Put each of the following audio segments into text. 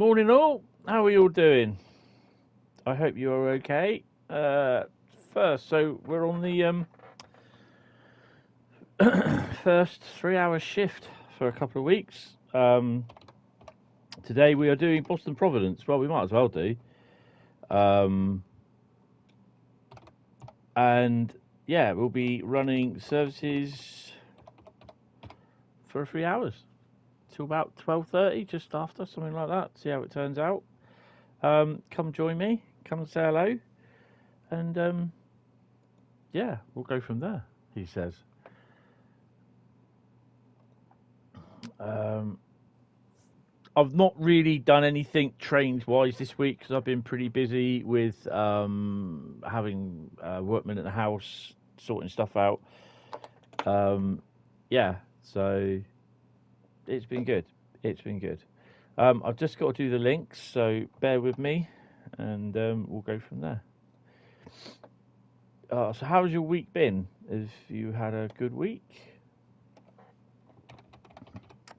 Morning all, how are you all doing? I hope you are okay. First, so we're on the first 3-hour shift for a couple of weeks. Today we are doing Boston Providence. Well, we might as well do. And yeah, we'll be running services for 3 hours till about 12:30, just after, something like that. See how it turns out. Come join me. Come and say hello. And yeah, we'll go from there, he says. I've not really done anything trains-wise this week because I've been pretty busy with having workmen at the house, sorting stuff out. Yeah, so it's been good. It's been good. I've just got to do the links, so bear with me, and we'll go from there. So how's your week been? Have you had a good week?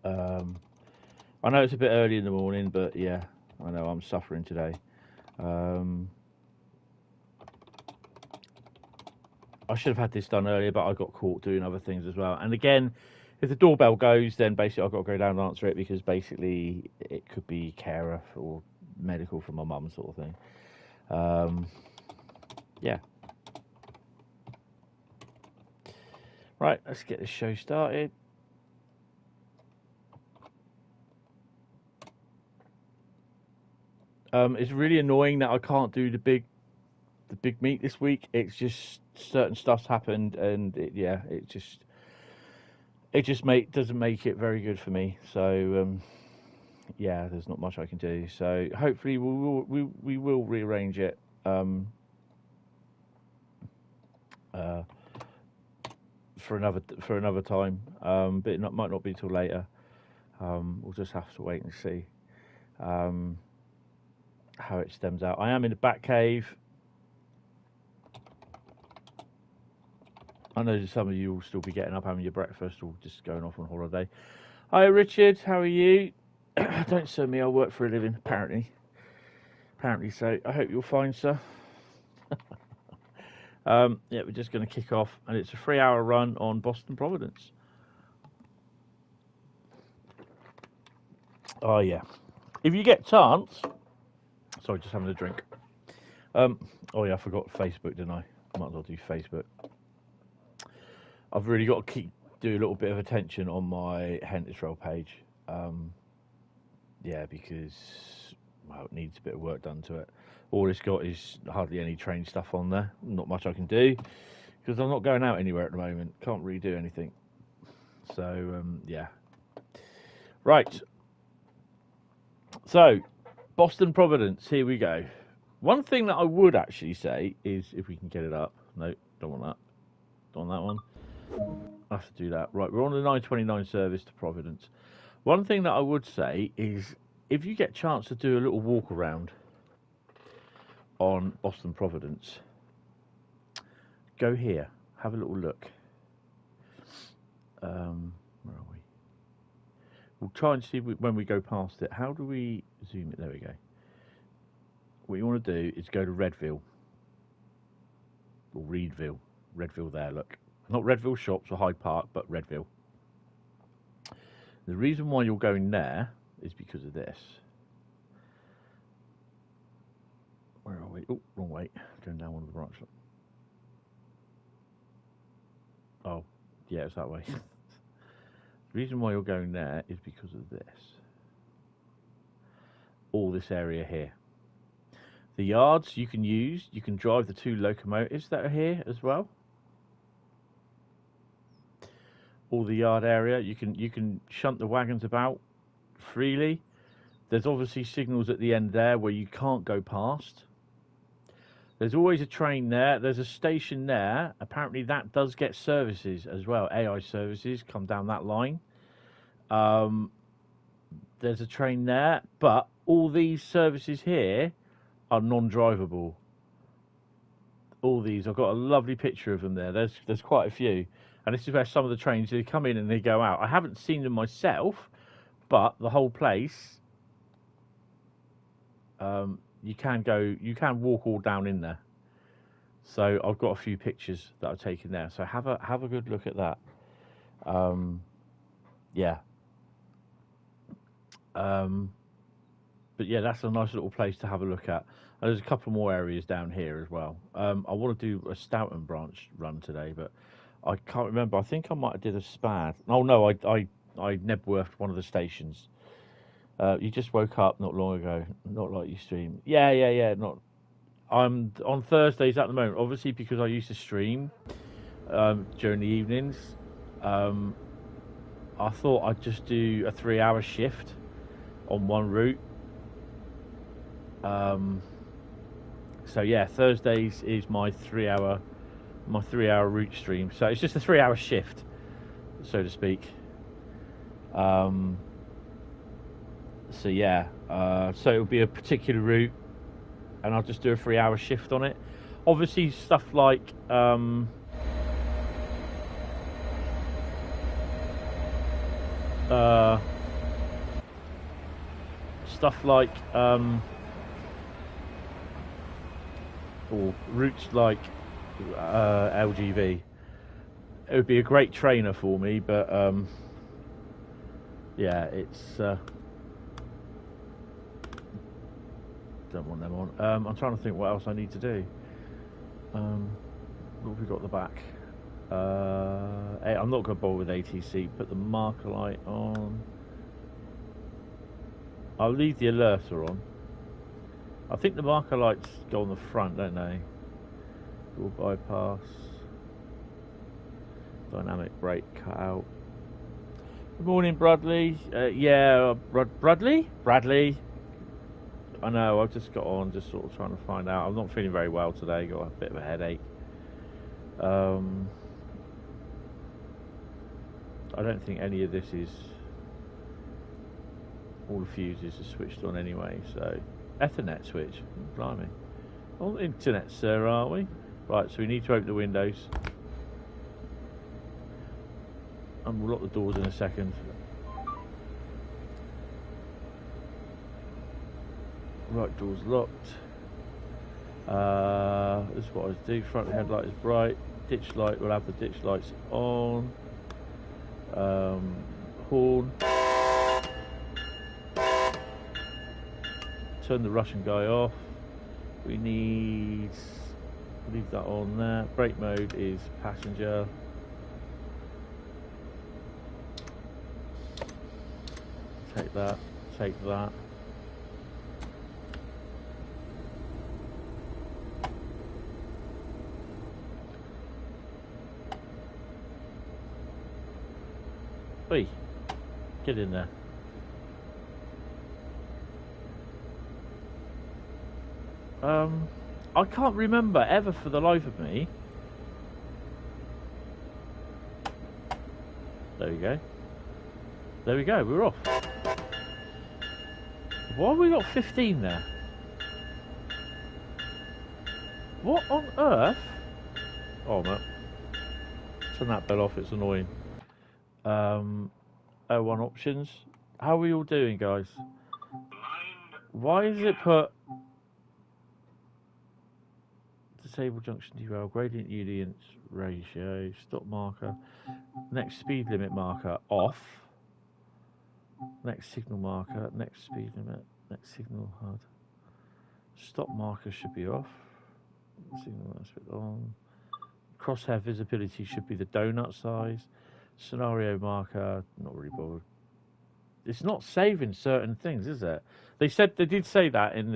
I know it's a bit early in the morning, but yeah, I know I'm suffering today. I should have had this done earlier, but I got caught doing other things as well. And again, if the doorbell goes, then basically I've got to go down and answer it because basically it could be carer or medical for my mum sort of thing. Yeah. Right, let's get this show started. It's really annoying that I can't do the big meet this week. It's just certain stuff's happened, and it doesn't make it very good for me. So yeah, there's not much I can do. So hopefully we will rearrange it for another time. But it might not be till later. We'll just have to wait and see how it stems out. I am in the back cave. I know some of you will still be getting up, having your breakfast, or just going off on holiday. Hi, Richard. How are you? Don't sue me. I work for a living, apparently. So I hope you're fine, sir. Yeah, we're just going to kick off, and it's a 3-hour run on Boston Providence. Oh yeah. If you get chance, sorry, just having a drink. Oh yeah, I forgot Facebook, didn't I? Might as well do Facebook. I've really got to do a little bit of attention on my Hentis Rail page. Yeah, because well, it needs a bit of work done to it. All it's got is hardly any train stuff on there. Not much I can do because I'm not going out anywhere at the moment. Can't really do anything. So yeah. Right. So Boston Providence. Here we go. One thing that I would actually say is, if we can get it up. No, don't want that. Don't want that one. I have to do that. Right, we're on the 929 service to Providence. One thing that I would say is, if you get a chance to do a little walk around on Boston Providence, go here, have a little look. Where are we? We'll try and see when we go past it. How do we zoom it? There we go. What you want to do is go to Redville or Reedville. Redville there, look. Not Redville Shops or Hyde Park, but Redville. The reason why you're going there is because of this. Where are we? Oh, wrong way. Going down one of the branch. Oh, yeah, it's that way. The reason why you're going there is because of this. All this area here. The yards you can use, you can drive the 2 locomotives that are here as well. All the yard area, you can shunt the wagons about freely. There's obviously signals at the end there where you can't go past. There's always a train there. There's a station there. Apparently that does get services as well. AI services come down that line. There's a train there, but all these services here are non-drivable. All these, I've got a lovely picture of them there. There's quite a few. And this is where some of the trains, they come in and they go out. I haven't seen them myself, but the whole place you can walk all down in there. So I've got a few pictures that I've taken there. So have a good look at that. Yeah. But yeah, that's a nice little place to have a look at. And there's a couple more areas down here as well. I want to do a Stoughton branch run today, but I can't remember. I think I might have did a Spad. Oh no, I Nebworthed one of the stations. You just woke up not long ago. Not like you stream. Yeah. Not. I'm on Thursdays at the moment, obviously because I used to stream during the evenings. I thought I'd just do a 3-hour shift on one route. So yeah, Thursdays is my 3-hour route stream. So it's just a 3-hour shift, so to speak. So yeah, so it'll be a particular route, and I'll just do a 3-hour shift on it. Obviously, stuff like or routes like LGV. It would be a great trainer for me, but yeah, it's don't want them on. I'm trying to think what else I need to do. What have we got at the back? I'm not going to bother with ATC. Put the marker light on. I'll leave the alerter on. I think the marker lights go on the front, don't they? Dual bypass. Dynamic brake cut out. Good morning, Bradley. Yeah, Bradley? I know, I've just got on, just sort of trying to find out. I'm not feeling very well today, got a bit of a headache. I don't think any of this is... All the fuses are switched on anyway, so... Ethernet switch, blimey. On the internet, sir, are we? Right, so we need to open the windows. And we'll lock the doors in a second. Right door's locked. This is what I do. Front headlight is bright. Ditch light, we'll have the ditch lights on. Horn. Turn the Russian guy off. We need... Leave that on there. Brake mode is passenger. Take that. Take that. Oi, get in there. I can't remember ever for the life of me. There we go. There we go, we're off. Why have we got 15 there? What on earth? Oh, no. Turn that bell off, it's annoying. 01 options. How are we all doing, guys? Why is it put disable junction derail, gradient unions ratio, stop marker, next speed limit marker off, next signal marker, next speed limit, next signal HUD, stop marker should be off, signal aspect on, crosshair visibility should be the donut size, scenario marker, not really bothered. It's not saving certain things, is it? They did say that in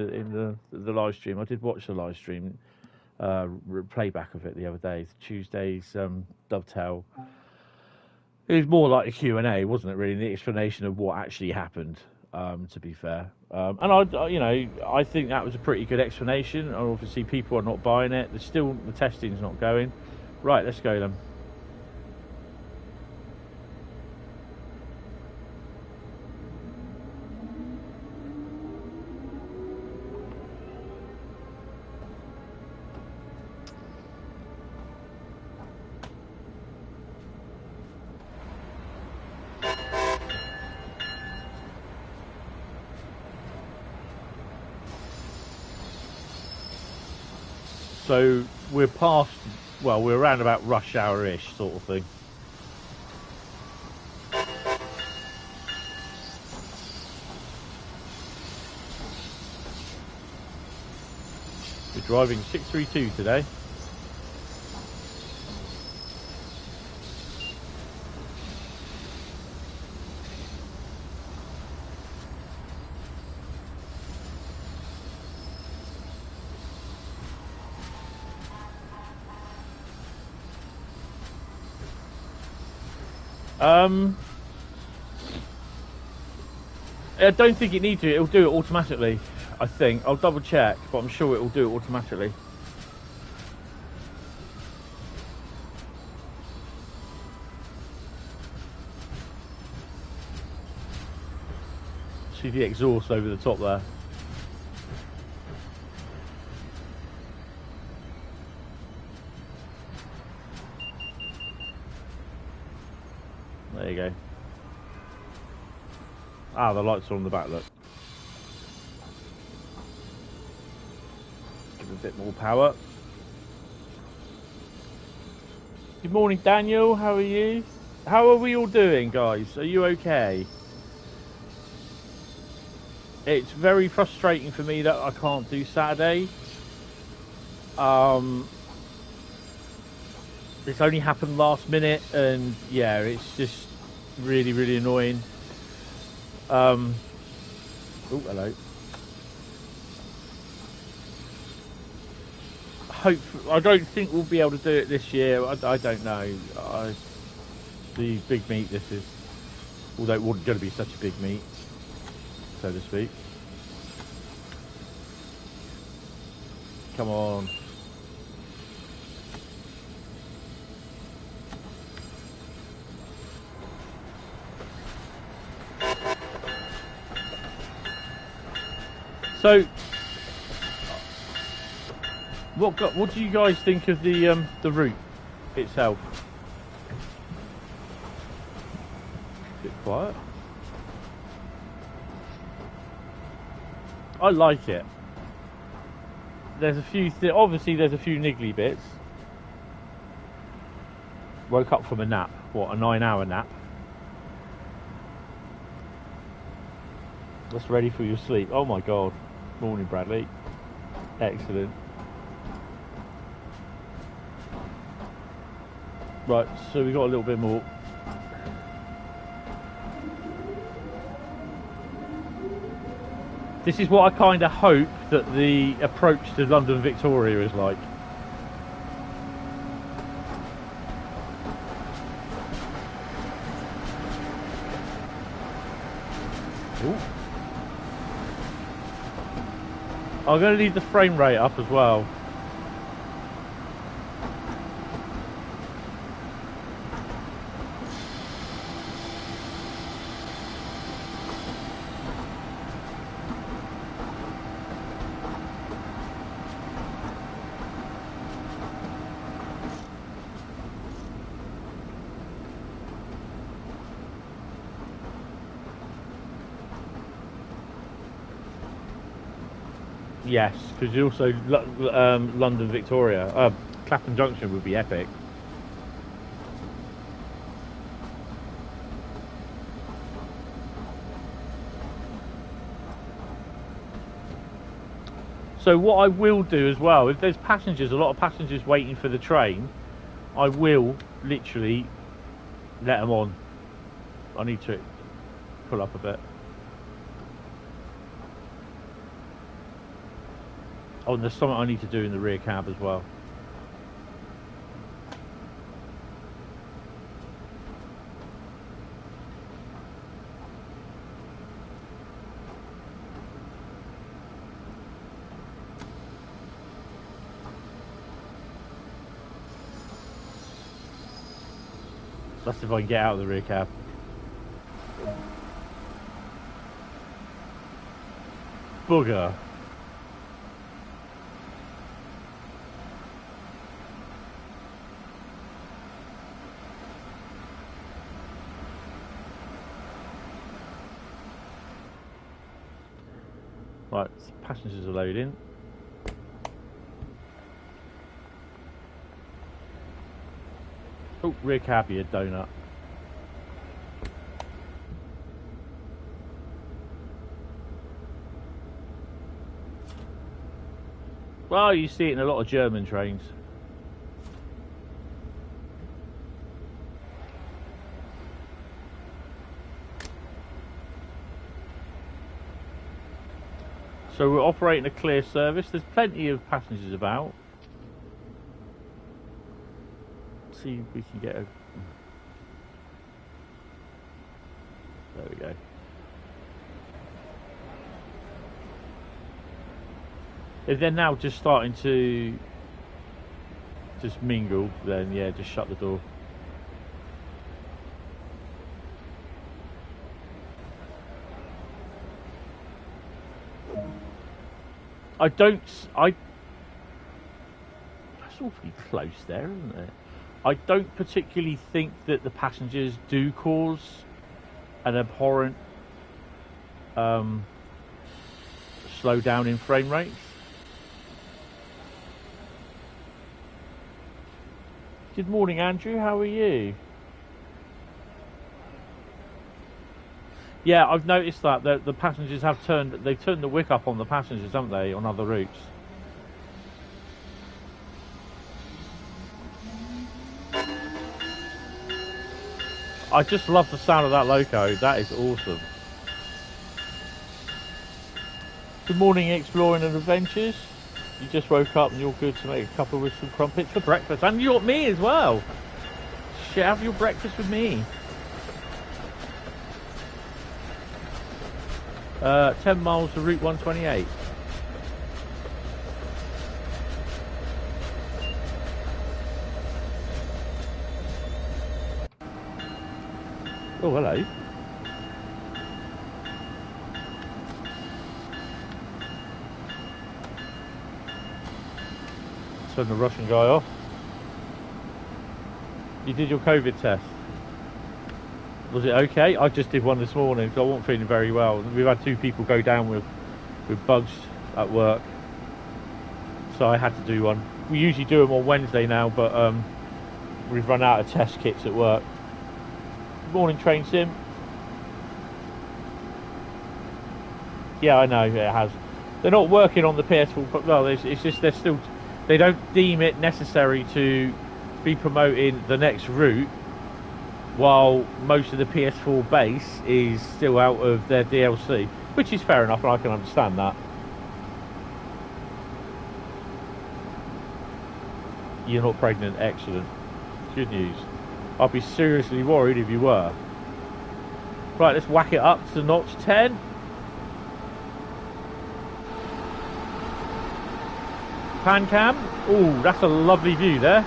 the live stream. I did watch the live stream. Playback of it the other day, Tuesday's dovetail. It was more like a Q&A, wasn't it? Really, the explanation of what actually happened. To be fair, and I think that was a pretty good explanation. And obviously, people are not buying it. The testing's not going. Right, let's go then. So we're past, well, we're around about rush hour-ish sort of thing. We're driving 632 today. I don't think it needs to. It'll do it automatically, I think. I'll double check, but I'm sure it'll do it automatically. See the exhaust over the top there. There you go. Ah, the lights are on the back, look. Give it a bit more power. Good morning, Daniel. How are you? How are we all doing, guys? Are you okay? It's very frustrating for me that I can't do Saturday. It's only happened last minute, and yeah, it's just really, really annoying. Oh, hello. I don't think we'll be able to do it this year. I don't know. The big meet this is, although it wasn't going to be such a big meet, so to speak. Come on. So, what do you guys think of the route itself? A bit quiet. I like it. There's a few, obviously there's a few niggly bits. Woke up from a nap, what, a 9-hour nap. That's ready for your sleep. Oh my god. Morning, Bradley. Excellent. Right, so we got a little bit more. This is what I kind of hope that the approach to London Victoria is like. Ooh. I'm going to leave the frame rate up as well. Yes, because you also London Victoria, Canton Junction would be epic. So what I will do as well, if there's passengers, a lot of passengers waiting for the train, I will literally let them on. I need to pull up a bit. Oh, and there's something I need to do in the rear cab as well. That's if I can get out of the rear cab. Bugger. Right, passengers are loading. Oh, rear cab, you donut. Well, you see it in a lot of German trains. So we're operating a clear service. There's plenty of passengers about. Let's see if we can get a... There we go. If they're now just starting to just mingle, then yeah, just shut the door. That's awfully close there, isn't it? I don't particularly think that the passengers do cause an abhorrent slowdown in frame rates. Good morning, Andrew. How are you? Yeah, I've noticed that the passengers have they've turned the wick up on the passengers, haven't they, on other routes? I just love the sound of that loco. That is awesome. Good morning, Exploring and Adventures. You just woke up and you're good to make a couple with some crumpets for breakfast. And you want me as well. Have your breakfast with me. 10 miles to Route 128. Oh, hello. Turn the Russian guy off. You did your COVID test. Was it okay? I just did one this morning because I wasn't feeling very well. We've had 2 people go down with bugs at work, so I had to do one. We usually do them on Wednesday now, but we've run out of test kits at work. Morning, Train Sim. Yeah, I know it has. They're not working on the PS4, but well, it's just they don't deem it necessary to be promoting the next route while most of the PS4 base is still out of their DLC, which is fair enough, and I can understand that. You're not pregnant, excellent. Good news. I'd be seriously worried if you were. Right, let's whack it up to notch 10. Pan cam. Ooh, that's a lovely view there.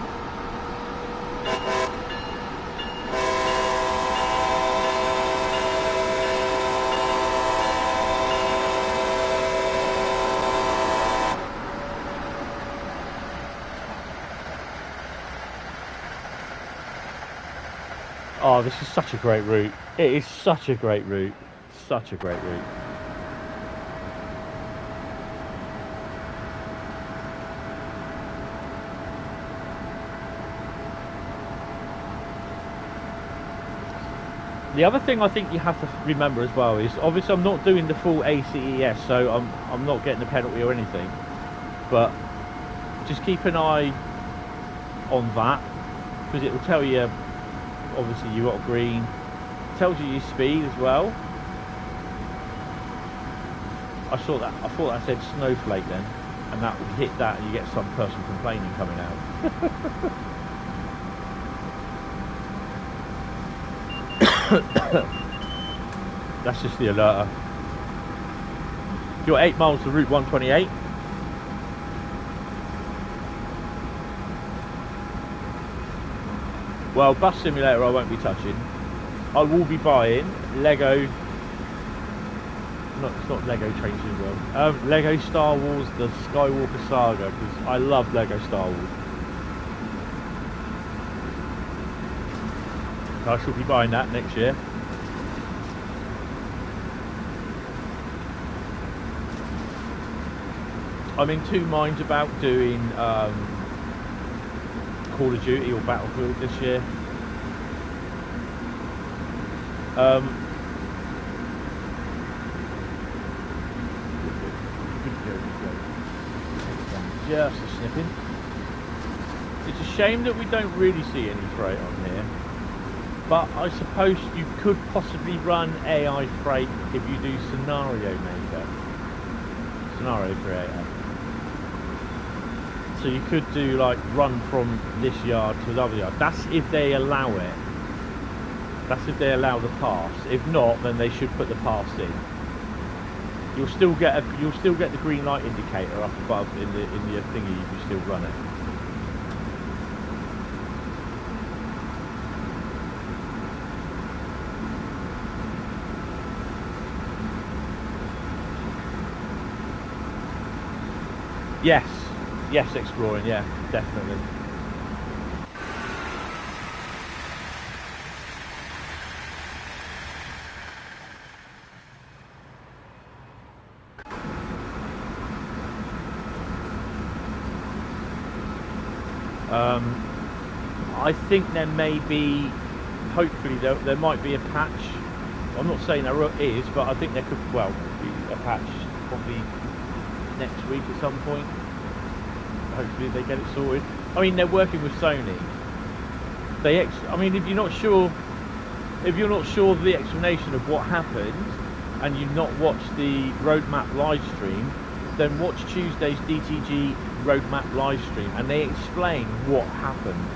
Oh, this is such a great route. It is such a great route. Such a great route. The other thing I think you have to remember as well is, obviously I'm not doing the full ACES, so I'm not getting a penalty or anything, but just keep an eye on that, because it will tell you, obviously you got green, it tells you your speed as well. I thought that said snowflake then, and that would hit that and you get some person complaining coming out. That's just the alerter. You're 8 miles to Route 128. Well, Bus Simulator I won't be touching. I will be buying Lego. It's not Lego Train Sim World. Lego Star Wars: The Skywalker Saga, because I love Lego Star Wars. I shall be buying that next year. I'm in 2 minds about doing Call of Duty or Battlefield this year. Just a snipping. It's a shame that we don't really see any freight on here, but I suppose you could possibly run AI freight if you do scenario maker, scenario creator. So you could do like run from this yard to another yard. That's if they allow it. That's if they allow the pass. If not, then they should put the pass in. You'll still get the green light indicator up above in the thingy. You can still run it. Yes, exploring. Yeah, definitely. I think there may be, hopefully there might be a patch. I'm not saying there is, but I think there could, well, be a patch probably next week at some point. Hopefully they get it sorted. I mean, they're working with Sony. I mean, if you're not sure of the explanation of what happened, and you've not watched the roadmap live stream, then watch Tuesday's DTG roadmap live stream, and they explain what happened.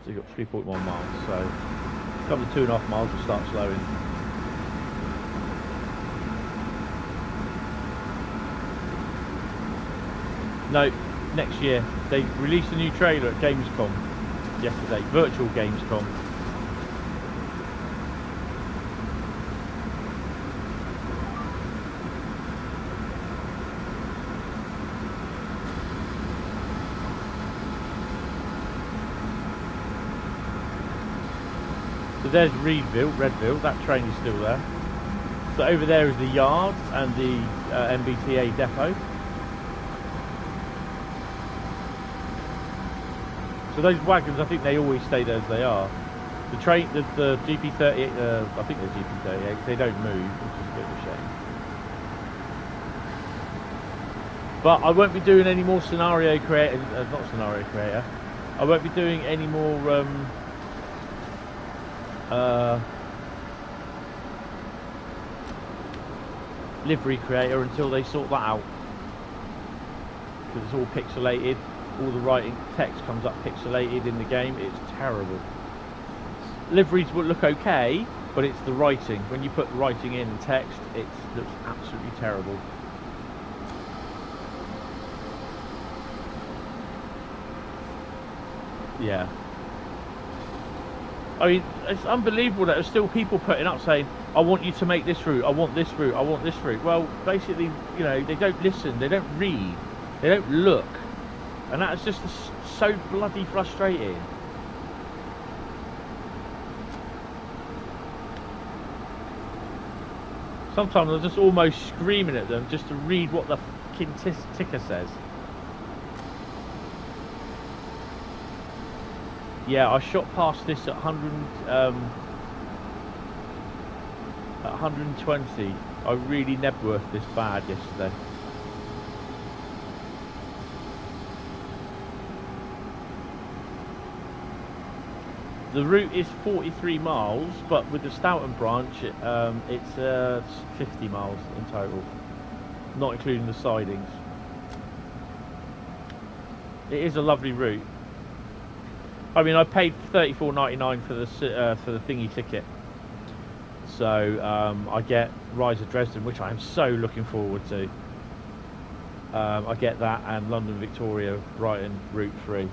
So you've got 3.1 miles, so come to 2.5 miles we'll start slowing. No, next year. They released a new trailer at Gamescom yesterday, virtual Gamescom. So there's Redville, that train is still there. So over there is the yard and the MBTA depot. So those wagons, I think they always stay there as they are. The train, the GP38, I think they're GP38, they don't move, which is a bit of a shame. But I won't be doing any more scenario creator, not scenario creator. I won't be doing any more livery creator until they sort that out. Because it's all pixelated. All the writing text comes up pixelated in the game. It's terrible. Liveries will look okay, but it's the writing. When you put writing in text, it looks absolutely terrible. Yeah. I mean, it's unbelievable that there's still people putting up saying, I want you to make this route, I want this route, I want this route. Well, basically, you know, they don't listen, they don't read, they don't look. And that's just so bloody frustrating. Sometimes I'm just almost screaming at them just to read what the fucking ticker says. Yeah, I shot past this at 120. I really Nebworth this bad yesterday. The route is 43 miles, but with the Stoughton branch, it's 50 miles in total, not including the sidings. It is a lovely route. I mean, I paid $34.99 for the thingy ticket, so I get Rise of Dresden, which I am so looking forward to. I get that and London Victoria Brighton route 3.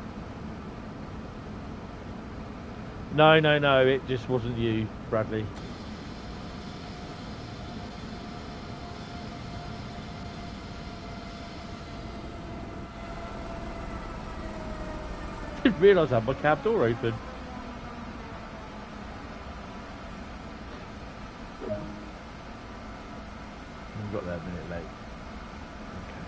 No, it just wasn't you, Bradley. Didn't realise I had my cab door open. We got there a minute late. Okay.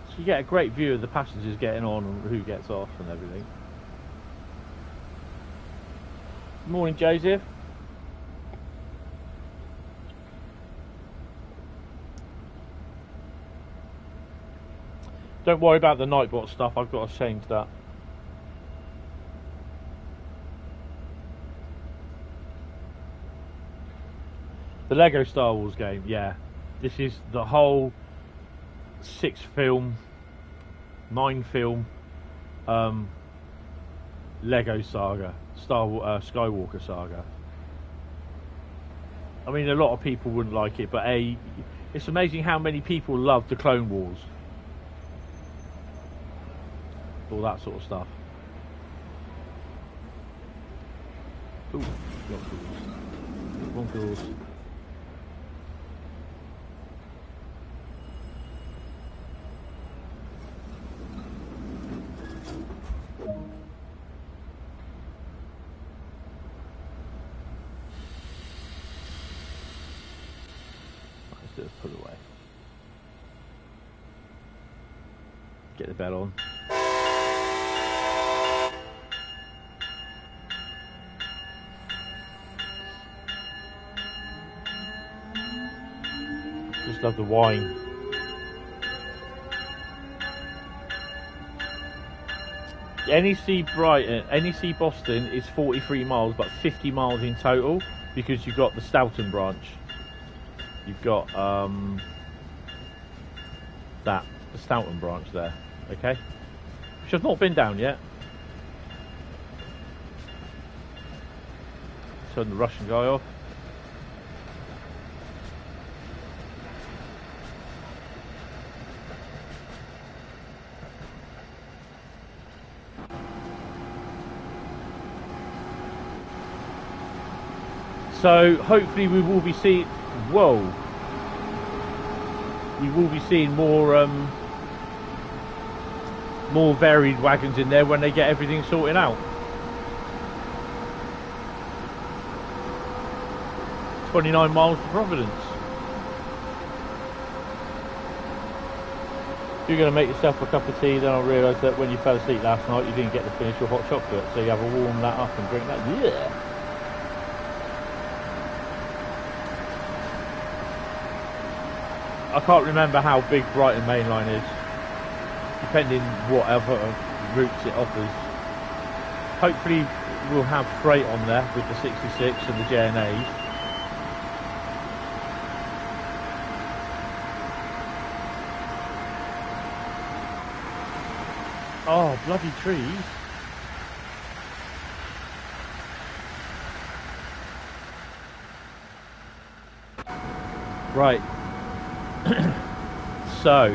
So you get a great view of the passengers getting on and who gets off and everything. Good morning, Joseph. Don't worry about the Nightbot stuff, I've got to change that. The Lego Star Wars game, yeah. This is the whole 6-film, 9-film Lego saga, Skywalker saga. I mean, a lot of people wouldn't like it, but it's amazing how many people love the Clone Wars. All that sort of stuff. Ooh, one calls. Let's do it, put it away. Get the bell on. Just love the wine. NEC Boston is 43 miles, but 50 miles in total because you've got the Stoughton branch. You've got the Stoughton branch there, okay? Which I've not been down yet. Turn the Russian guy off. So hopefully we will be seeing. Whoa! We will be seeing more varied wagons in there when they get everything sorted out. 29 miles to Providence. If you're going to make yourself a cup of tea, then I'll realise that when you fell asleep last night, you didn't get to finish your hot chocolate, so you have to warm that up and drink that. Yeah. I can't remember how big Brighton Main Line is, depending whatever routes it offers. Hopefully we'll have freight on there with the 66 and the JNAs. Oh, bloody trees. Right. So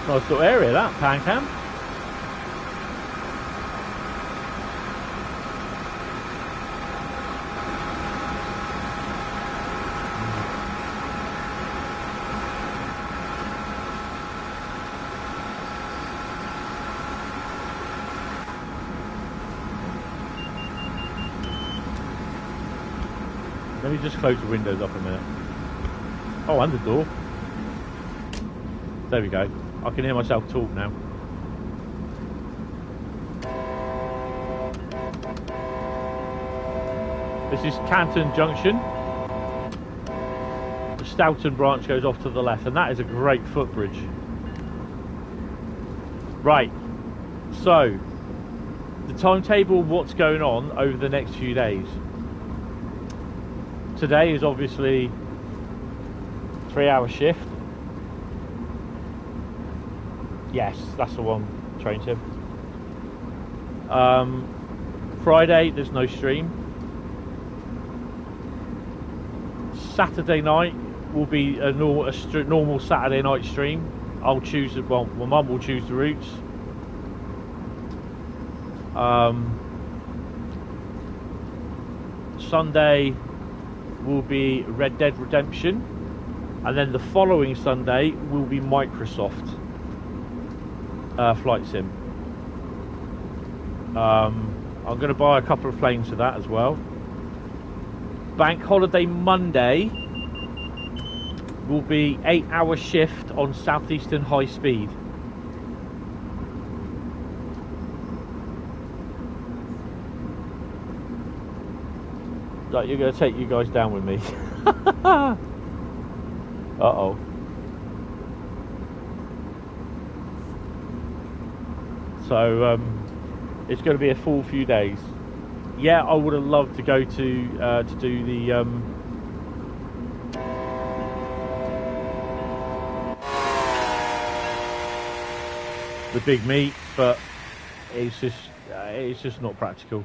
nice little area that, Pancam. Let me just close the windows up a minute. Oh, and the door. There we go. I can hear myself talk now. This is Canton Junction. The Stoughton branch goes off to the left, and that is a great footbridge. Right. So, the timetable, what's going on over the next few days. Today is obviously 3-hour shift. Yes, that's the one, train tip. Friday, there's no stream. Saturday night will be a normal Saturday night stream. I'll choose, well, my mum will choose the routes. Sunday will be Red Dead Redemption, and then the following Sunday will be Microsoft Flight Sim. I'm going to buy a couple of planes for that as well. Bank holiday Monday will be 8-hour shift on Southeastern High Speed. Like, you're going to take you guys down with me. Uh-oh. So, it's going to be a full few days. Yeah, I would have loved to go to do the big meet, but it's just not practical.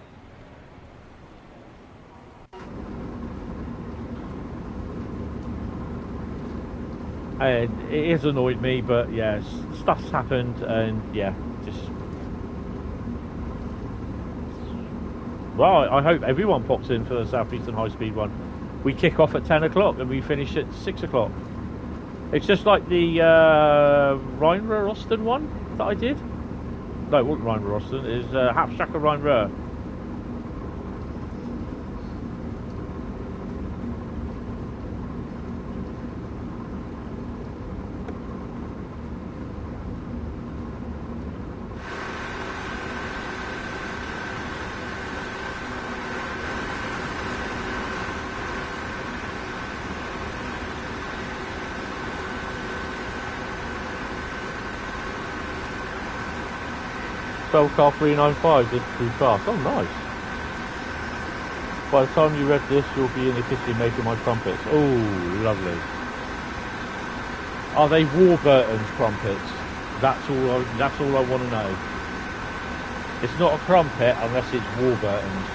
And it has annoyed me, but yeah, stuff's happened, and yeah, just. Well, I hope everyone pops in for the Southeastern High Speed one. We kick off at 10 o'clock and we finish at 6 o'clock. It's just like the Rhein-Ruhr Osten one that I did. No, it wasn't Rhein-Ruhr Osten. It's Hauptstrecke Rhein-Ruhr. Car 395 did too fast. Oh, nice. By the time you read this, you'll be in the kitchen making my crumpets. Oh, lovely. Are they Warburton's crumpets? That's all I want to know. It's not a crumpet unless it's Warburton's.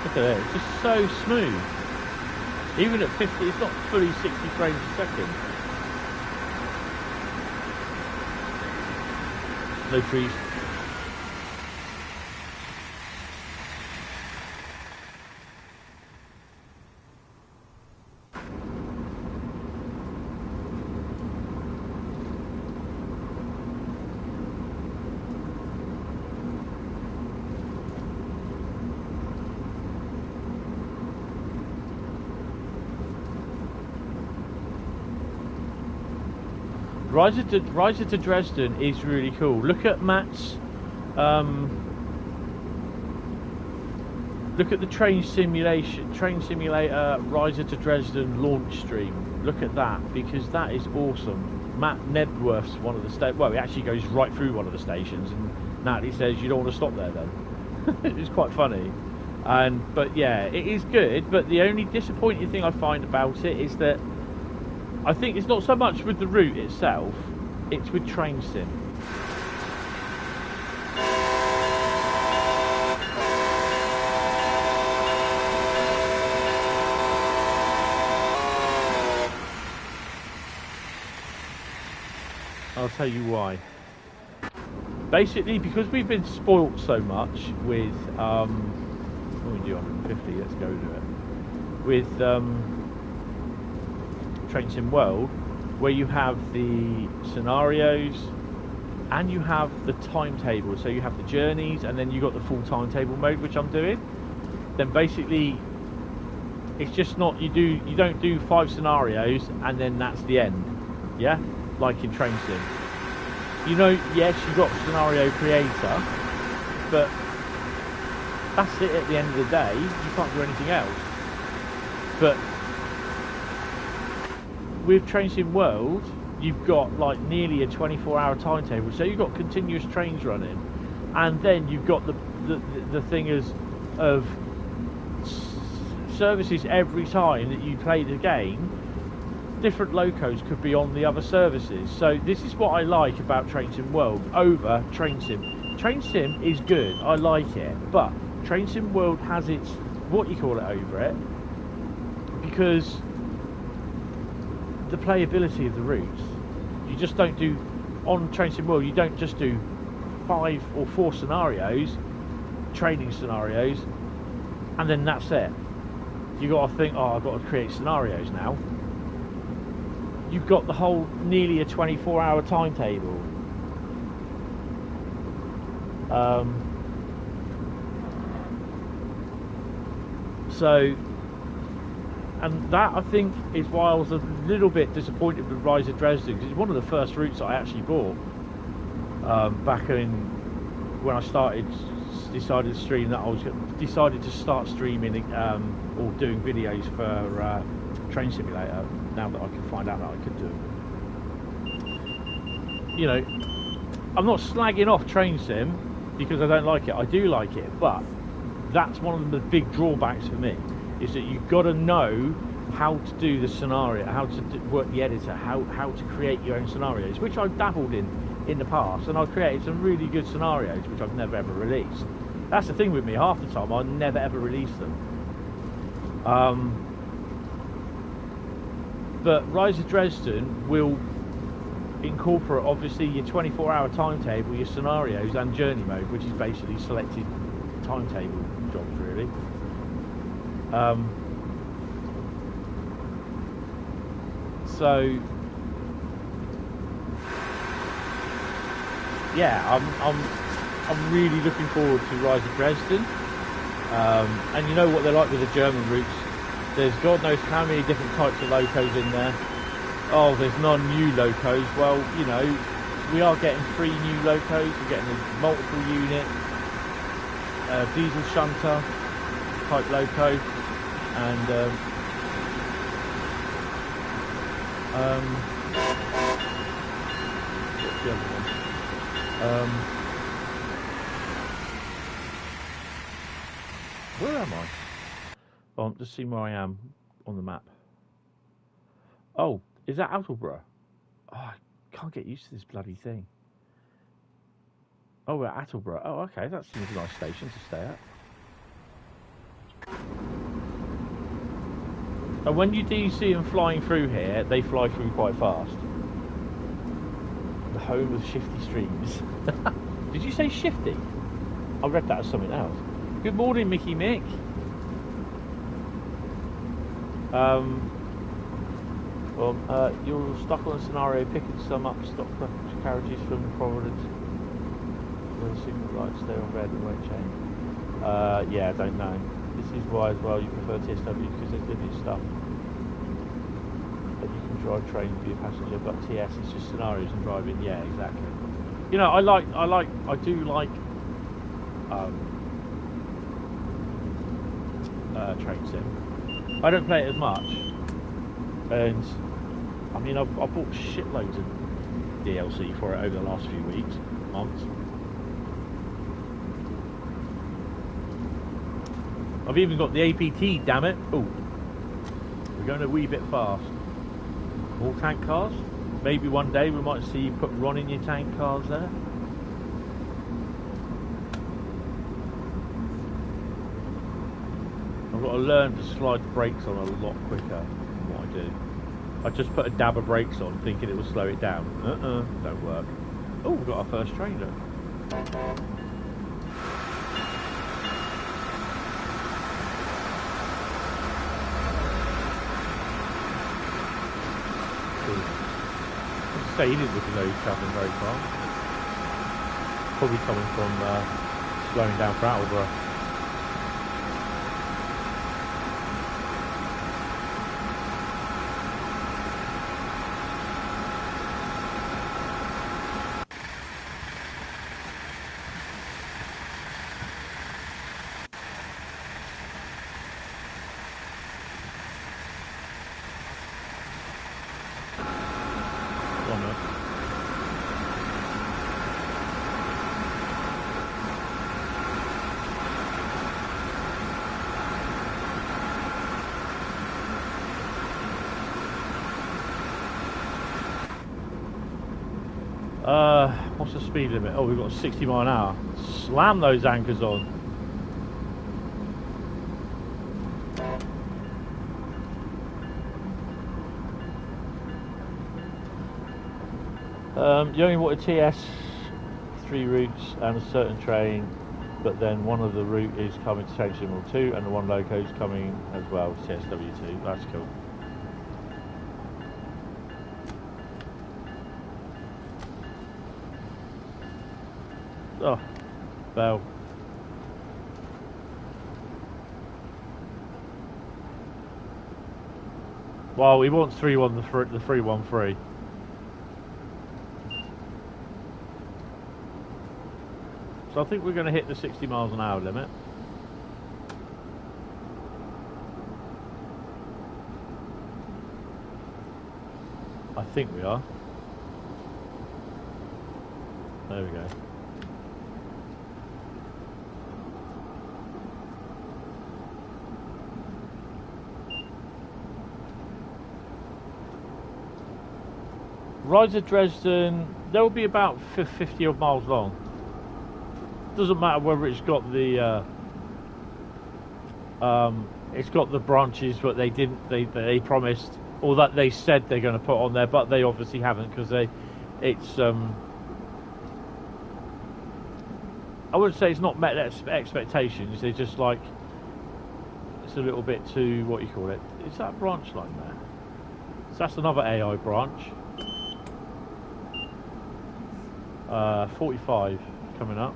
Look at it, it's just so smooth. Even at 50, it's not fully 60 frames a second. No trees. Riser to Dresden is really cool. Look at Matt's look at the train simulator Riser to Dresden launch stream. Look at that, because that is awesome. Matt Nedworth's one of the well, he actually goes right through one of the stations, and Natalie says you don't want to stop there then. It's quite funny. But yeah, it is good, but the only disappointing thing I find about it is that I think it's not so much with the route itself, it's with train sim. I'll tell you why. Basically, because we've been spoilt so much with, what do we do, 150, let's go to it. With, Train Sim World, where you have the scenarios and you have the timetable, so you have the journeys and then you got the full timetable mode, which I'm doing. Then basically it's just not, you don't do 5 scenarios and then that's the end, yeah, like in Train Sim. You know, yes, you've got scenario creator, but that's it at the end of the day. You can't do anything else. But with Train Sim World, you've got like nearly a 24-hour timetable, so you've got continuous trains running, and then you've got the thing of services every time that you play the game, different locos could be on the other services. So this is what I like about Train Sim World over Train Sim. Train Sim is good, I like it, but Train Sim World has its, what you call it, over it, because the playability of the routes. You just don't do, on Train Sim World, you don't just do 5 or 4 scenarios, training scenarios, and then that's it. You got to think, oh, I've got to create scenarios now. You've got the whole, nearly a 24-hour timetable. So, and that, I think, is why I was a little bit disappointed with Rise of Dresden, because it's one of the first routes I actually bought back in, when I decided to stream, that I was decided to start streaming or doing videos for Train Simulator, now that I can find out that I could do it. You know, I'm not slagging off Train Sim because I don't like it. I do like it, but that's one of the big drawbacks for me, is that you've got to know how to do the scenario, how to work the editor, how to create your own scenarios, which I've dabbled in the past, and I've created some really good scenarios which I've never ever released. That's the thing with me, half the time I never ever release them. But Rise of Dresden will incorporate, obviously, your 24-hour timetable, your scenarios, and journey mode, which is basically selected timetable jobs, really. So yeah, I'm really looking forward to Rise of Dresden. And you know what they're like with the German routes. There's God knows how many different types of locos in there. Oh, there's non-new locos. Well, you know, we are getting 3 new locos. We're getting a multiple unit, diesel shunter type loco, and what's the other one? Where am I? Oh, I'm just seeing where I am on the map. Oh, is that Attleborough? Oh, I can't get used to this bloody thing. Oh, we're at Attleborough. Oh, okay, that seems a nice station to stay at. And when you do see them flying through here, they fly through quite fast. The home of shifty streams. Did you say shifty? I read that as something else. Good morning, Mickey Mick. You're stuck on a scenario picking some up stock carriages from Providence where the signal lights stay on red and won't change. Yeah, I don't know. This is why as well you prefer TSW, because there's limited stuff that you can drive train and be a passenger, but TS is just scenarios and driving. Yeah, exactly. You know, I do like Train Sim. I don't play it as much, and I mean I've bought shitloads of DLC for it over the last few weeks, months. I've even got the APT, damn it. Oh, we're going a wee bit fast. More tank cars. Maybe one day we might see you put Ron in your tank cars there. I've got to learn to slide the brakes on a lot quicker than what I do. I just put a dab of brakes on thinking it would slow it down. Don't work. Oh, we've got our first train look. He didn't look as though he was travelling very far. Probably coming from slowing down for Attleborough. What's the speed limit? Oh, we've got 60 mile an hour. Slam those anchors on. You only want a TS 3 routes and a certain train, but then one of the route is coming to change signal 2 and the one loco is coming as well, TSW2. That's cool. Oh, bell. Well, he wants 313, the 313. So I think we're going to hit the 60 miles an hour limit. I think we are. There we go. Rides at Dresden, they'll be about 50 odd miles long. Doesn't matter whether it's got the branches, but they promised, or that they said they're going to put on there, but they obviously haven't, because I wouldn't say it's not met expectations. They're just like, it's a little bit too, what you call it? Is that branch line there? So that's another AI branch. 45 coming up.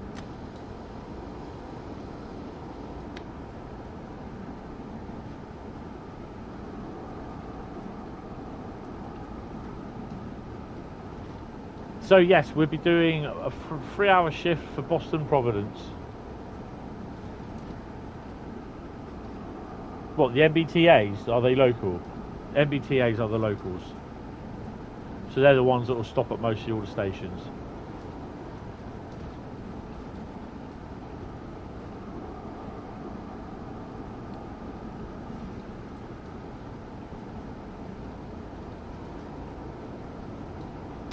So yes, we'll be doing a 3-hour shift for Boston Providence. What, the MBTAs, are they local? MBTAs are the locals. So they're the ones that will stop at mostly all the stations.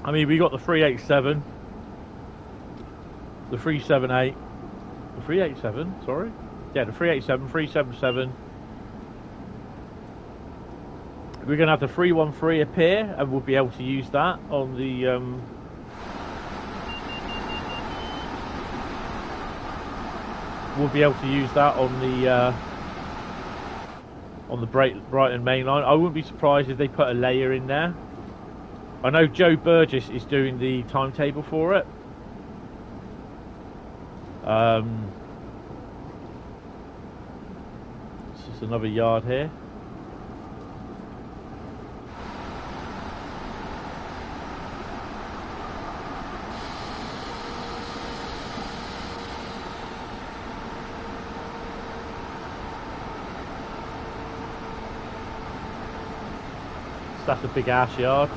I mean, we got the 387, the 378, the 387, sorry? Yeah, the 387, 377. We're going to have the 313 appear, and we'll be able to use that on the... we'll be able to use that on the Brighton main line. I wouldn't be surprised if they put a layer in there. I know Joe Burgess is doing the timetable for it. This is another yard here. So that's a big ash yard.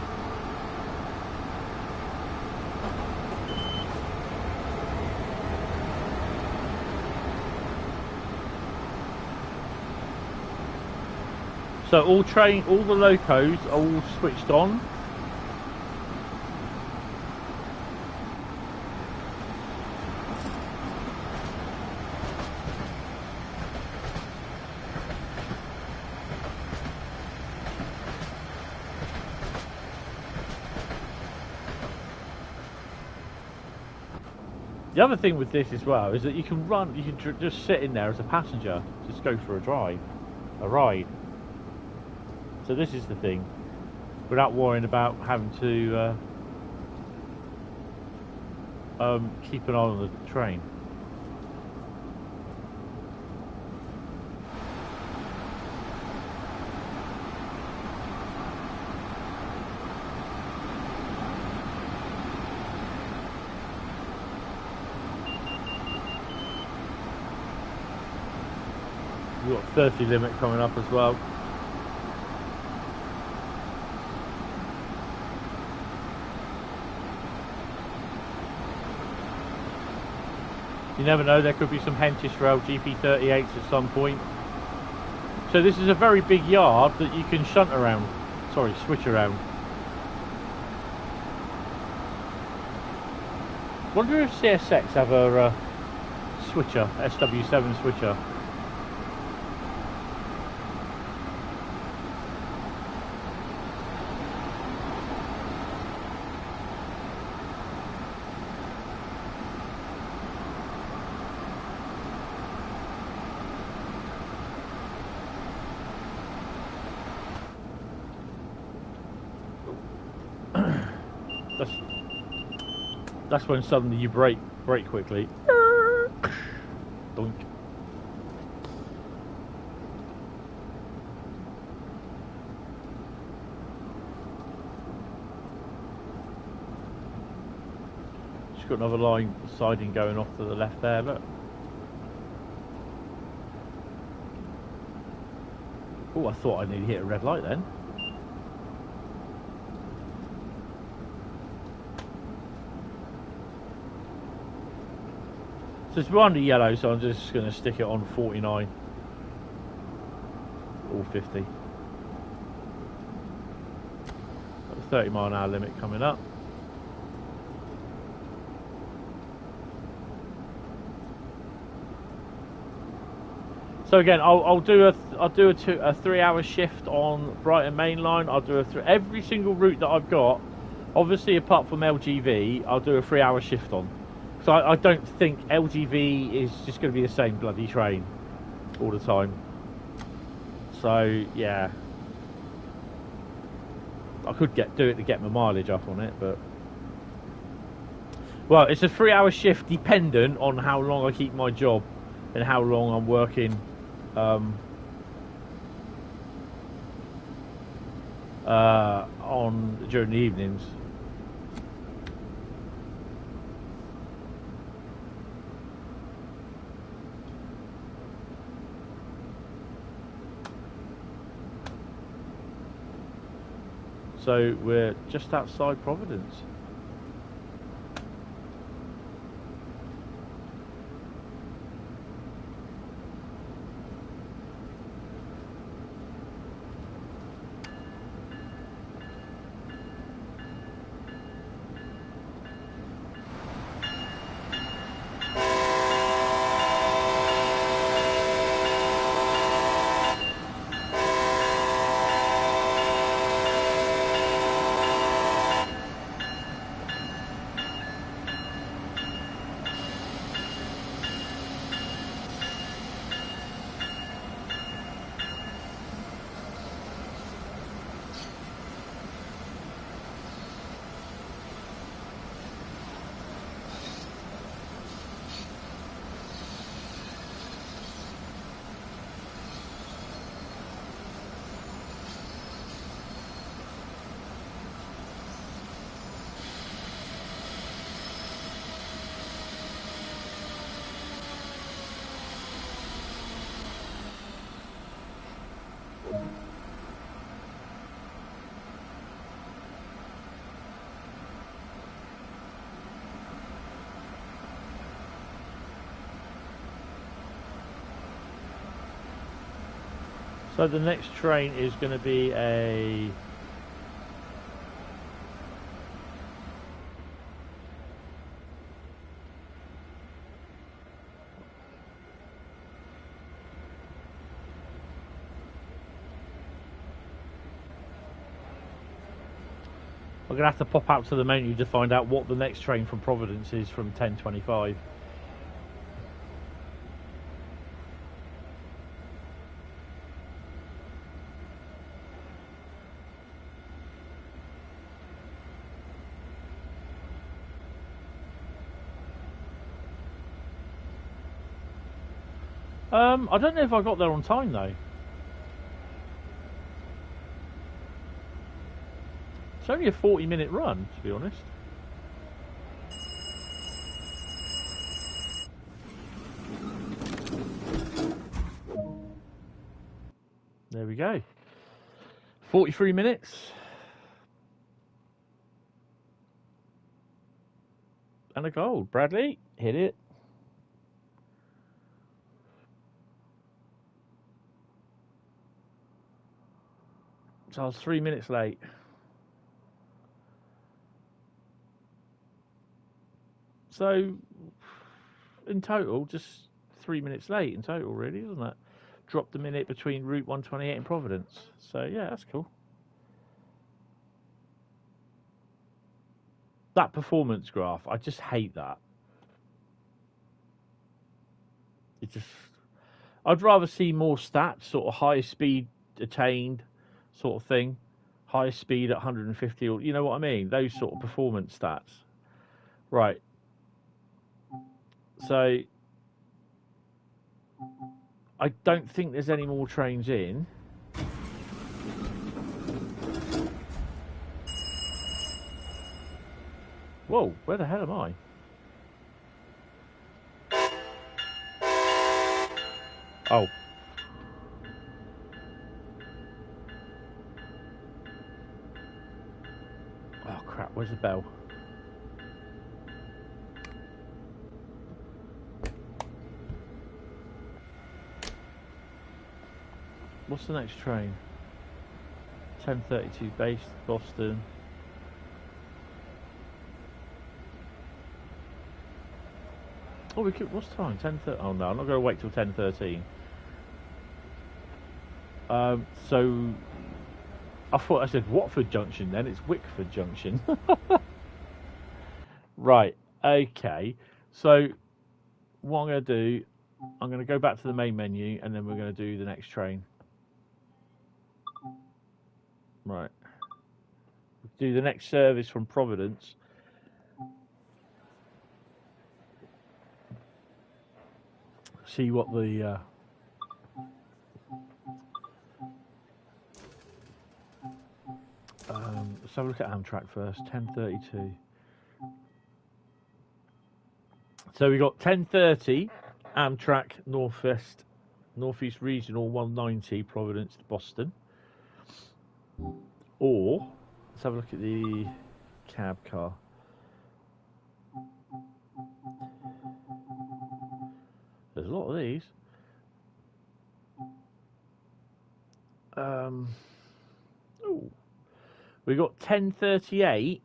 So all the locos are all switched on. The other thing with this as well is that you can just sit in there as a passenger, just go for a ride. So this is the thing, without worrying about having to keep an eye on the train. We've got 30 limit coming up as well. You never know, there could be some Hentis Rail GP38s at some point. So this is a very big yard that you can switch around. Wonder if CSX have a switcher, SW7 switcher. That's when suddenly you brake quickly. Doink. Just got another line siding going off to the left there. Look. Oh, I thought I nearly hit a red light then. So it's behind the yellow, so I'm just going to stick it on 49 or 50. Got the 30-mile-an-hour limit coming up. So again, I'll do a 3-hour shift on Brighton Main Line. I'll do every single route that I've got. Obviously, apart from LGV, I'll do a 3-hour shift on. So I don't think LGV is just going to be the same bloody train all the time. So yeah, I could do it to get my mileage up on it, but well, it's a 3-hour shift dependent on how long I keep my job and how long I'm working on during the evenings. So we're just outside Providence. So the next train is going to be a I'm going to have to pop out to the menu to find out what the next train from Providence is from 10:25. I don't know if I got there on time though. It's only a 40-minute run, to be honest. There we go. 43 minutes. And a gold. Bradley, hit it. So I was 3 minutes late. So, in total, just 3 minutes late in total, really, isn't it? Dropped a minute between Route 128 and Providence. So, yeah, that's cool. That performance graph, I just hate that. It just, I'd rather see more stats, sort of highest speed attained, sort of thing, highest speed at 150, or you know what I mean? Those sort of performance stats. Right. So I don't think there's any more trains in. Whoa, where the hell am I? Oh. Oh crap, where's the bell? What's the next train? 10:32 base, Boston. Oh, we could. What's time? 10:30. Oh no, I'm not going to wait till 10:13. So I thought I said Watford Junction. Then it's Wickford Junction. Right. Okay. So what I'm going to do, I'm going to go back to the main menu, and then we're going to do the next train. Right. Do the next service from Providence. See what the let's have a look at Amtrak first. 10:32. So we got 10:30 Amtrak Northeast Regional 190 Providence to Boston. Or let's have a look at the cab car. There's a lot of these. Oh, we got 10:38.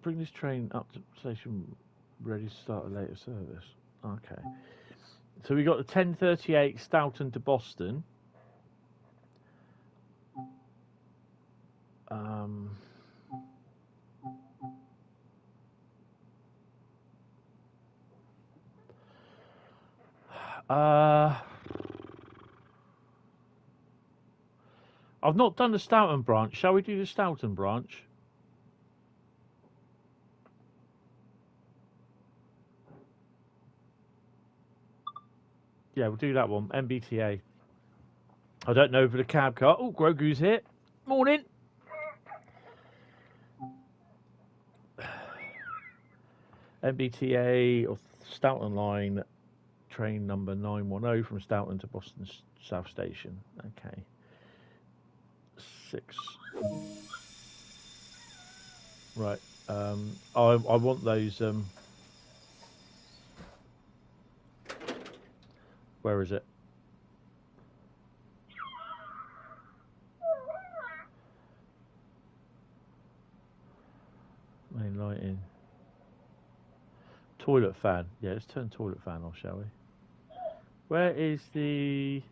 Bring this train up to station, ready to start a later service. Okay. So we got the 10:38 Stoughton to Boston. I've not done the Stoughton branch. Shall we do the Stoughton branch? Yeah, we'll do that one. MBTA. I don't know for the cab car. Oh, Grogu's here. Morning. MBTA or Stoughton line, train number 910 from Stoughton to Boston South Station. Okay. 6. Right. I want those. Where is it? Main lighting. Toilet fan. Yeah, let's turn toilet fan off, shall we? Where is the...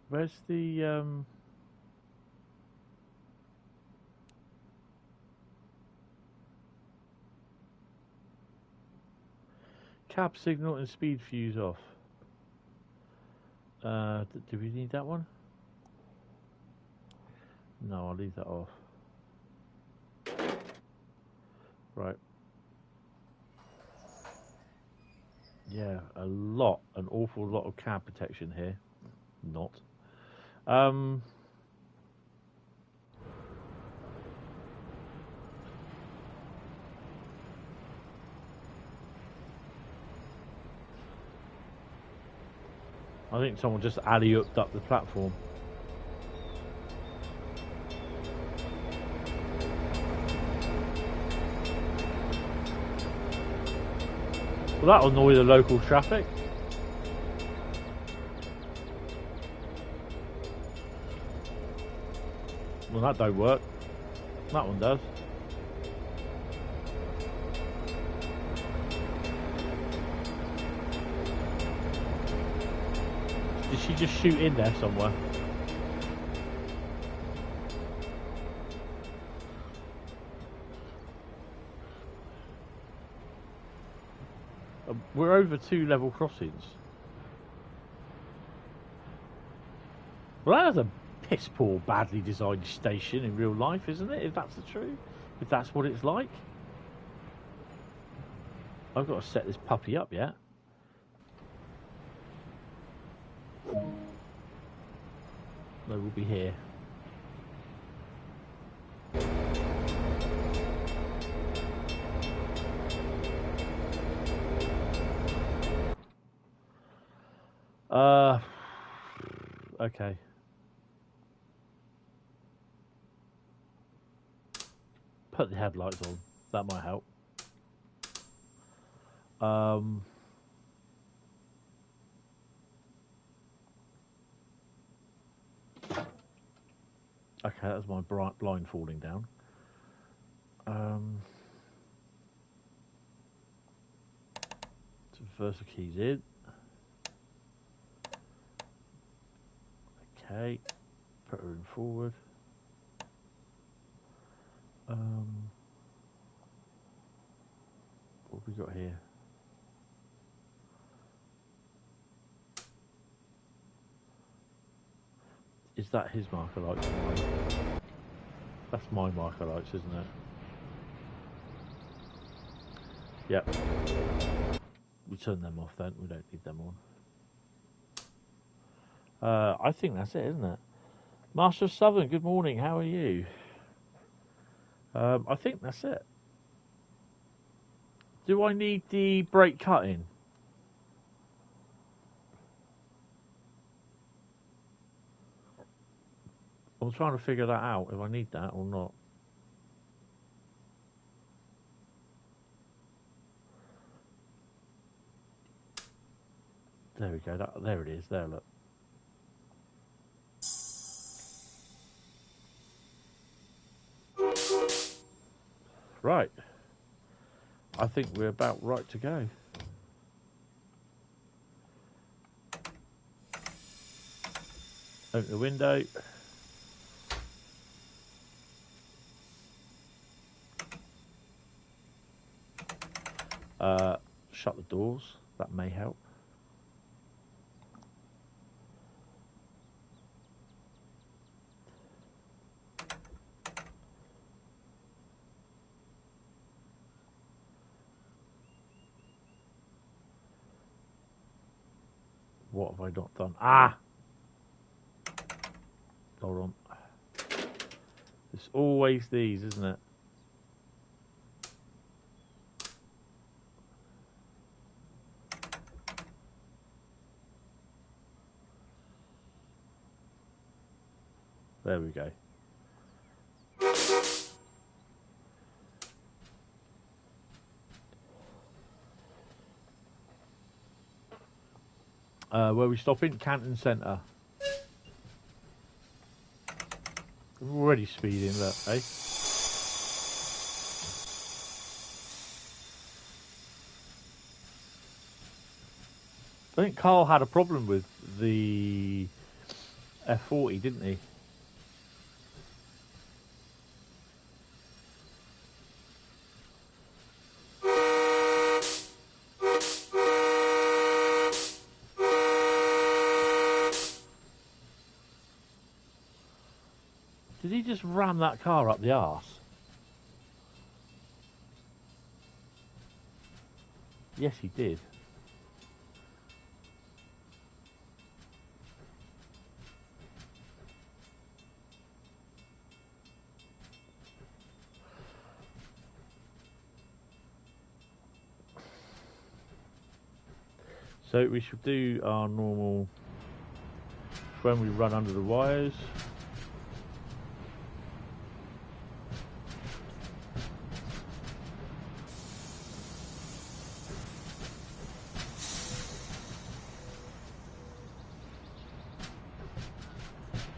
Where's the... Cab signal and speed fuse off. Do we need that one? No, I'll leave that off. Right. Yeah, an awful lot of cab protection here. Not. I think someone just alley-ooped up the platform. Well, that'll annoy the local traffic. Well, that don't work. That one does. Did she just shoot in there somewhere? We're over 2 level crossings. Well, that's a piss poor, badly designed station in real life, isn't it? If that's the truth, if that's what it's like. I've got to set this puppy up yet. No, we'll be here. Okay. Put the headlights on. That might help. Okay, that's my blind falling down. So first the keys in. Okay, put her in forward. What have we got here? Is that his marker lights? That's my marker lights, isn't it? Yep. We turn them off then, we don't need them on. I think that's it, isn't it? Master of Southern, good morning, how are you? I think that's it. Do I need the brake cutting? I'm trying to figure that out, if I need that or not. There we go, there it is, there, look. Right. I think we're about right to go. Open the window. Shut the doors. That may help. What have I not done? Ah! Hold on. It's always these, isn't it? There we go. Where are we stopping? Canton Centre. We're already speeding, look, eh? I think Carl had a problem with the F40, didn't he? Did he just ram that car up the arse? Yes, he did. So we should do our normal when we run under the wires.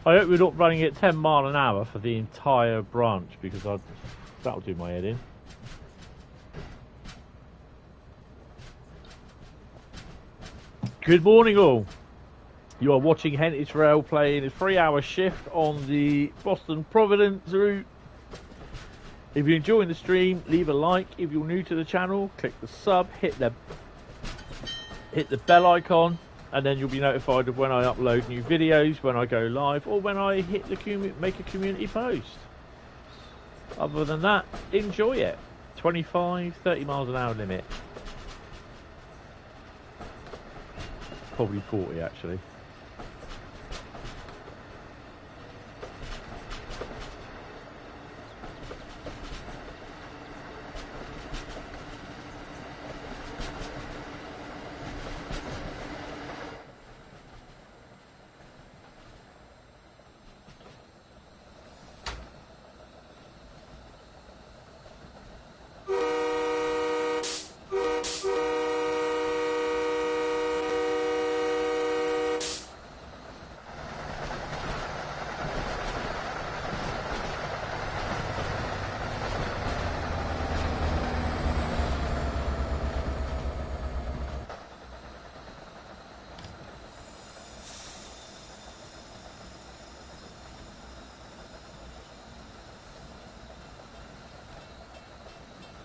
I hope we're not running at 10 mile an hour for the entire branch, because that'll do my head in. Good morning all. You are watching Hentis Rail playing a 3-hour shift on the Boston Providence route. If you're enjoying the stream, leave a like. If you're new to the channel, click the sub, hit the bell icon, and then you'll be notified of when I upload new videos, when I go live, or when I hit make a community post. Other than that, enjoy it. 25, 30 miles an hour limit. Probably 40 actually.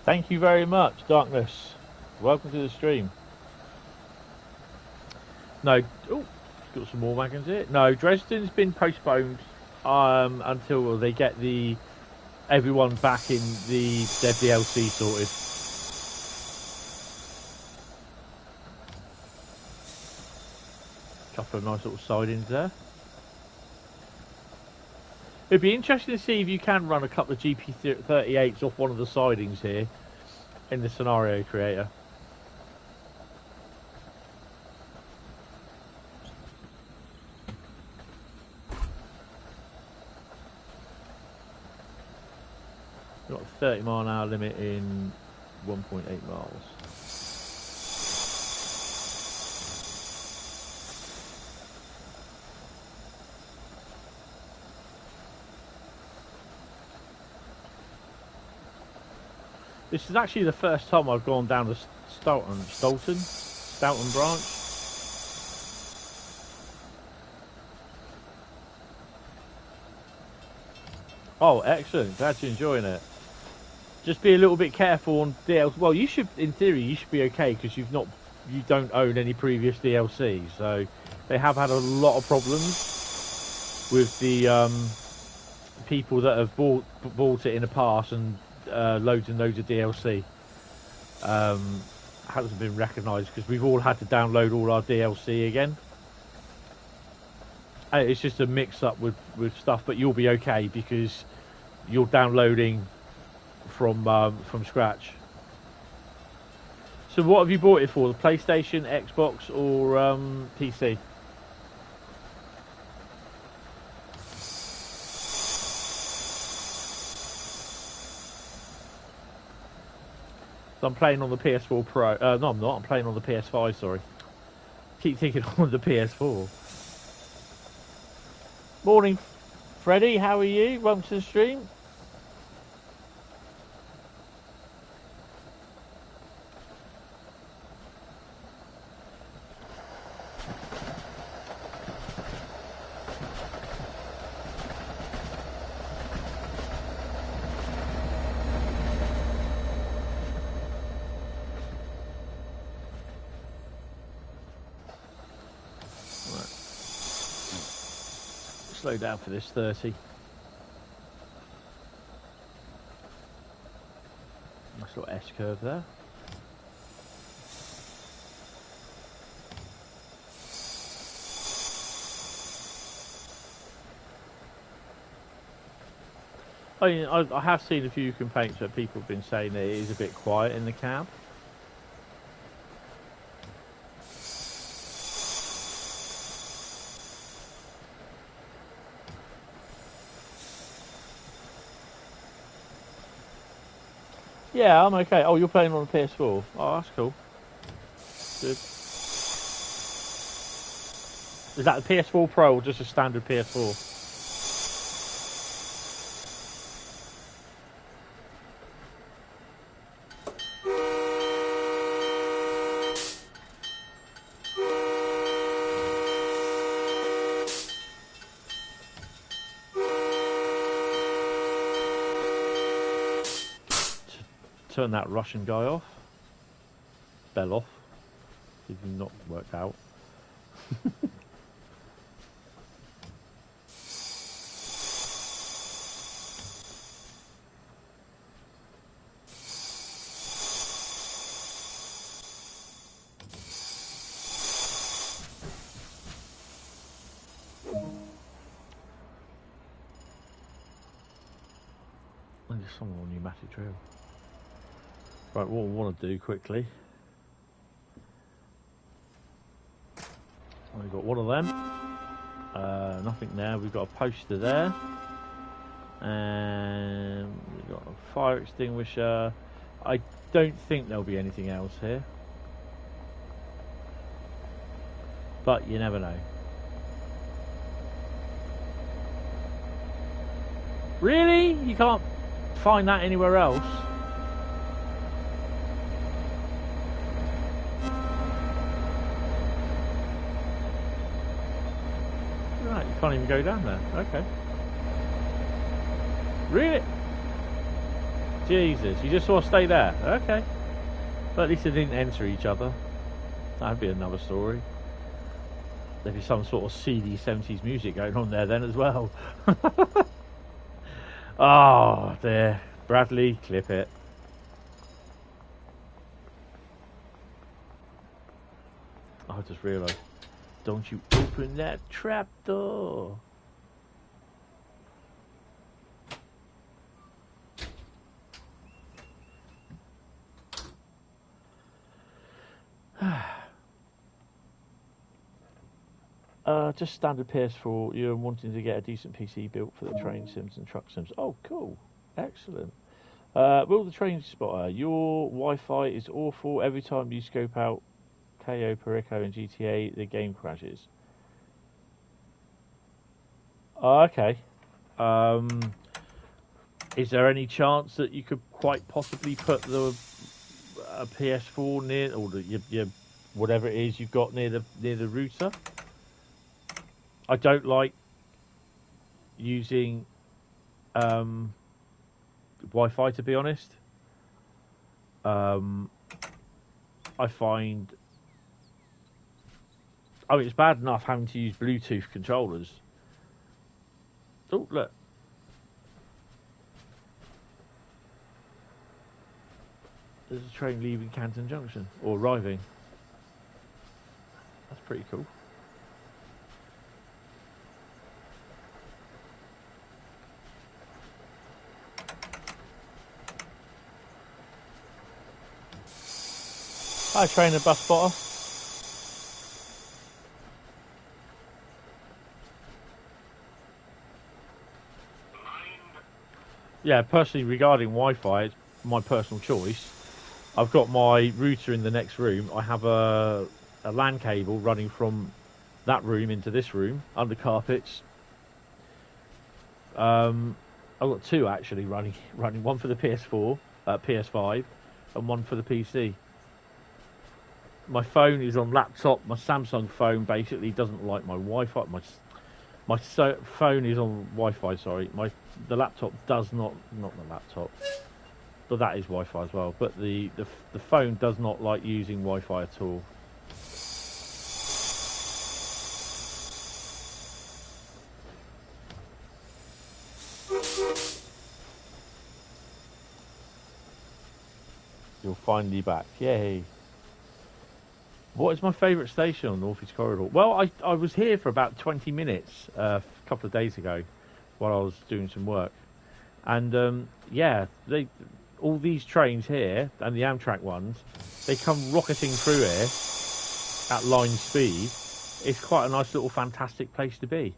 Thank you very much, Darkness. Welcome to the stream. No, oh, got some more wagons here. No, Dresden's been postponed until they get everyone back in their DLC sorted. Couple of nice little sidings there. It'd be interesting to see if you can run a couple of GP38s off one of the sidings here in the scenario creator. We've got a 30 mile an hour limit in 1.8 miles. This is actually the first time I've gone down the Stoughton branch. Oh, excellent. Glad you're enjoying it. Just be a little bit careful on DLC. Well, you should, in theory, you should be okay because you don't own any previous DLC. So they have had a lot of problems with the people that have bought it in the past and loads and loads of DLC hasn't been recognised because we've all had to download all our DLC again. It's just a mix up with stuff, but you'll be okay because you're downloading from scratch. So what have you bought it for? The PlayStation, Xbox, or PC? So I'm playing on the PS4 Pro. No, I'm not. I'm playing on the PS5, sorry. Keep thinking on the PS4. Morning, Freddie. How are you? Welcome to the stream. Slow down for this 30. Nice little S curve there. I mean, I have seen a few complaints that people have been saying that it is a bit quiet in the cab. Yeah, I'm okay. Oh, you're playing on the PS4. Oh, that's cool. Good. Is that the PS4 Pro or just a standard PS4? turn that Russian guy off. Bell off. Did not work out. Someone on pneumatic drill. Right, what we want to do quickly. We've got one of them. Nothing there. We've got a poster there. And we've got a fire extinguisher. I don't think there'll be anything else here. But you never know. Really? You can't find that anywhere else? Right, you can't even go down there. Okay. Really? Jesus, you just want to stay there? Okay. But at least they didn't enter each other. That'd be another story. There'd be some sort of seedy 70s music going on there then as well. Oh, there. Bradley, clip it. I just realised. Don't you open that trap door. Just standard PS4. You're wanting to get a decent PC built for the train sims and truck sims. Oh, cool. Excellent. Will the train spotter, your Wi-Fi is awful. Every time you scope out KO, Perico and GTA, the game crashes. Oh, okay. Is there any chance that you could quite possibly put the PS4 near, or your whatever it is you've got near the router? I don't like using Wi-Fi, to be honest. I find, I mean, it's bad enough having to use Bluetooth controllers. Oh, look. There's a train leaving Canton Junction, or arriving. That's pretty cool. Hi, train and bus spotter. Yeah, personally, regarding Wi-Fi, it's my personal choice. I've got my router in the next room. I have a LAN cable running from that room into this room under carpets. I've got two actually running one for the PS4, PS5, and one for the PC. My phone is on laptop. My Samsung phone basically doesn't like my Wi-Fi. My phone is on Wi-Fi. Sorry, the laptop does not the laptop, but that is Wi-Fi as well. But the phone does not like using Wi-Fi at all. You're finally back! Yay! What is my favourite station on North East Corridor? Well, I was here for about 20 minutes a couple of days ago while I was doing some work. And, yeah, all these trains here, and the Amtrak ones, they come rocketing through here at line speed. It's quite a nice little fantastic place to be.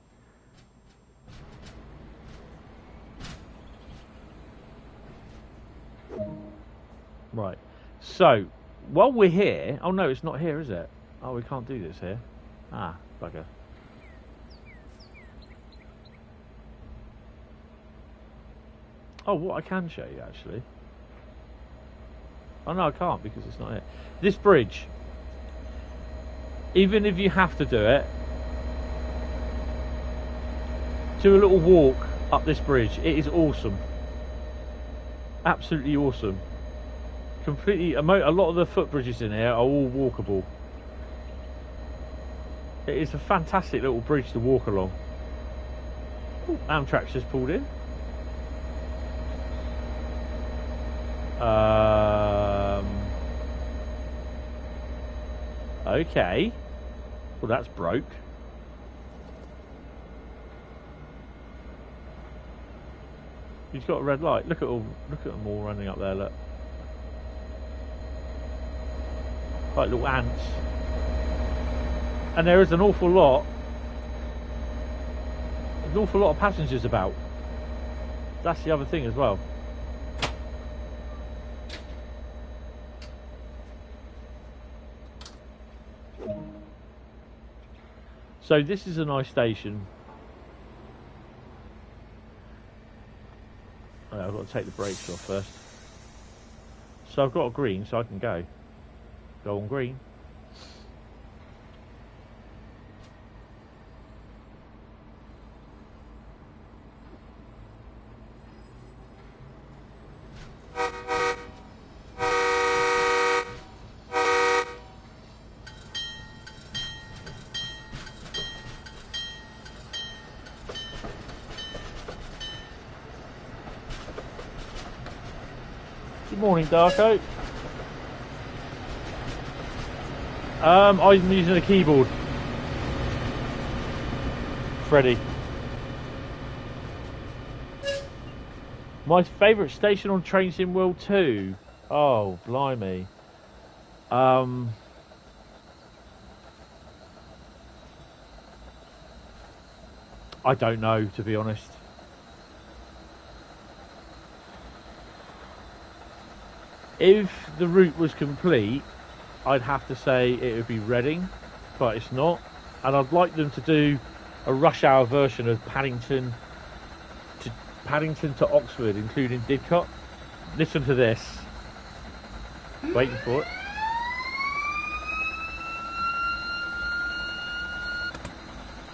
Right, so... while we're here... oh no, it's not here, is it? Oh, we can't do this here. Ah, bugger. Oh, what I can show you, actually. Oh no, I can't, because it's not here. This bridge. Even if you have to do it, do a little walk up this bridge. It is awesome. Absolutely awesome. completely... A lot of the footbridges in here are all walkable. It is a fantastic little bridge to walk along. Ooh, Amtrak's just pulled in. Okay. Well, that's broke. He's got a red light. Look at them all running up there. Look, like little ants. And there is an awful lot. There's an awful lot of passengers about. That's the other thing as well. So this is a nice station. Oh, I've got to take the brakes off first. So I've got a green, so I can go. Go on green. Good morning, Darko. I'm using a keyboard. Freddy. My favourite station on Trains in World 2. Oh, blimey. I don't know, to be honest. If the route was complete, I'd have to say it would be Reading, but it's not. And I'd like them to do a rush hour version of Paddington to Oxford, including Didcot. Listen to this. Waiting for it.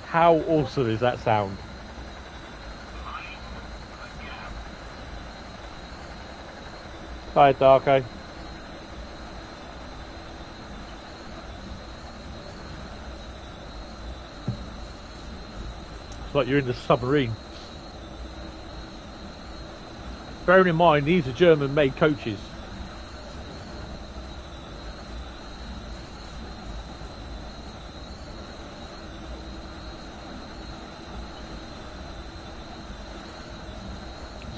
How awesome is that sound? Hi, Darko. It's like you're in the submarine. Bearing in mind, these are German-made coaches.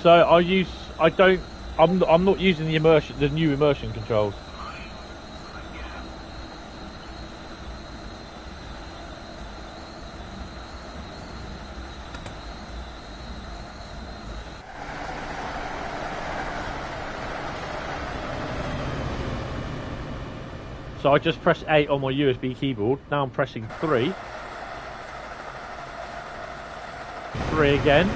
So I'm not using the new immersion controls. So I just pressed 8 on my USB keyboard. Now I'm pressing 3. 3 again.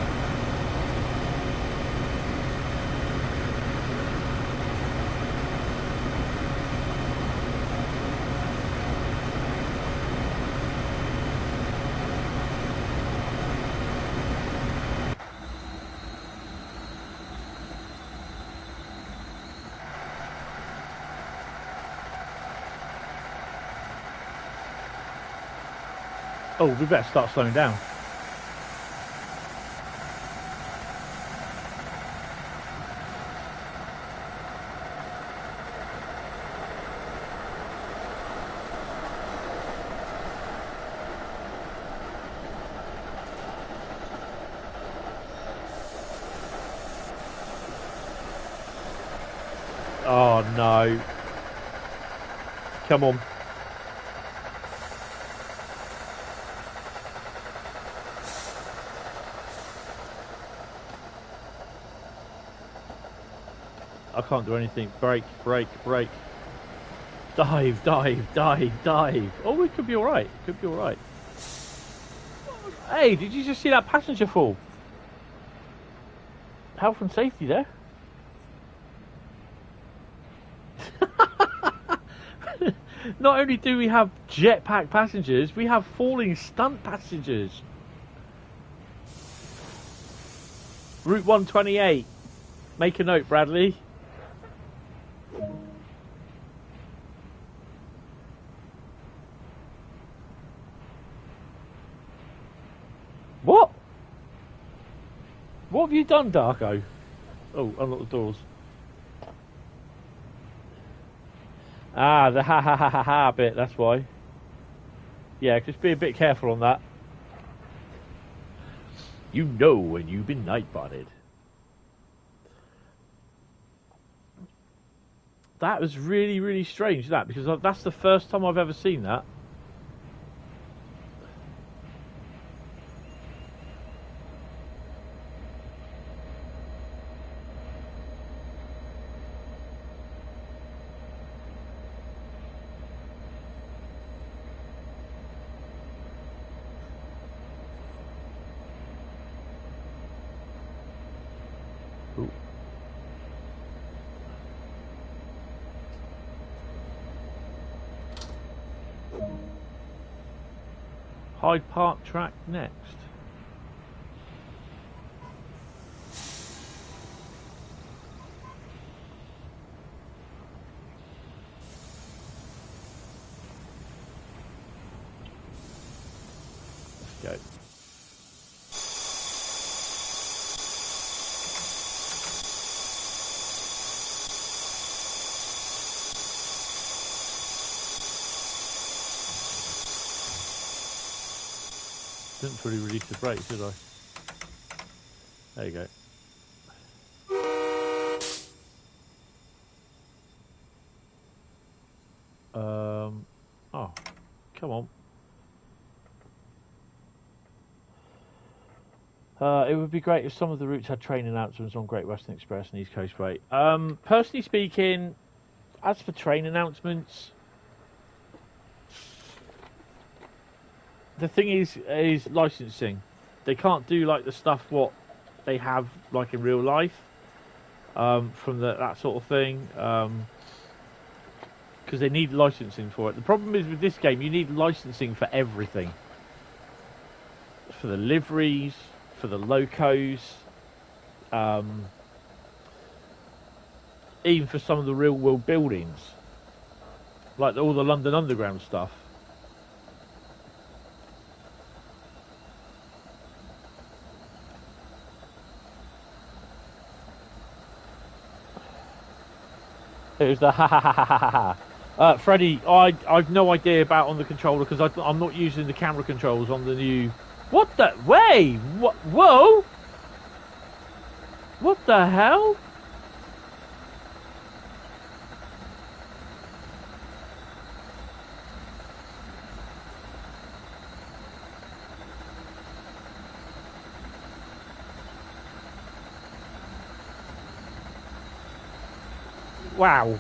Oh, we better start slowing down. Oh no. Come on. I can't do anything. Brake, brake, brake. Dive, dive, dive, dive. Oh, it could be alright. It could be alright. Hey, did you just see that passenger fall? Health and safety there. Not only do we have jetpack passengers, we have falling stunt passengers. Route 128. Make a note, Bradley. What have you done, Darko? Oh, unlock the doors. Ah, the ha ha ha ha ha bit, that's why. Yeah, just be a bit careful on that. You know when you've been nightbotted. That was really, really strange, that, because that's the first time I've ever seen that. Hyde Park track next. Let's go. Didn't fully release the brakes, did I? There you go. Oh, come on. It would be great if some of the routes had train announcements on Great Western Express and East Coast Freight. Personally speaking, as for train announcements, the thing is licensing. They can't do like the stuff what they have like in real life from that sort of thing because they need licensing for it. The problem is with this game, you need licensing for everything, for the liveries, for the locos, even for some of the real world buildings, like all the London Underground stuff. It was the ha ha ha ha ha ha. Freddie, I've no idea about on the controller because I'm not using the camera controls on the new. What the way? What? Whoa! What the hell? Wow.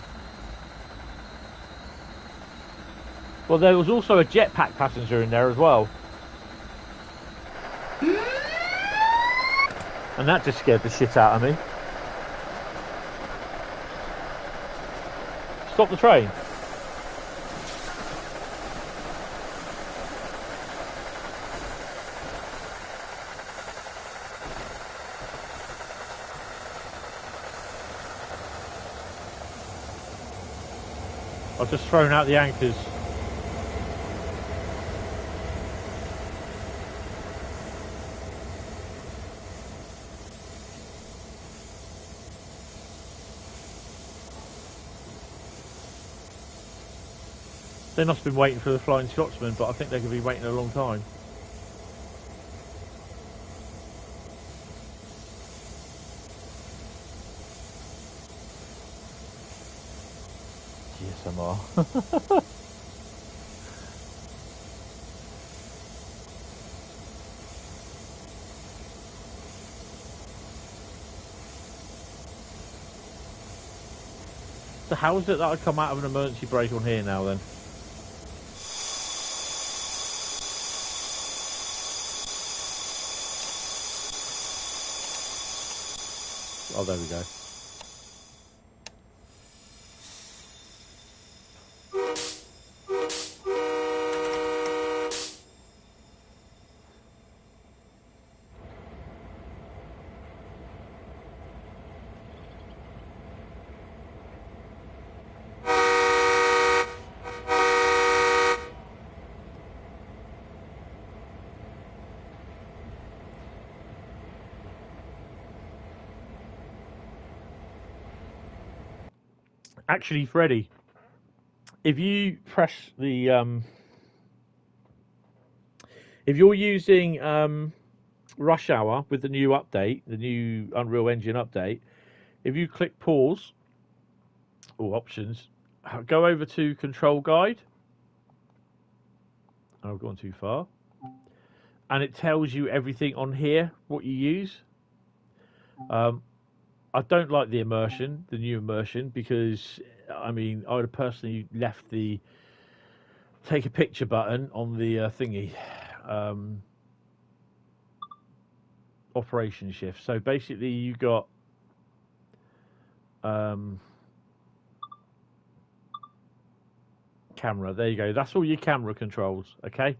Well, there was also a jetpack passenger in there as well. And that just scared the shit out of me. Stop the train. I've just thrown out the anchors. They must have been waiting for the Flying Scotsman, but I think they could be waiting a long time. GSMR. So how is it that I come out of an emergency brake on here now then? Oh, there we go. Actually, Freddie, if you press the if you're using Rush Hour with the new update, the new Unreal Engine update, if you click pause or options, go over to control guide. I've gone too far. And it tells you everything on here, what you use. I don't like the immersion, the new immersion, because, I mean, I would have personally left the take a picture button on the thingy. Operation shift. So basically you got camera. There you go. That's all your camera controls, okay?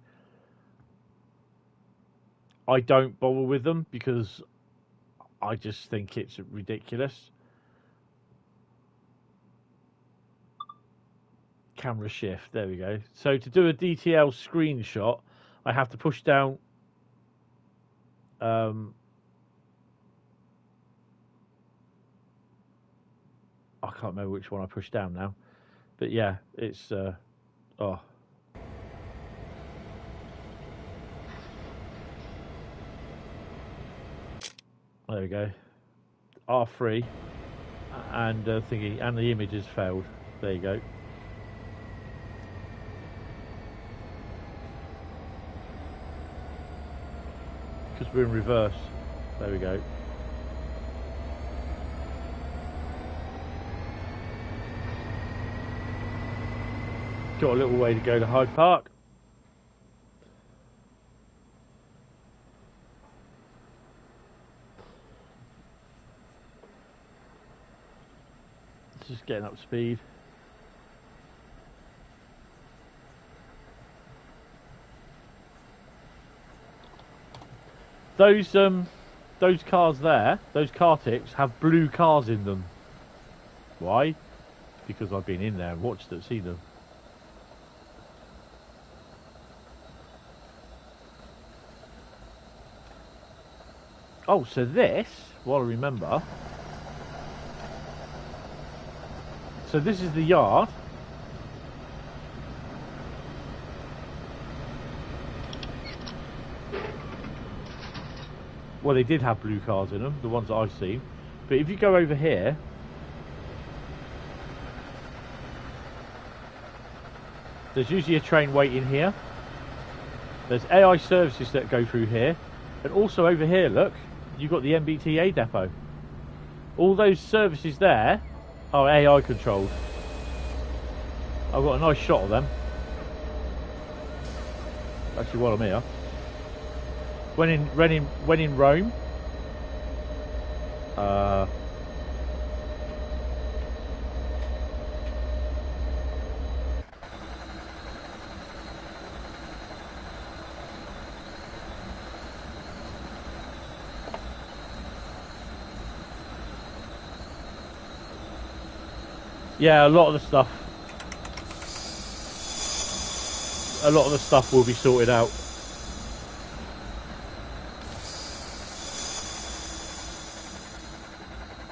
I don't bother with them because I just think it's ridiculous. Camera shift. There we go. So to do a DTL screenshot, I have to push down I can't remember which one I pushed down now. But yeah, it's oh. There we go. R3 and thingy, and the image has failed. There you go. Because we're in reverse. There we go. Got a little way to go to Hyde Park. Just getting up to speed. Those cars there, those car tips have blue cars in them. Why? Because I've been in there and watched it, seen them. Oh, so this, well, I remember. So this is the yard. Well, they did have blue cars in them, the ones that I've seen. But if you go over here, there's usually a train waiting here. There's AI services that go through here. And also over here, look, you've got the MBTA depot. All those services there are AI controlled. I've got a nice shot of them. Actually, while I'm here. When in Rome, yeah, a lot of the stuff will be sorted out.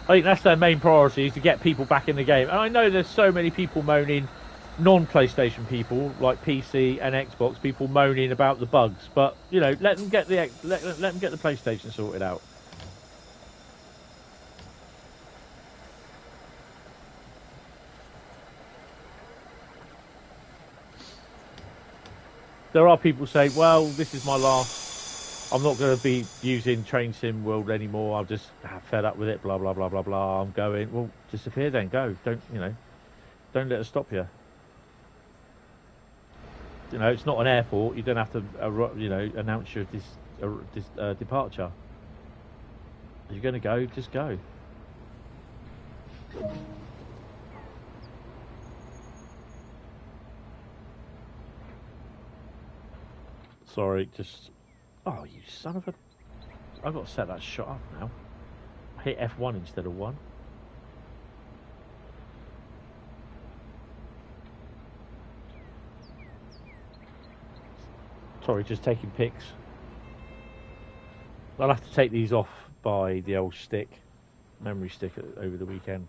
I think that's their main priority, is to get people back in the game. And I know there's so many people moaning, non-PlayStation people like PC and Xbox people moaning about the bugs, but you know, let them get the PlayStation sorted out. There are people saying, well, this is my last. I'm not going to be using Train Sim World anymore. I'm just fed up with it. Blah blah blah blah blah. I'm going. Well, disappear then. Go. Don't Don't let us stop you. You know, it's not an airport. You don't have to announce your departure. If you're going to go, just go. Sorry, just. Oh, you son of a... I've got to set that shot up now. I hit F1 instead of 1. Sorry, just taking pics. I'll have to take these off by the old stick, memory stick over the weekend.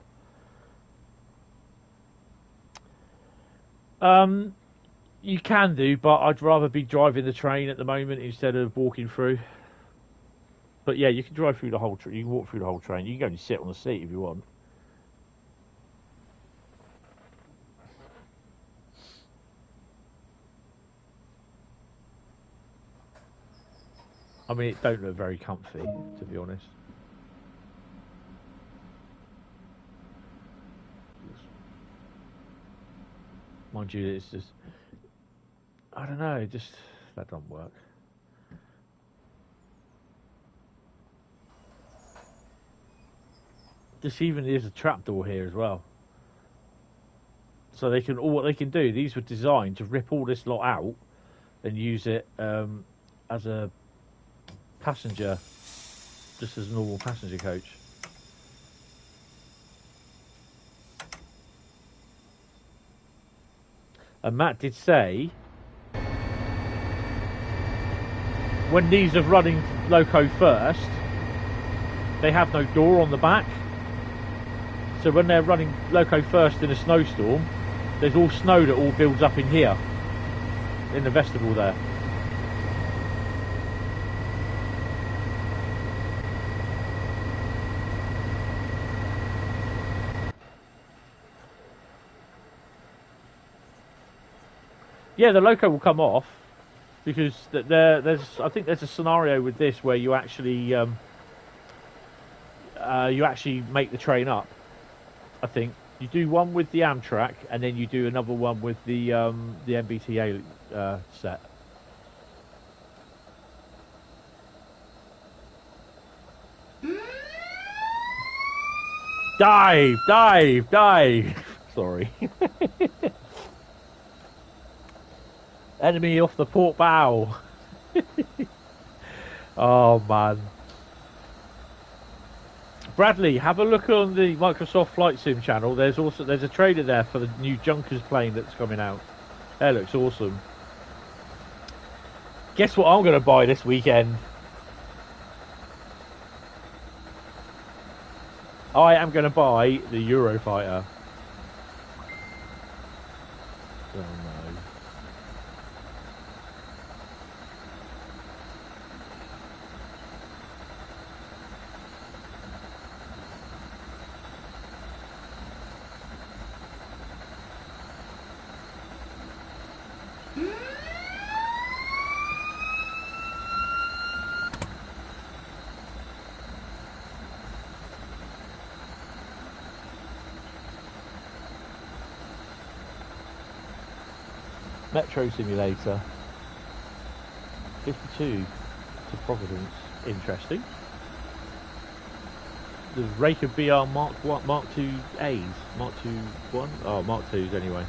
You can do, but I'd rather be driving the train at the moment instead of walking through. But yeah, you can drive through the whole train. You can walk through the whole train. You can go and sit on the seat if you want. I mean, it don't look very comfy, to be honest. Mind you, it's just... I don't know, just... That doesn't work. Just even there's a trapdoor here as well. So they can... All what they can do, these were designed to rip all this lot out and use it as a passenger, just as a normal passenger coach. And Matt did say when these are running loco first, they have no door on the back. So when they're running loco first in a snowstorm, there's all snow that all builds up in here, in the vestibule there. Yeah, the loco will come off because I think there's a scenario with this where you actually make the train up. I think you do one with the Amtrak and then you do another one with the MBTA set. Dive! Sorry. Enemy off the port bow. Oh man. Bradley, have a look on the Microsoft Flight Sim channel. There's a trailer there for the new Junkers plane that's coming out. That looks awesome. Guess what I'm going to buy this weekend? I am going to buy the Eurofighter. Oh no. Metro Simulator 52 to Providence. Interesting. The Railcam BR Mark 2A's, Mark 2-1? Oh, Mark 2's anyway.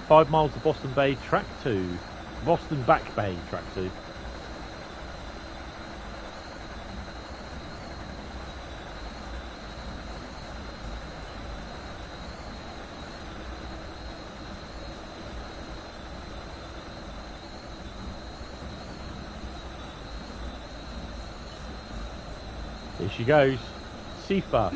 5 miles to Boston Bay, Track 2. Boston Back Bay, Track 2. Here she goes. Sifa.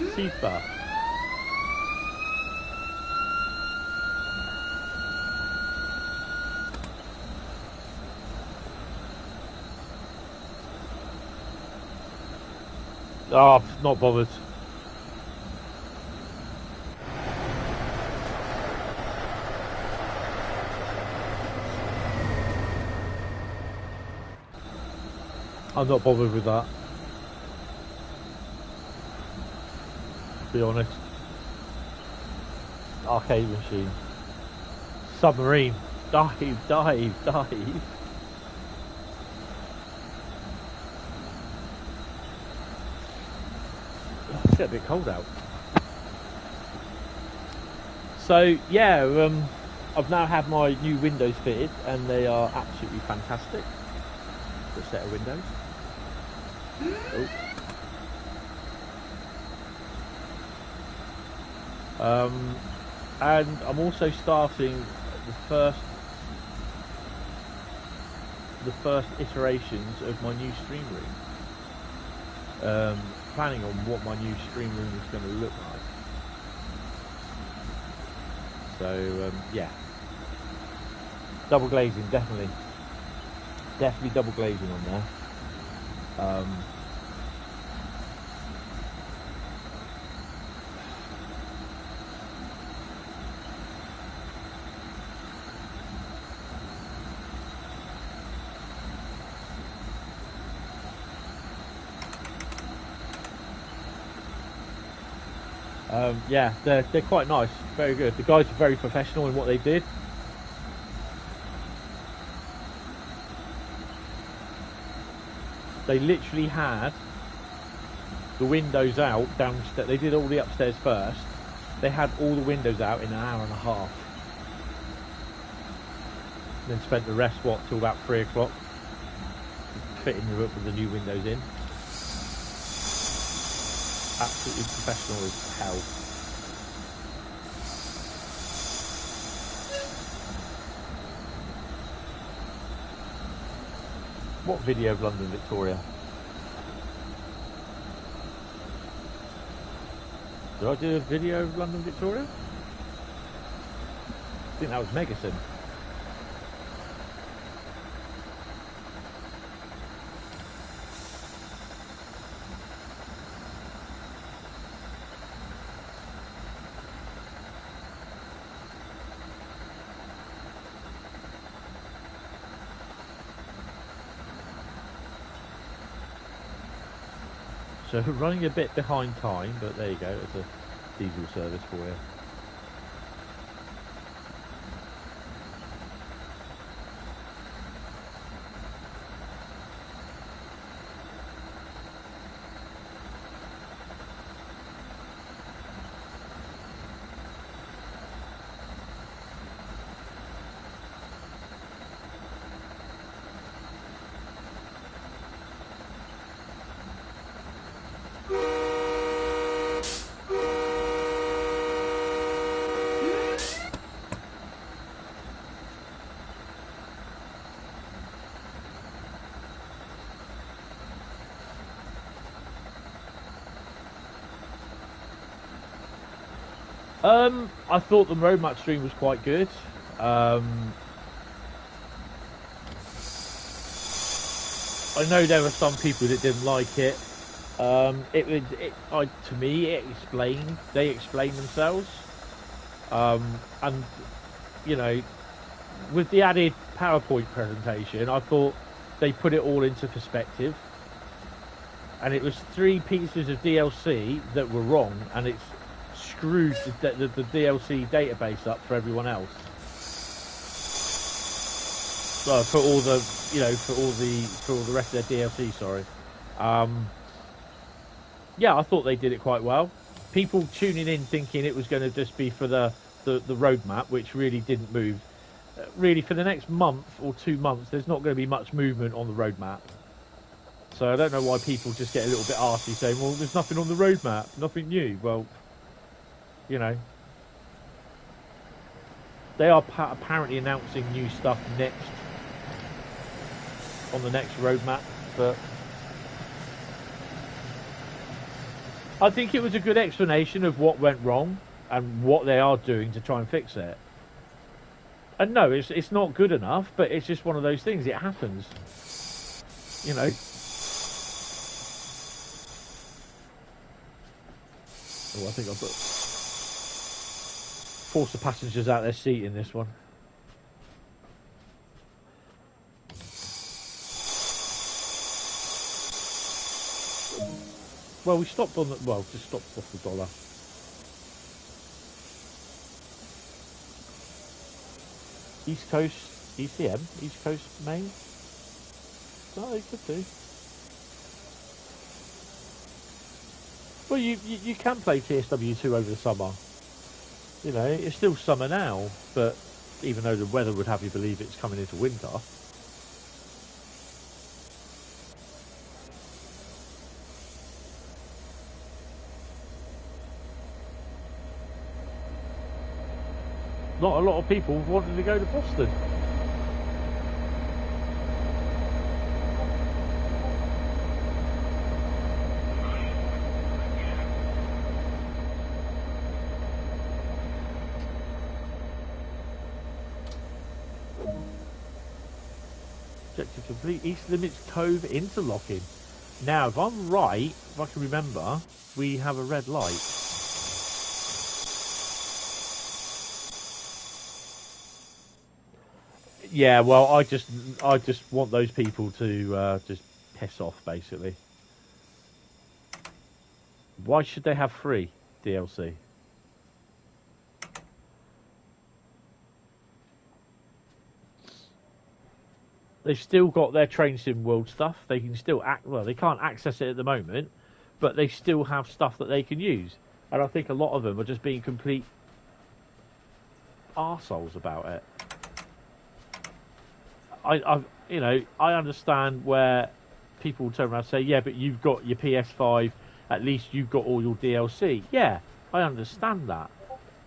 Oh, not bothered. I'm not bothered with that. To be honest. Arcade machine. Submarine. Dive. It's getting a bit cold out. So yeah, I've now had my new windows fitted and they are absolutely fantastic. Good set of windows. And I'm also starting the first iterations of my new stream room. Planning on what my new stream room is going to look like. So yeah, double glazing, definitely double glazing on there. Yeah, they're quite nice, very good. The guys are very professional in what they did. They literally had the windows out downstairs. They did all the upstairs first. They had all the windows out in an hour and a half. Then spent the rest, what, till about 3 o'clock, fitting the new windows in. Absolutely professional as hell. What video of London Victoria? Did I do a video of London Victoria? I think that was Megason. So running a bit behind time, but there you go, it's a diesel service for you. I thought the road map stream was quite good. I know there were some people that didn't like it. To me, they explained themselves. And, you know, with the added PowerPoint presentation, I thought they put it all into perspective. And it was 3 pieces of DLC that were wrong, and it's screwed the DLC database up for everyone else. For all the, you know, for all the rest of their DLC. Sorry. Yeah, I thought they did it quite well. People tuning in thinking it was going to just be for the roadmap, which really didn't move. Really, for the next month or 2 months, there's not going to be much movement on the roadmap. So I don't know why people just get a little bit arsy saying, well, there's nothing on the roadmap, nothing new. Well, you know, they are apparently announcing new stuff next on the next roadmap, but I think it was a good explanation of what went wrong and what they are doing to try and fix it. And no, it's not good enough, but it's just one of those things. It happens, you know. Oh, I think I've got force the passengers out their seat in this one. Well, we stopped on the, well, just stopped off the dollar. East Coast, ECM, East Coast Main. No, they could do. Well, you can play TSW2 over the summer. You know, it's still summer now, but even though the weather would have you believe it's coming into winter. Not a lot of people wanting to go to Boston. to complete East Limits Cove interlocking. Now, if I'm right, if I can remember, we have a red light. Yeah, well, I just want those people to just piss off, basically. Why should they have free DLC? They've still got their Train Sim World stuff. They can still they can't access it at the moment, but they still have stuff that they can use. And I think a lot of them are just being complete arseholes about it. I understand where people turn around and say, yeah, but you've got your PS5, at least you've got all your DLC. Yeah, I understand that.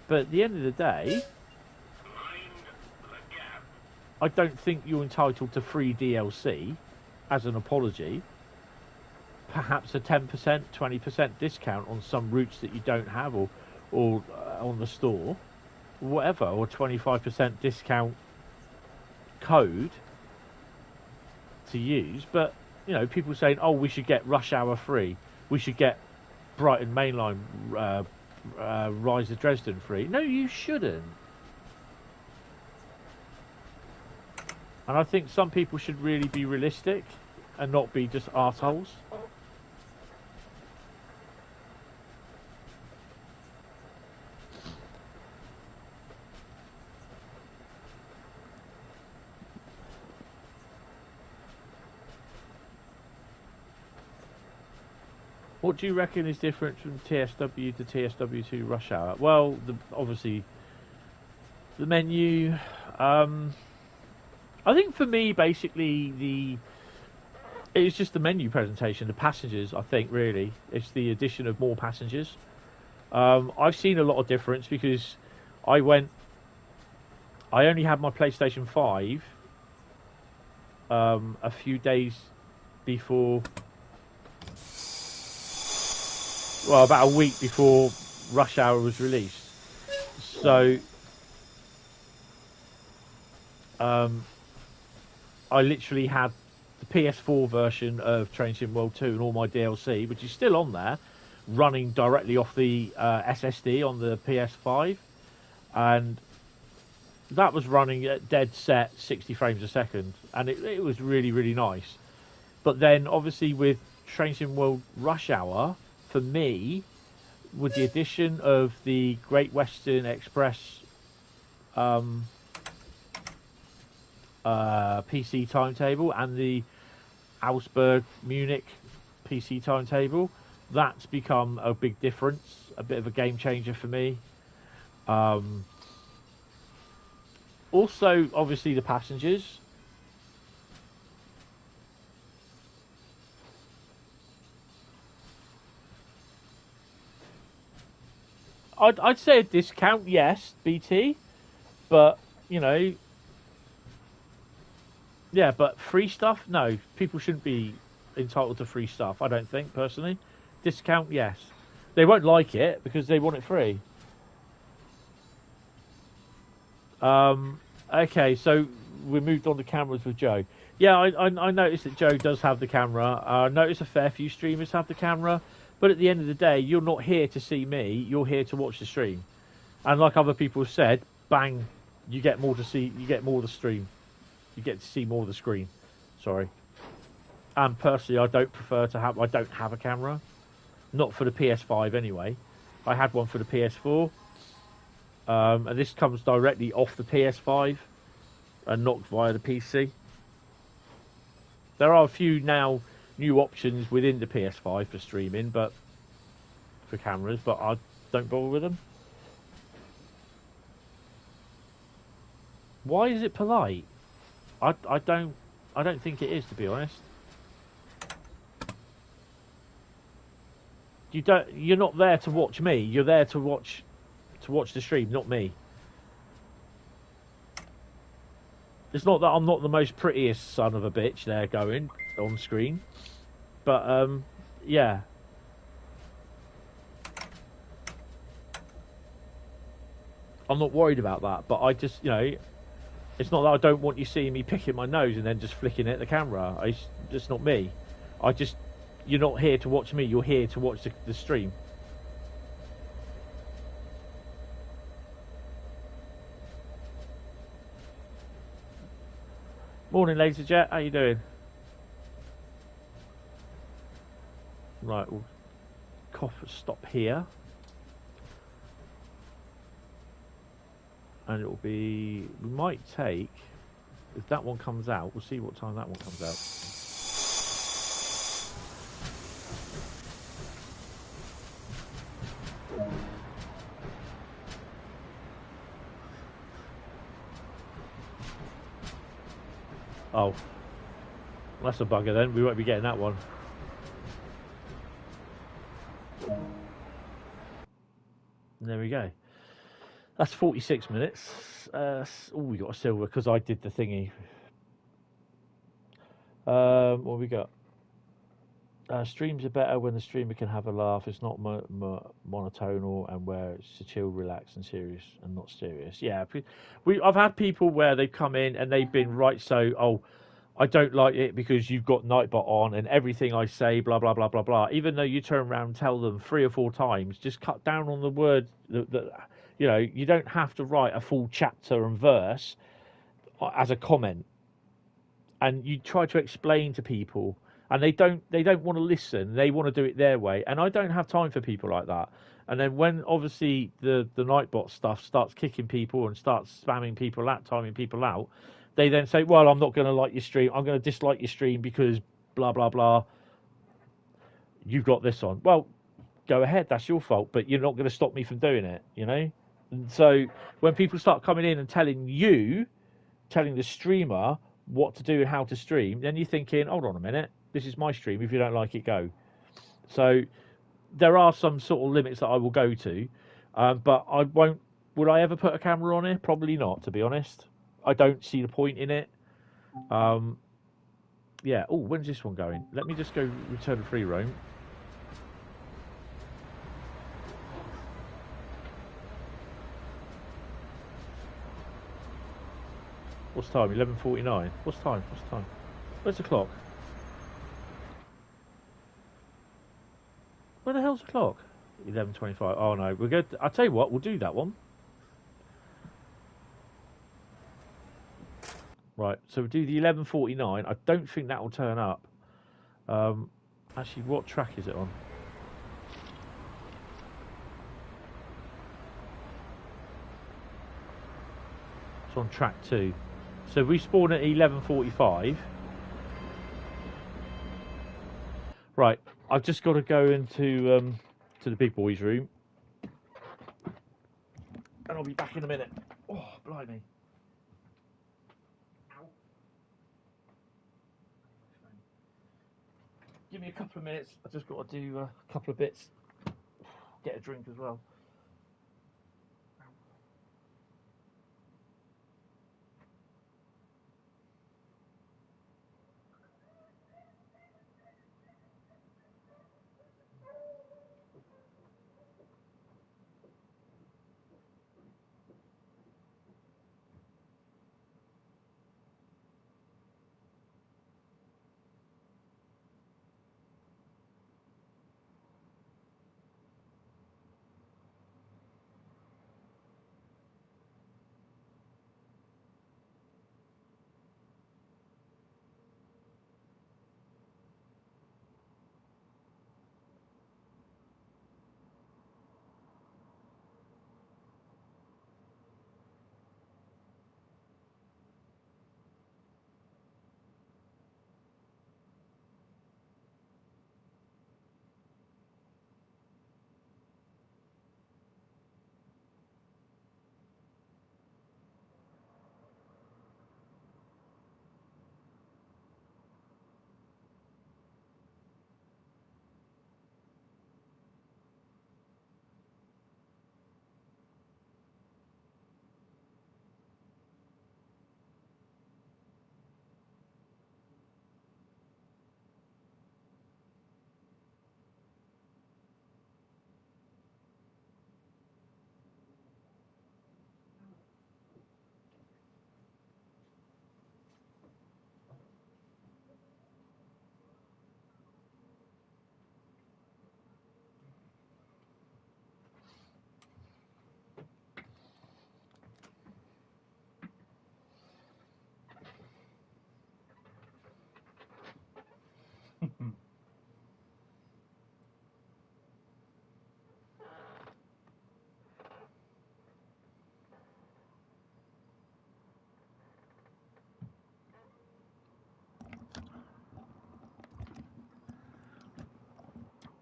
But at the end of the day, I don't think you're entitled to free DLC as an apology. Perhaps a 10%, 20% discount on some routes that you don't have, or on the store, whatever, or 25% discount code to use. But you know, people saying, oh, we should get rush hour free, we should get Brighton mainline Rise of Dresden free. No, you shouldn't. And I think some people should really be realistic and not be just arseholes. What do you reckon is different from TSW to TSW2 rush hour? Well, obviously, the menu. I think for me, basically, it's just the menu presentation, the passengers, I think, really. It's the addition of more passengers. I've seen a lot of difference because I only had my PlayStation 5 a few days before, well, about a week before Rush Hour was released. So, I literally had the PS4 version of Train Sim World 2 and all my DLC, which is still on there, running directly off the SSD on the PS5, and that was running at dead set 60 frames a second, and it was really, really nice. But then, obviously, with Train Sim World Rush Hour, for me, with the addition of the Great Western Express PC timetable and the Augsburg Munich PC timetable, that's become a big difference, a bit of a game changer for me. Also, obviously, the passengers. I'd say a discount, yes, BT, but you know, yeah, but free stuff, no. People shouldn't be entitled to free stuff, I don't think, personally. Discount, yes. They won't like it because they want it free. Okay, so we moved on to cameras with Joe. Yeah, I noticed that Joe does have the camera. I noticed a fair few streamers have the camera. But at the end of the day, you're not here to see me. You're here to watch the stream. And like other people have said, bang, you get more to see. You get more of the stream. You get to see more of the screen. Sorry. And personally, I don't have a camera. Not for the PS5 anyway. I had one for the PS4. And this comes directly off the PS5 and not via the PC. There are a few now new options within the PS5 for streaming, but for cameras, but I don't bother with them. Why is it polite? I don't think it is, to be honest. You're not there to watch me. You're there to watch the stream, not me. It's not that I'm not the most prettiest son of a bitch there going on screen. But, yeah. I'm not worried about that, but I just, you know, It's not that I don't want you seeing me picking my nose and then just flicking it at the camera. It's just not me. You're not here to watch me. You're here to watch the stream. Morning, Laser Jet. How you doing? Right, we'll stop here. And it'll be... We might take... If that one comes out, we'll see what time that one comes out. Oh. That's a bugger then. We won't be getting that one. And there we go. That's 46 minutes. Oh, we got a silver because I did the thingy. What we got? Streams are better when the streamer can have a laugh. It's not monotonal and where it's chill, relaxed, and serious, and not serious. Yeah, I've had people where they've come in and they've been right. So, oh, I don't like it because you've got Nightbot on and everything I say, blah blah blah blah blah. Even though you turn around and tell them 3 or 4 times, just cut down on the word. You know, you don't have to write a full chapter and verse as a comment. And you try to explain to people, and they don't want to listen. They want to do it their way, and I don't have time for people like that. And then when obviously the Nightbot stuff starts kicking people and starts spamming people out, timing people out, they then say, well, I'm not going to like your stream. I'm going to dislike your stream because blah blah blah. You've got this on. Well, go ahead. That's your fault, but you're not going to stop me from doing it. You know. And so when people start coming in and telling the streamer what to do and how to stream, then you're thinking, hold on a minute, this is my stream. If you don't like it, go. So there are some sort of limits that I will go to, but I won't. Would I ever put a camera on here? Probably not, to be honest. I don't see the point in it. Yeah. Oh, when's this one going? Let me just go return free roam. What's time? 11:49. What's time? Where's the clock? Where the hell's the clock? 11:25. Oh no, we're good. I'll tell you what, we'll do that one. Right, so we'll do the 11:49. I don't think that will turn up. Actually, what track is it on? It's on track 2. So we spawn at 11:45. Right, I've just got to go into to the big boys' room, and I'll be back in a minute. Oh, blimey! Ow. Give me a couple of minutes. I just got to do a couple of bits. Get a drink as well.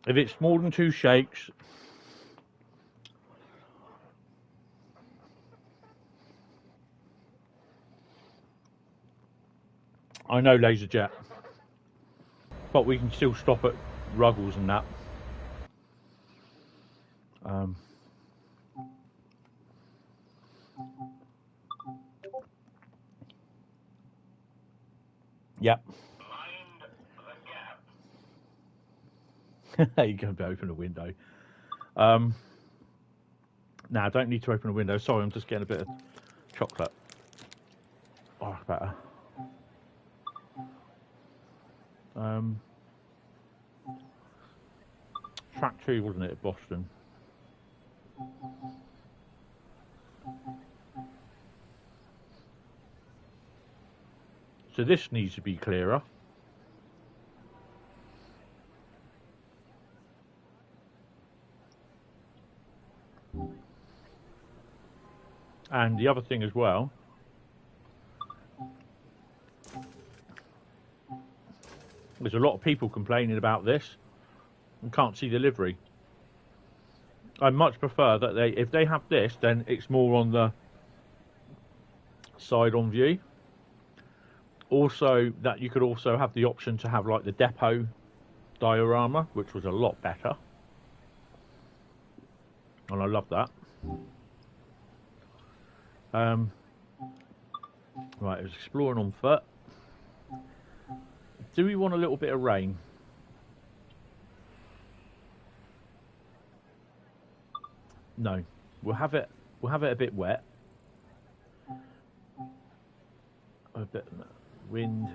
If it's more than 2 shakes, I know LaserJet, but we can still stop at Ruggles and that. Yep. You can open a window. Now I don't need to open a window. Sorry, I'm just getting a bit of chocolate. Oh, better. Track 2, wasn't it, at Boston? So this needs to be clearer. And the other thing as well, there's a lot of people complaining about this and can't see the livery. I much prefer that if they have this, then it's more on the side on view. Also, that you could also have the option to have like the depot diorama, which was a lot better. And I love that. Right, it was exploring on foot. Do we want a little bit of rain? No, we'll have it a bit wet. A bit wind.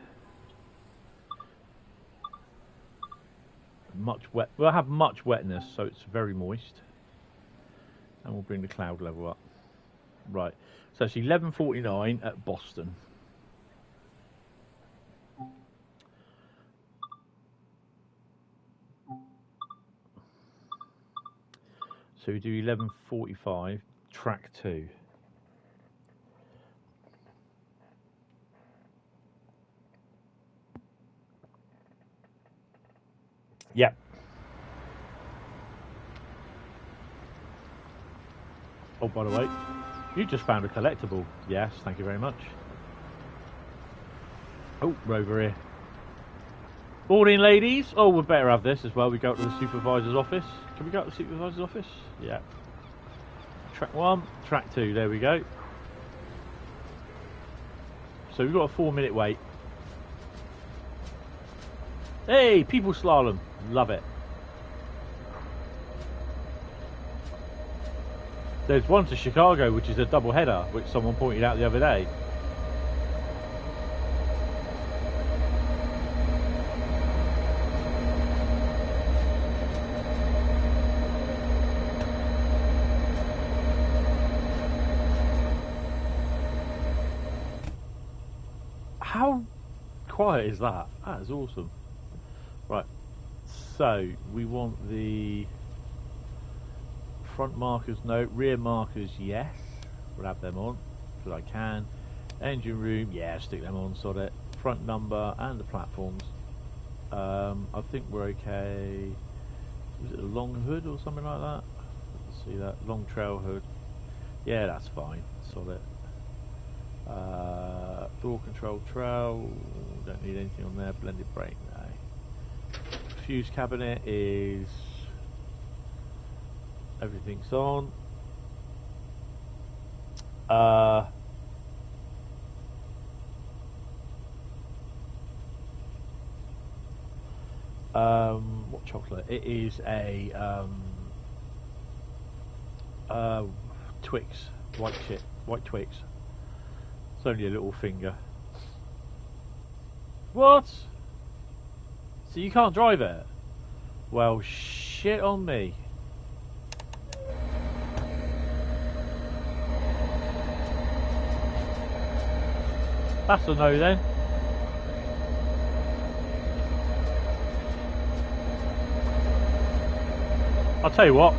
Much wet. We'll have much wetness, so it's very moist. And we'll bring the cloud level up. Right. So it's 11:49 at Boston. So we do 11:45, track 2. Yep. Oh, by the way, you just found a collectible. Yes, thank you very much. Oh, we're over here. Morning, ladies. Oh, we better have this as well. We go to the supervisor's office. Can we go to the supervisor's office? Yeah. Track 1, track 2. There we go. So we've got a 4-minute wait. Hey, people slalom. Love it. There's one to Chicago, which is a double header, which someone pointed out the other day. How quiet is that? That is awesome. Right, so we want the front markers, no. Rear markers, yes. We'll have them on, because I can. Engine room, yeah, stick them on, sod it. Front number and the platforms. I think we're okay. Was it a long hood or something like that? Let's see that. Long trail hood. Yeah, that's fine, sod it. Door control trail, don't need anything on there. Blended brake, no. Fuse cabinet is, everything's on. What chocolate? It is a Twix, white Twix. It's only a little finger. What? So you can't drive it? Well, shit on me. That's a no then. I'll tell you what.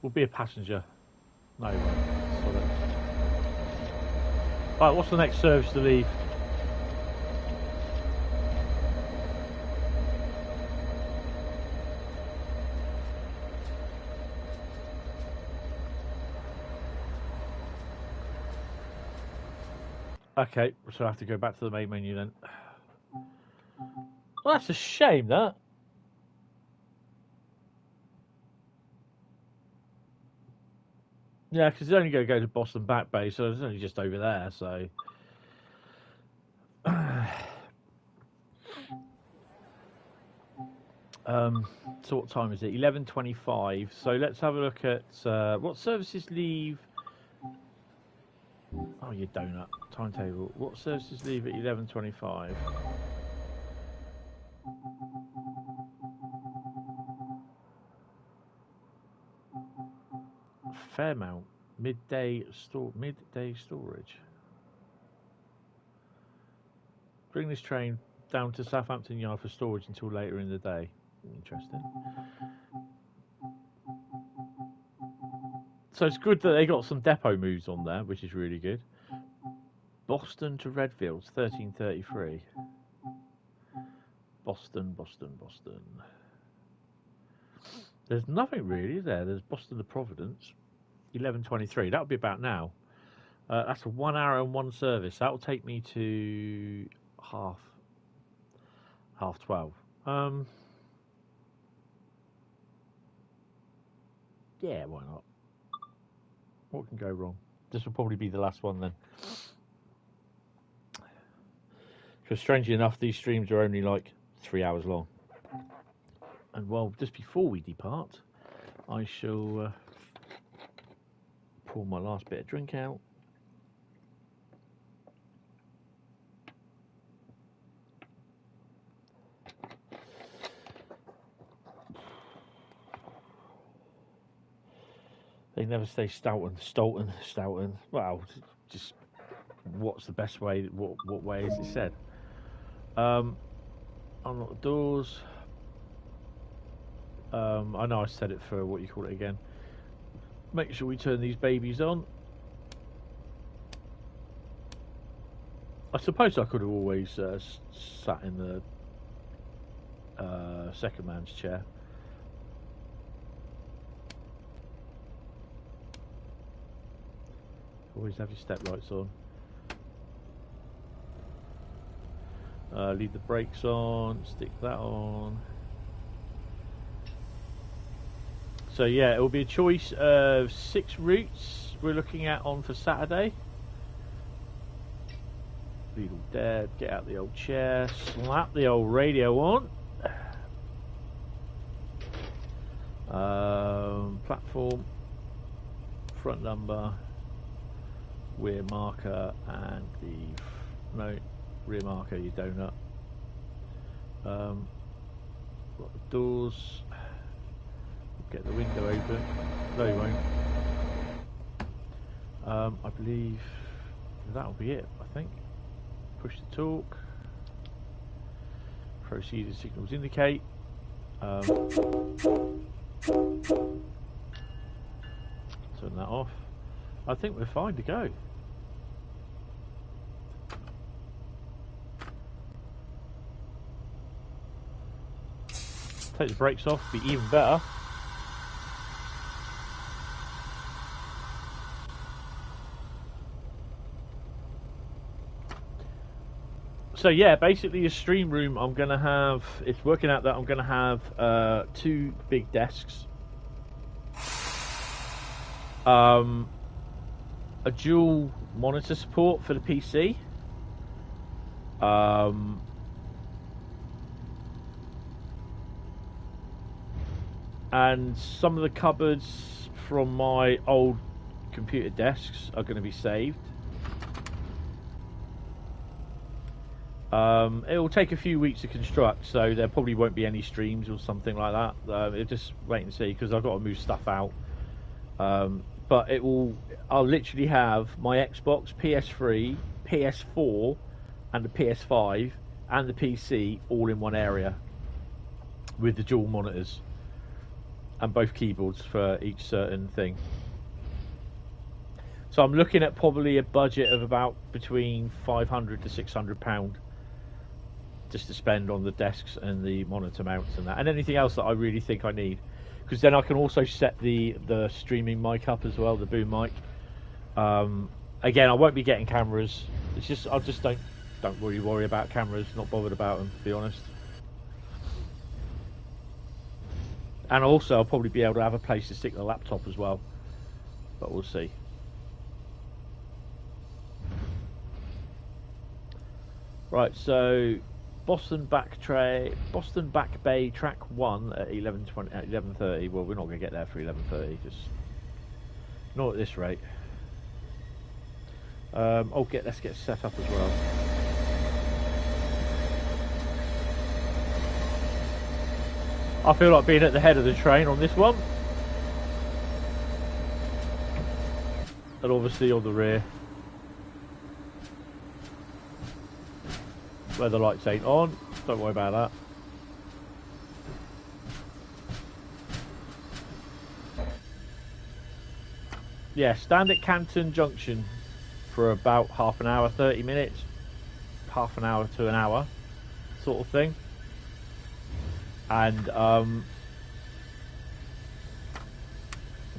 We'll be a passenger. No, we won't. Right, what's the next service to leave? Okay, so I have to go back to the main menu then. Well, that's a shame, that. Yeah, because it's only going to go to Boston Back Bay, so it's only just over there, so... so what time is it? 11:25. So let's have a look at what services leave. Oh, you donut timetable. What services leave at 11:25? Fairmount midday storage. Bring this train down to Southampton Yard for storage until later in the day. Interesting. So it's good that they got some depot moves on there, which is really good. Boston to Redfields, 13:33. Boston. There's nothing really, is there? There's Boston to Providence, 11:23. That would be about now. That's a 1 hour and one service. That will take me to half 12. Yeah, why not? What can go wrong? This will probably be the last one then. Because strangely enough, these streams are only like 3 hours long. And well, just before we depart, I shall pour my last bit of drink out. They never say Stoughton. Well, just what's the best way? What way is it said? Unlock the doors. I know I said it for what you call it again. Make sure we turn these babies on. I suppose I could have always sat in the second man's chair. Always have your step lights on. Leave the brakes on, stick that on. So yeah, it will be a choice of 6 routes we're looking at on for Saturday. Lead all dead, get out the old chair, slap the old radio on. Platform, front number, rear marker, and the rear marker, you donut. Got the doors. Get the window open. No, you won't. I believe that'll be it. I think. Push the torque. Proceed as signals indicate. Turn that off. I think we're fine to go. Take the brakes off, be even better. So yeah, basically a stream room I'm going to have, it's working out that I'm going to have 2 big desks. A dual monitor support for the PC. And some of the cupboards from my old computer desks are going to be saved. It will take a few weeks to construct, so there probably won't be any streams or something like that. It'll just wait and see, because I've got to move stuff out. But it will. I'll literally have my Xbox, PS3, PS4, and the PS5 and the PC all in one area with the dual monitors and both keyboards for each certain thing. So I'm looking at probably a budget of about between £500 to £600 just to spend on the desks and the monitor mounts and that, and anything else that I really think I need. Because then I can also set the streaming mic up as well, the boom mic. Again, I won't be getting cameras. It's just I just don't really worry about cameras. Not bothered about them, to be honest. And also, I'll probably be able to have a place to stick the laptop as well, but we'll see. Right, so Boston Back Bay Track 1 at 11:30. Well, we're not going to get there for 11:30. Just not at this rate. Let's get set up as well. I feel like being at the head of the train on this one, and obviously on the rear, where the lights ain't on. Don't worry about that. Yeah, stand at Canton Junction for about half an hour, 30 minutes, half an hour to an hour, sort of thing. And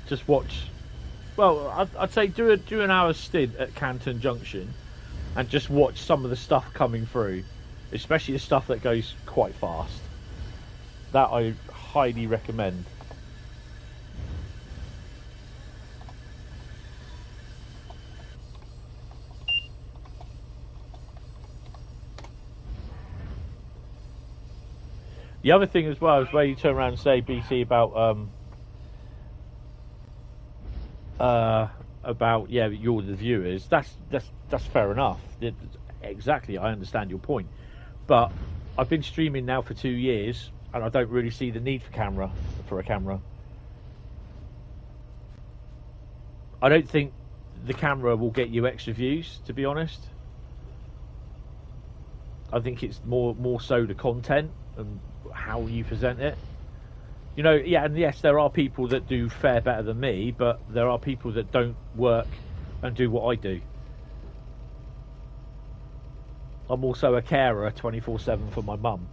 just watch. Well, I'd say do an hour's stint at Canton Junction, and just watch some of the stuff coming through, especially the stuff that goes quite fast. That I highly recommend. The other thing as well is where you turn around and say, BT, about yeah, you're the viewers. That's fair enough. Exactly, I understand your point. But I've been streaming now for 2 years, and I don't really see the need for a camera. I don't think the camera will get you extra views, to be honest. I think it's more so the content and how you present it. You know, yeah, and yes, there are people that do fare better than me, but there are people that don't work and do what I do. I'm also a carer 24/7 for my mum,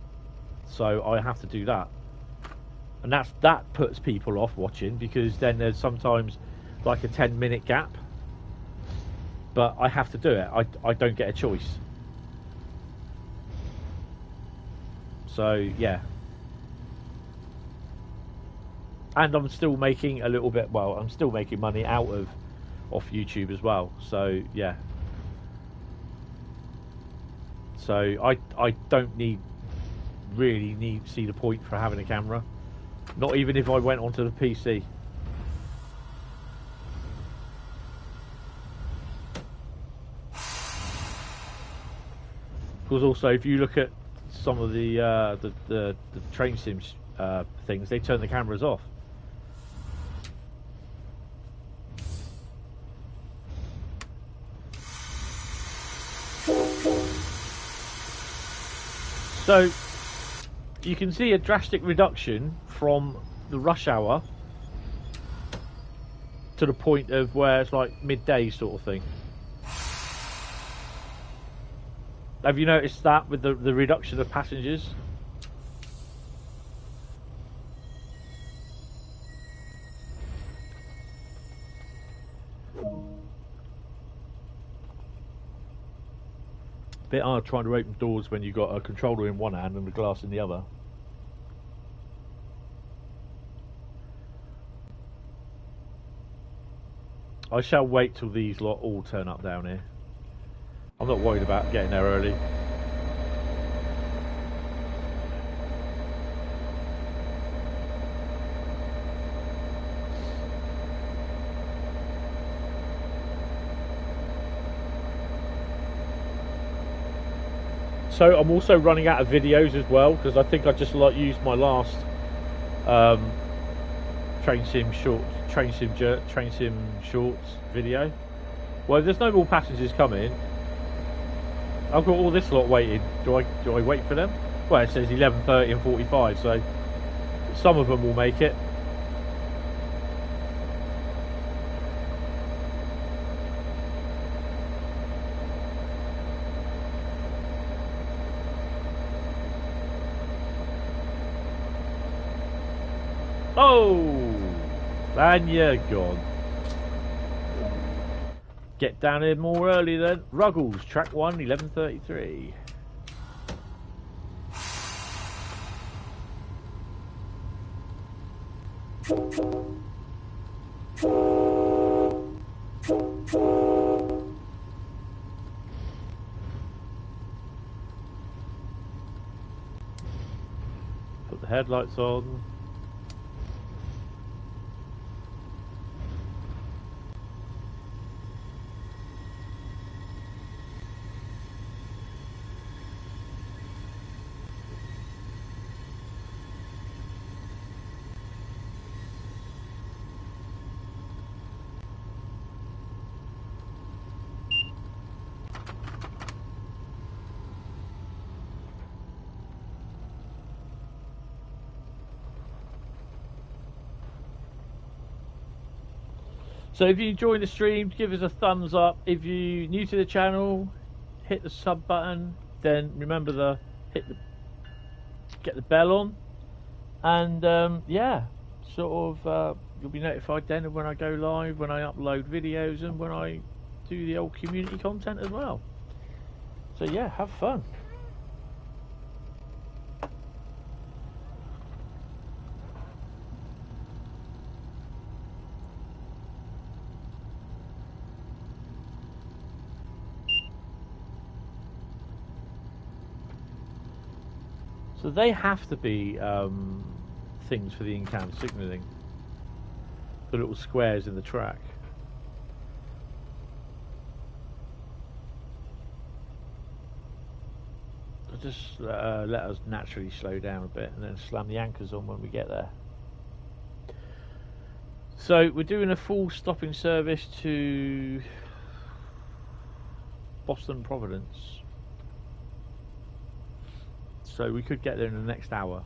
so I have to do that, and that puts people off watching, because then there's sometimes like a 10-minute gap, but I have to do it. I don't get a choice. So yeah, and I'm still making a little bit. Well, I'm still making money out of off YouTube as well. So yeah. So I don't really see the point for having a camera. Not even if I went onto the PC. Because also, if you look at some of the train sims things, they turn the cameras off. So you can see a drastic reduction from the rush hour to the point of where it's like midday sort of thing. Have you noticed that with the reduction of passengers? Bit hard trying to open doors when you've got a controller in one hand and the glass in the other. I shall wait till these lot all turn up down here. I'm not worried about getting there early. So I'm also running out of videos as well, because I think I just used my last train sim shorts video. Well, there's no more passengers coming. I've got all this lot waiting. Do I wait for them? Well, it says 11:30 and 45, so some of them will make it. Oh, and you're gone. Get down here more early then. Ruggles, track 1, 11:33. Put the headlights on. So if you enjoy the stream, give us a thumbs up. If you're new to the channel, hit the sub button. Then remember get the bell on, and yeah, sort of you'll be notified then of when I go live, when I upload videos, and when I do the old community content as well. So yeah, have fun. So they have to be things for the in-cam signalling. The little squares in the track. Just let us naturally slow down a bit and then slam the anchors on when we get there. So we're doing a full stopping service to Boston Providence. So we could get there in the next hour.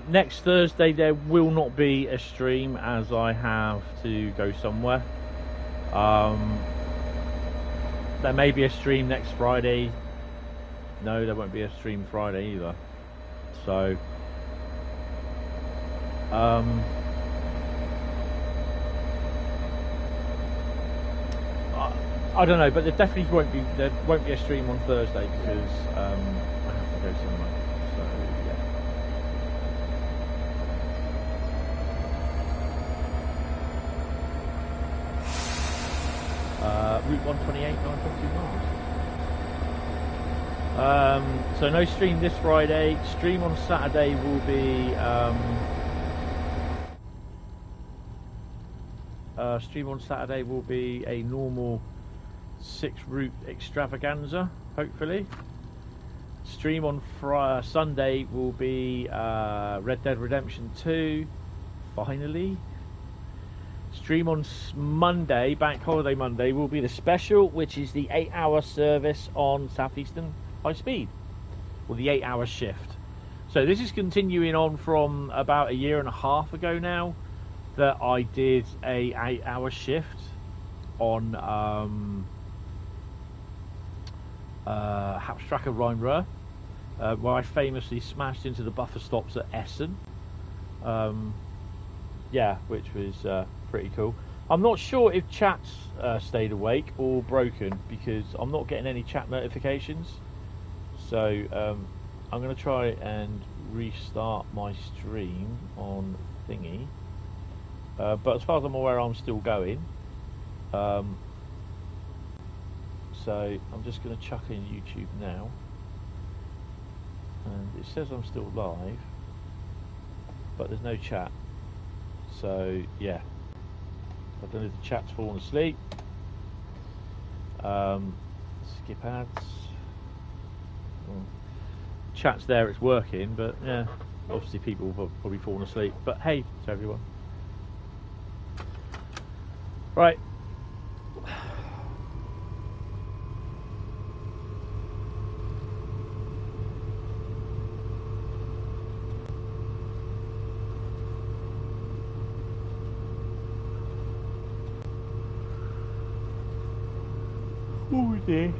Next Thursday there will not be a stream as I have to go somewhere. There may be a stream next Friday. No, there won't be a stream Friday either. So I don't know, but there definitely won't be a stream on Thursday because I have to go somewhere. So yeah. Route 128, 9.2 miles. So no stream this Friday. Stream on Saturday will be a normal 6-route extravaganza, hopefully. Stream on Sunday will be Red Dead Redemption 2, finally. Stream on Monday, Bank Holiday Monday, will be the special, which is the 8-hour service on Southeastern High Speed, or the 8-hour shift. So this is continuing on from about a year and a half ago now, that I did a 8-hour shift on Hauptstrecke Rhein-Ruhr where I famously smashed into the buffer stops at Essen. Yeah, which was pretty cool. I'm not sure if chat's stayed awake or broken because I'm not getting any chat notifications. So I'm going to try and restart my stream on thingy. But as far as I'm aware, I'm still going. So I'm just going to chuck in YouTube now. And it says I'm still live, but there's no chat. So yeah, I don't know if the chat's fallen asleep. Skip ads. Chat's there, it's working, but yeah, obviously people have probably fallen asleep. But hey to everyone. Right. Oh dear.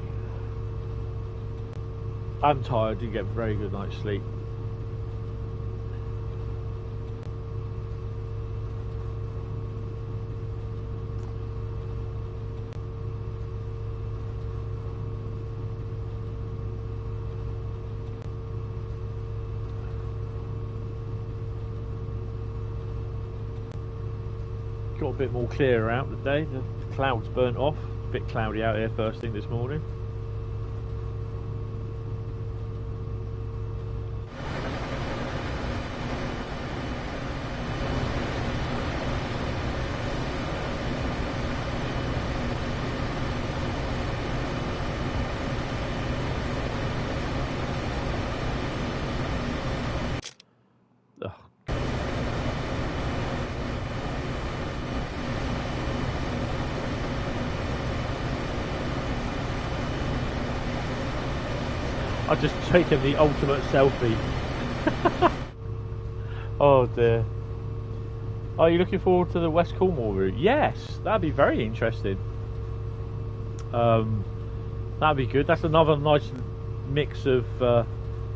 I'm tired, didn't get a very good night's sleep. Got a bit more clearer out today, the clouds burnt off. A bit cloudy out here first thing this morning. I've just taken the ultimate selfie. Oh dear. Are you looking forward to the West Cornwall route? Yes, that'd be very interesting. That'd be good. That's another nice mix of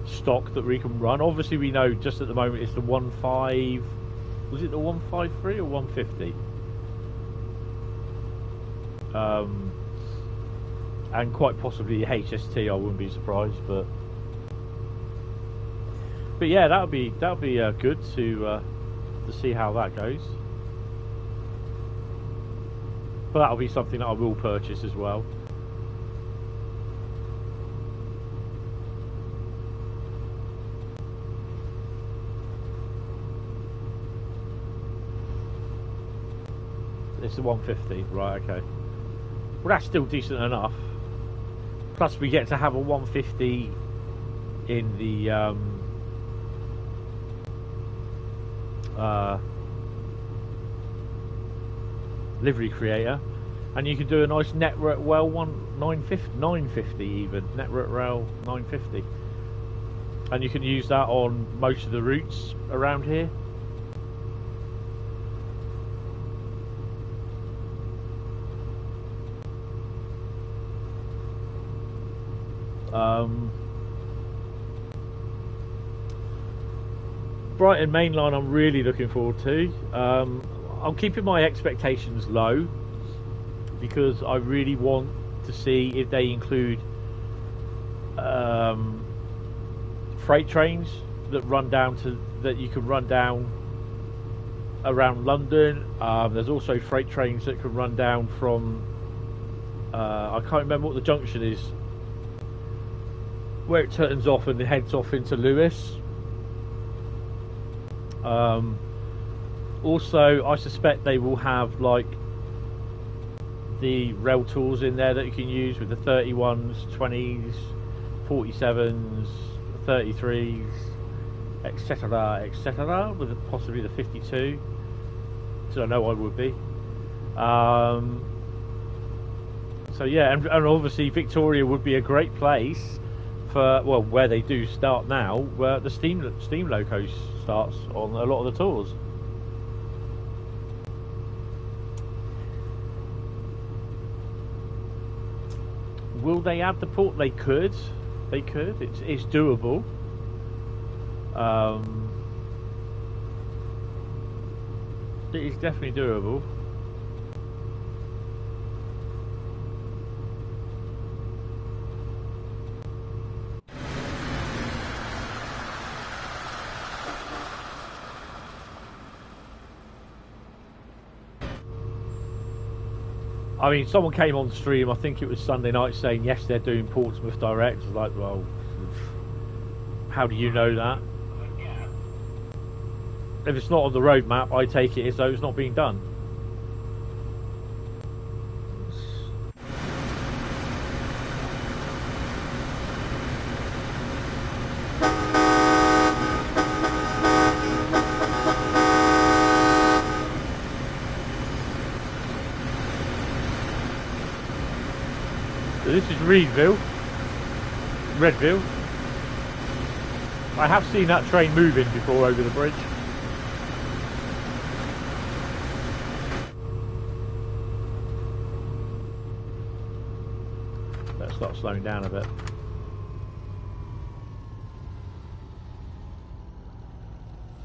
stock that we can run. Obviously we know just at the moment it's the 1.5. Was it the 153 or 150? And quite possibly the HST. I wouldn't be surprised, but yeah, that would be good to see how that goes. But that'll be something that I will purchase as well. It's the 150, right? Okay. Well, that's still decent enough. Plus, we get to have a 150 in the livery creator, and you can do a nice network well 950 even network rail 950, and you can use that on most of the routes around here. Brighton mainline I'm really looking forward to. I'm keeping my expectations low because I really want to see if they include freight trains that run down to that you can run down around London. There's also freight trains that can run down from I can't remember what the junction is where it turns off and it heads off into Lewis. Also, I suspect they will have like the rail tools in there that you can use with the 31s, 20s, 47s, 33s, etc., etc., with possibly the 52. So I know I would be. So yeah, and obviously Victoria would be a great place for, well, where they do start now, where the steam locos starts on a lot of the tours. Will they add the port? They could. They could. It's doable. It is definitely doable. I mean, someone came on stream, I think it was Sunday night, saying yes, they're doing Portsmouth Direct. I was like, well, how do you know that? If it's not on the roadmap, I take it as though it's not being done. So this is Redville. I have seen that train moving before over the bridge. Let's start slowing down a bit.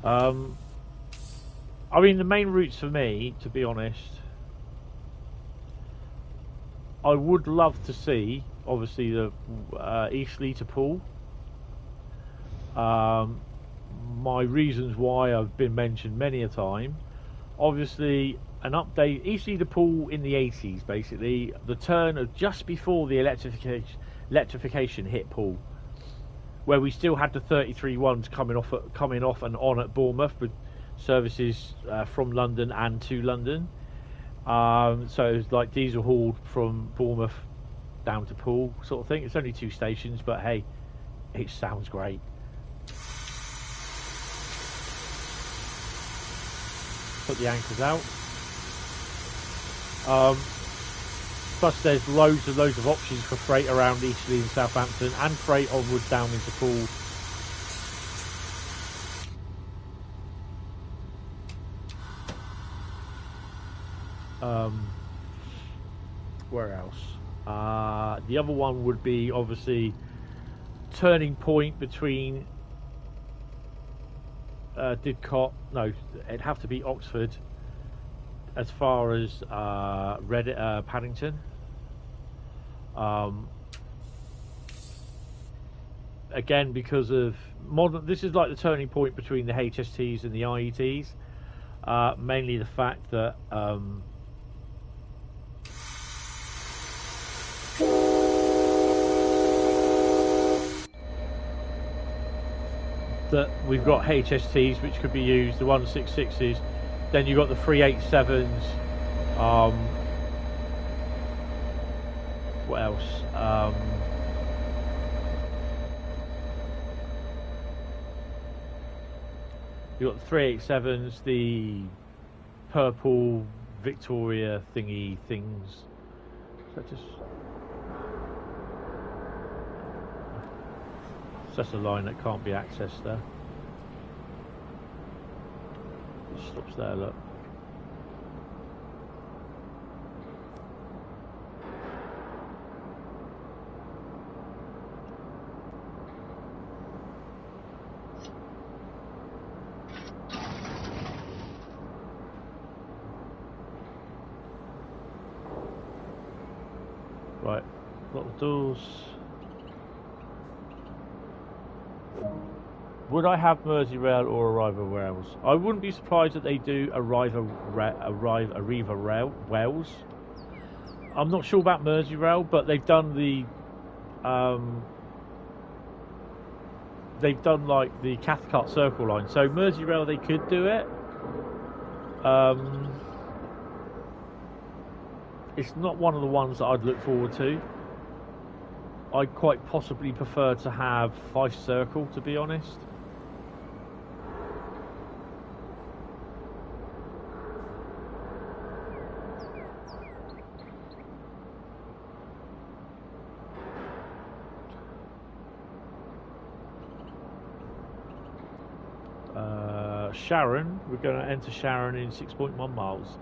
I mean, the main routes for me, to be honest, I would love to see, obviously, the Eastleigh to Poole. My reasons why have been mentioned many a time. Obviously, an update, Eastleigh to Poole in the 80s, basically, the turn of just before the electrification hit Poole, where we still had the 33-1s coming off and on at Bournemouth with services from London and to London. So it was like diesel hauled from Bournemouth down to Poole sort of thing. It's only 2 stations, but hey, it sounds great. Put the anchors out. Plus there's loads of options for freight around Eastleigh and Southampton, and freight onwards down into Poole. Where else? The other one would be obviously turning point between Didcot. No, it'd have to be Oxford as far as Paddington. Again, because of modern, this is like the turning point between the HSTs and the IETs. Mainly the fact that we've got HSTs which could be used, the 166s, then you've got the 387s, what else? You've got the 387s, the purple Victoria thingy things. Is that just... That's a line that can't be accessed there. It stops there, look. Right, lock the doors. Would I have Merseyrail or Arriva Rails? I wouldn't be surprised that they do Arriva Rails. I'm not sure about Merseyrail, but they've done the like the Cathcart Circle line. So Merseyrail, they could do it. It's not one of the ones that I'd look forward to. I'd quite possibly prefer to have Fife Circle, to be honest. Sharon, we're going to enter Sharon in 6.1 miles.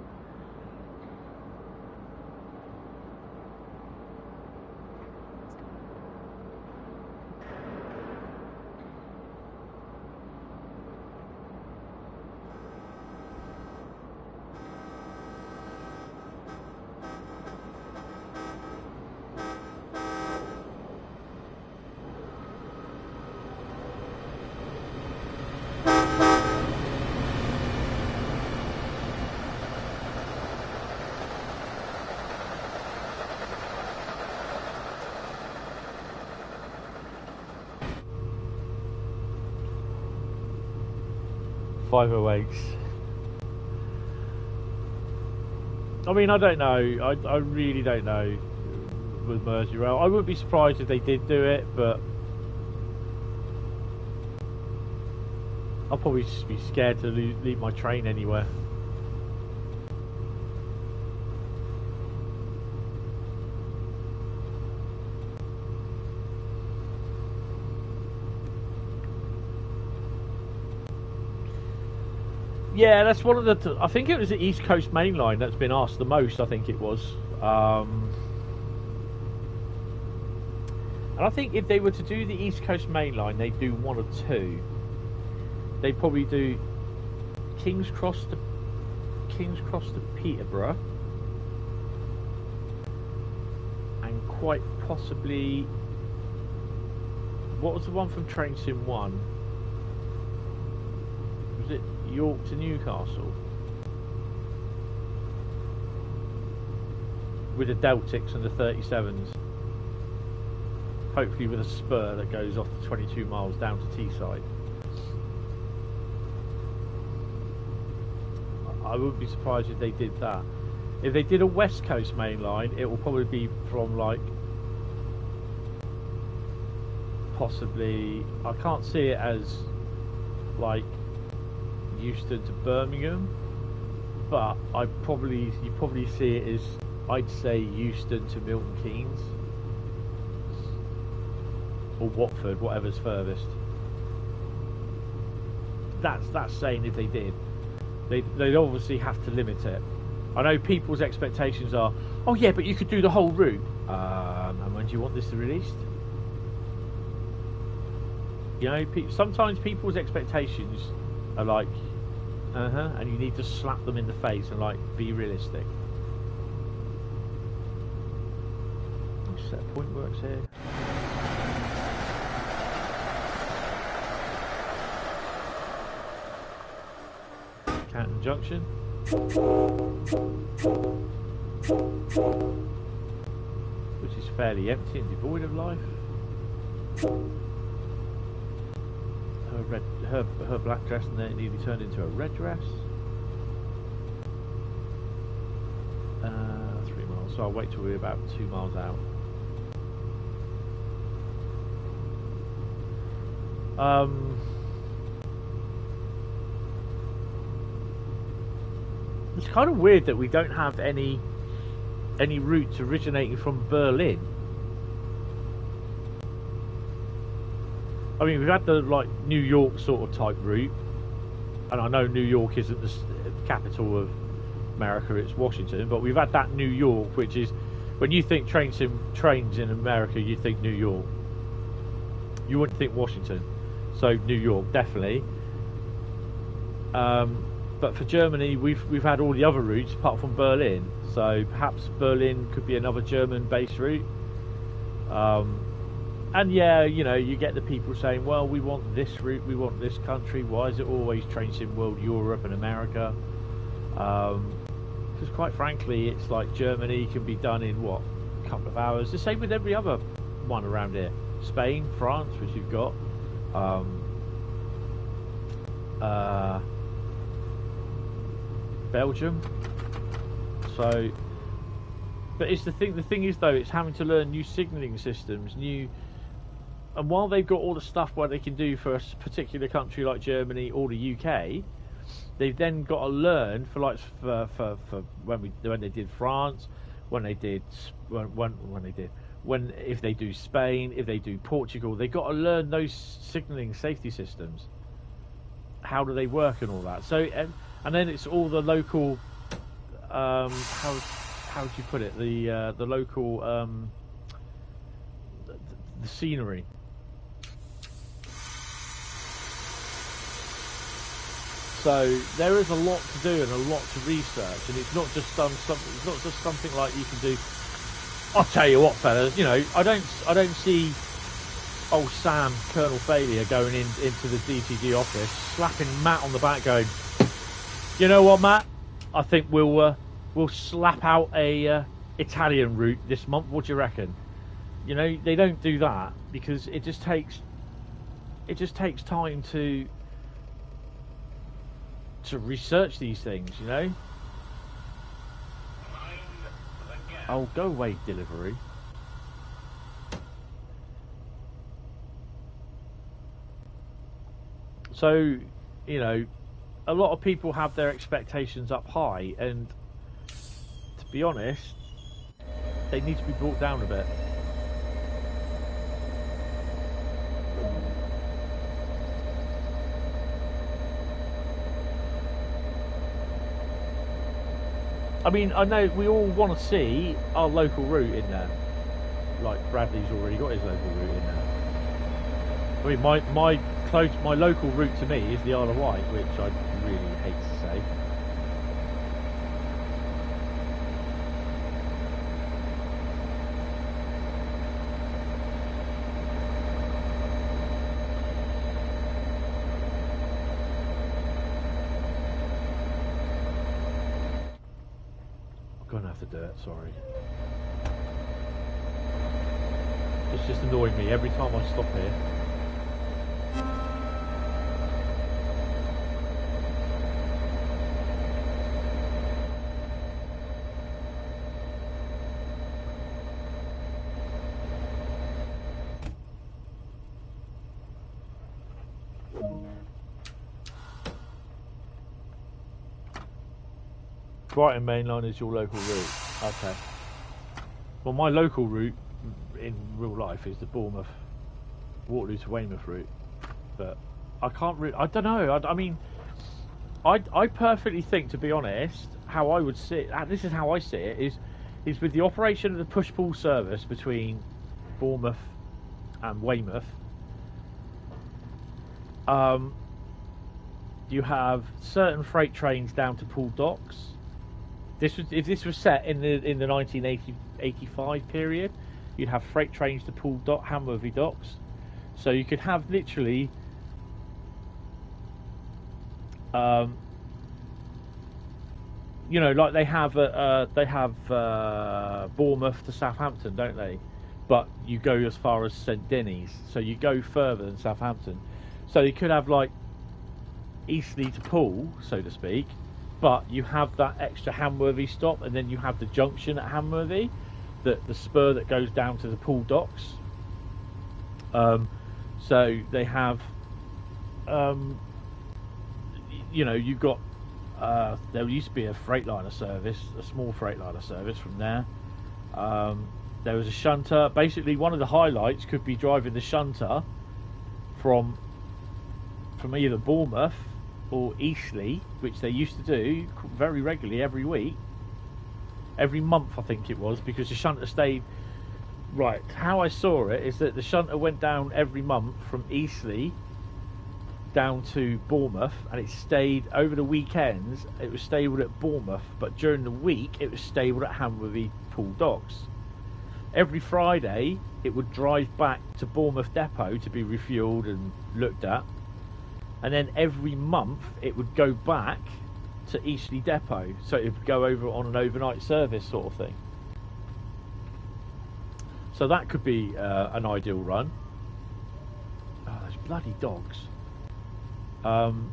508s. I mean, I don't know. I really don't know with Merseyrail. I wouldn't be surprised if they did do it, but I'll probably just be scared to leave my train anywhere. Yeah, that's one of the. I think it was the East Coast Main Line that's been asked the most. I think it was, and I think if they were to do the East Coast Main Line, they'd do one or two. They'd probably do King's Cross to Peterborough, and quite possibly, what was the one from Train Sim 1? Was it York to Newcastle? With the Deltics and the 37s. Hopefully with a spur that goes off to 22 miles down to Teesside. I wouldn't be surprised if they did that. If they did a West Coast Main Line, it will probably be from like, possibly, I can't see it as like Euston to Birmingham, but you probably see it as, I'd say, Euston to Milton Keynes or Watford, whatever's furthest. That's saying if they did. They'd obviously have to limit it. I know people's expectations are, oh yeah, but you could do the whole route. And when do you want this released? You know, sometimes people's expectations are like, and you need to slap them in the face and like, be realistic. Set point works here. Canton Junction. Which is fairly empty and devoid of life. Her black dress and then it nearly turned into a red dress. 3 miles, so I'll wait till we're about 2 miles out. It's kind of weird that we don't have any routes originating from Berlin. I mean, we've had the like New York sort of type route, and I know New York isn't the capital of America; it's Washington. But we've had that New York, which is when you think trains in America, you think New York. You wouldn't think Washington, so New York definitely. But for Germany, we've had all the other routes apart from Berlin. So perhaps Berlin could be another German base route. And yeah, you know, you get the people saying, well, we want this route, we want this country. Why is it always Trains in World Europe and America? Because quite frankly, it's like Germany can be done in what, a couple of hours. The same with every other one around here. Spain, France, which you've got. Belgium. So, but it's the thing is though, it's having to learn new signalling systems, and while they've got all the stuff where they can do for a particular country like Germany or the UK, they've then got to learn for like for when they did France, if they do Spain, if they do Portugal, they've got to learn those signalling safety systems. How do they work and all that? So and then it's all the local, how would you put it? The local, the scenery. So there is a lot to do and a lot to research, and it's not just something like you can do. I'll tell you what, fellas, you know, I don't see old Sam, Colonel Failure, going into the DTG office, slapping Matt on the back, going, you know what, Matt? I think we'll slap out a Italian route this month. What do you reckon? You know, they don't do that because it just takes time to to research these things, you know. Oh, go away, delivery. So, you know, a lot of people have their expectations up high, and to be honest, they need to be brought down a bit. I mean, I know we all want to see our local route in there. Like Bradley's already got his local route in there. I mean, my local route to me is the Isle of Wight, which I really hate to say. I'm gonna have to do it, sorry. It's just annoying me every time I stop here. Brighton Main Line is your local route. Okay. Well, my local route in real life is the Bournemouth, Waterloo to Weymouth route. But I can't really. I don't know. I mean, I perfectly think, to be honest, how I would see it. This is how I see it. Is with the operation of the push-pull service between Bournemouth and Weymouth. You have certain freight trains down to Poole docks. If this was set in the 1985 period, you'd have freight trains to Poole Hamworthy docks. So you could have literally you know, like they have Bournemouth to Southampton, don't they? But you go as far as St Denis, so you go further than Southampton. So you could have like Eastleigh to Poole, so to speak, but you have that extra Hamworthy stop, and then you have the junction at Hamworthy, the spur that goes down to the Poole docks. So they have, you know, you've got, there used to be a Freightliner service, a small Freightliner service from there. There was a shunter. Basically, one of the highlights could be driving the shunter from either Bournemouth or Eastleigh, which they used to do very regularly every week, every month I think it was, because the shunter stayed. Right, how I saw it is that the shunter went down every month from Eastleigh down to Bournemouth, and it stayed over the weekends. It was stabled at Bournemouth, but during the week it was stabled at Hamworthy Poole docks. Every Friday it would drive back to Bournemouth depot to be refueled and looked at, and then every month it would go back to Eastleigh depot, so it would go over on an overnight service sort of thing. So that could be an ideal run. Oh, those bloody dogs. And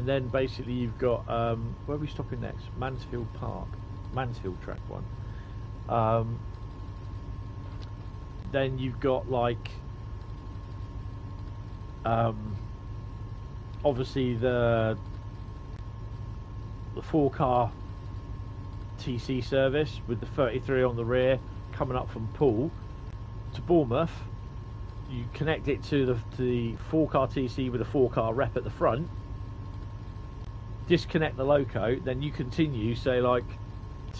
then basically you've got, where are we stopping next? Mansfield Park, Mansfield track one. Then you've got like, obviously the 4-car TC service with the 33 on the rear coming up from Poole to Bournemouth. You connect it to the 4-car TC with a 4-car rep at the front, disconnect the loco, then you continue, say like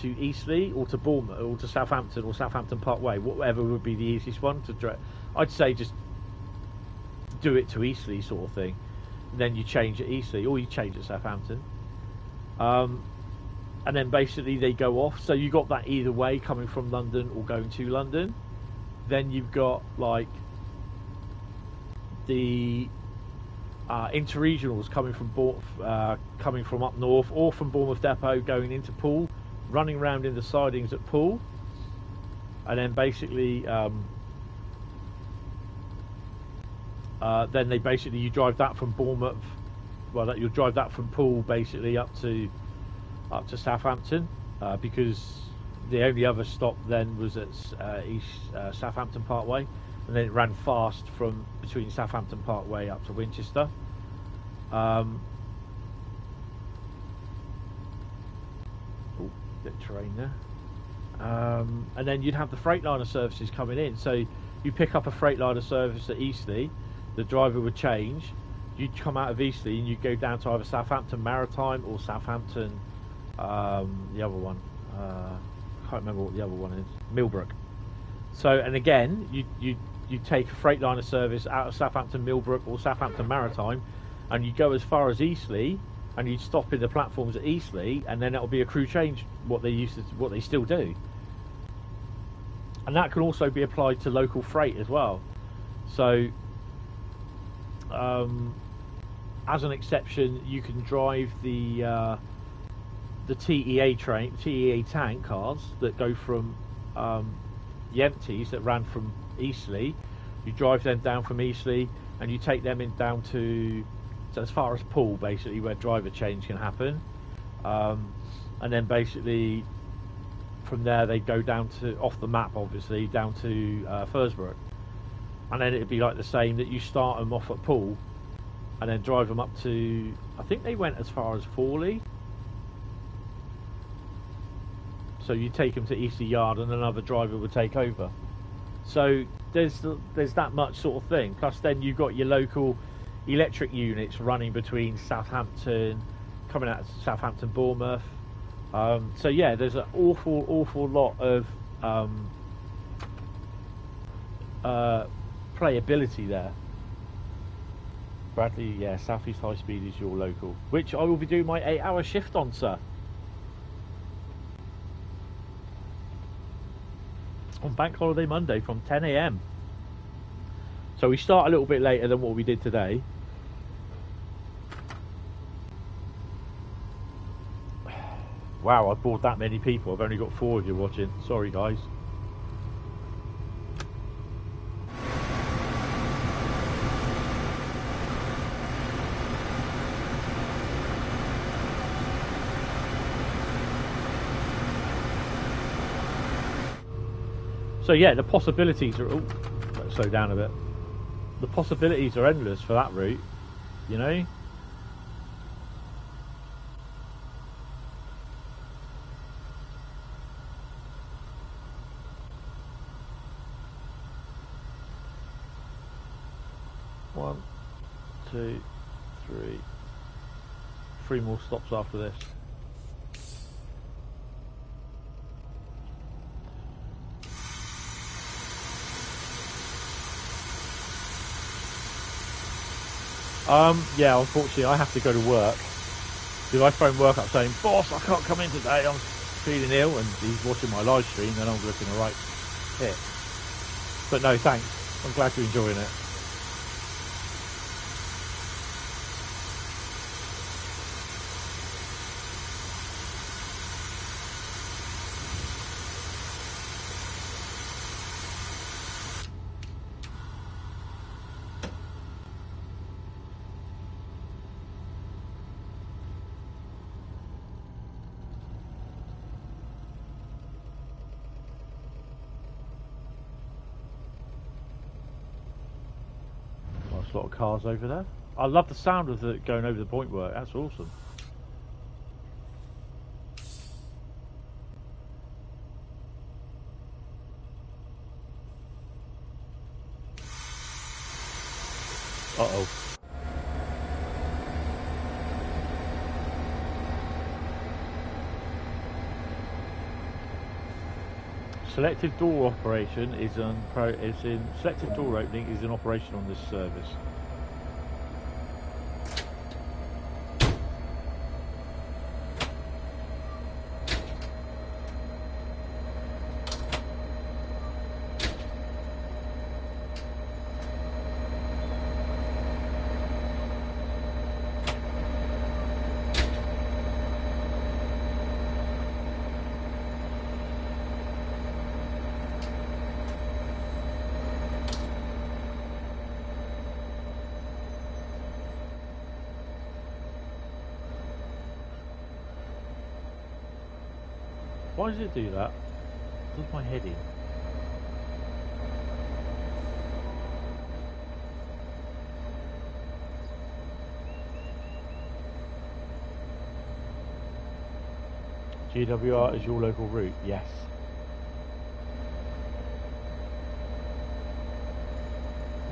to Eastleigh or to Bournemouth or to Southampton or Southampton Parkway, whatever would be the easiest one to direct. I'd say just do it to Eastleigh sort of thing, and then you change at Eastleigh or you change at Southampton, and then basically they go off. So you got that either way, coming from London or going to London. Then you've got like the interregionals coming from up north or from Bournemouth depot going into Poole, running around in the sidings at Poole, and then basically then they basically, you drive that from Bournemouth. Well, you'll drive that from Poole basically up to Southampton, because the only other stop then was at East Southampton Parkway, and then it ran fast from between Southampton Parkway up to Winchester. Bit of terrain there. And then you'd have the Freightliner services coming in. So you pick up a Freightliner service at Eastleigh, the driver would change, you'd come out of Eastleigh and you'd go down to either Southampton Maritime or Southampton, the other one, I can't remember what the other one is, Millbrook. So, and again, you take a Freightliner service out of Southampton Millbrook or Southampton Maritime, and you go as far as Eastleigh, and you'd stop in the platforms at Eastleigh, and then it'll be a crew change, what they still do. And that can also be applied to local freight as well. So, as an exception, you can drive the TEA tank cars that go from the empties that ran from Eastleigh. You drive them down from Eastleigh, and you take them down to as far as Poole, basically, where driver change can happen, and then basically from there they go down to off the map, obviously, down to Fursborough, and then it'd be like the same, that you start them off at Poole and then drive them up to, I think they went as far as Forley. So you take them to Eastleigh Yard and another driver would take over. So there's that much sort of thing. Plus then you've got your local electric units running between Southampton, coming out of Southampton Bournemouth. So yeah, there's an awful lot of playability there. Bradley, yeah, South East High Speed is your local, which I will be doing my 8-hour shift on, sir. On Bank Holiday Monday from 10 AM. So we start a little bit later than what we did today. Wow, I bored that many people. I've only got 4 of you watching. Sorry, guys. So yeah, the possibilities are... Oh, let's slow down a bit. The possibilities are endless for that route, you know? One, two, three. 3 more stops after this. Yeah, unfortunately I have to go to work. If I phone work up saying, boss, I can't come in today, I'm feeling ill, and he's watching my live stream, then I'm looking a right hit. But no, thanks. I'm glad you're enjoying it. A lot of cars over there. I love the sound of it going over the point work. That's awesome. Uh-oh. Selective door operation is selective door opening is in operation on this service. Why does it do that? Does my head in? GWR is your local route, yes.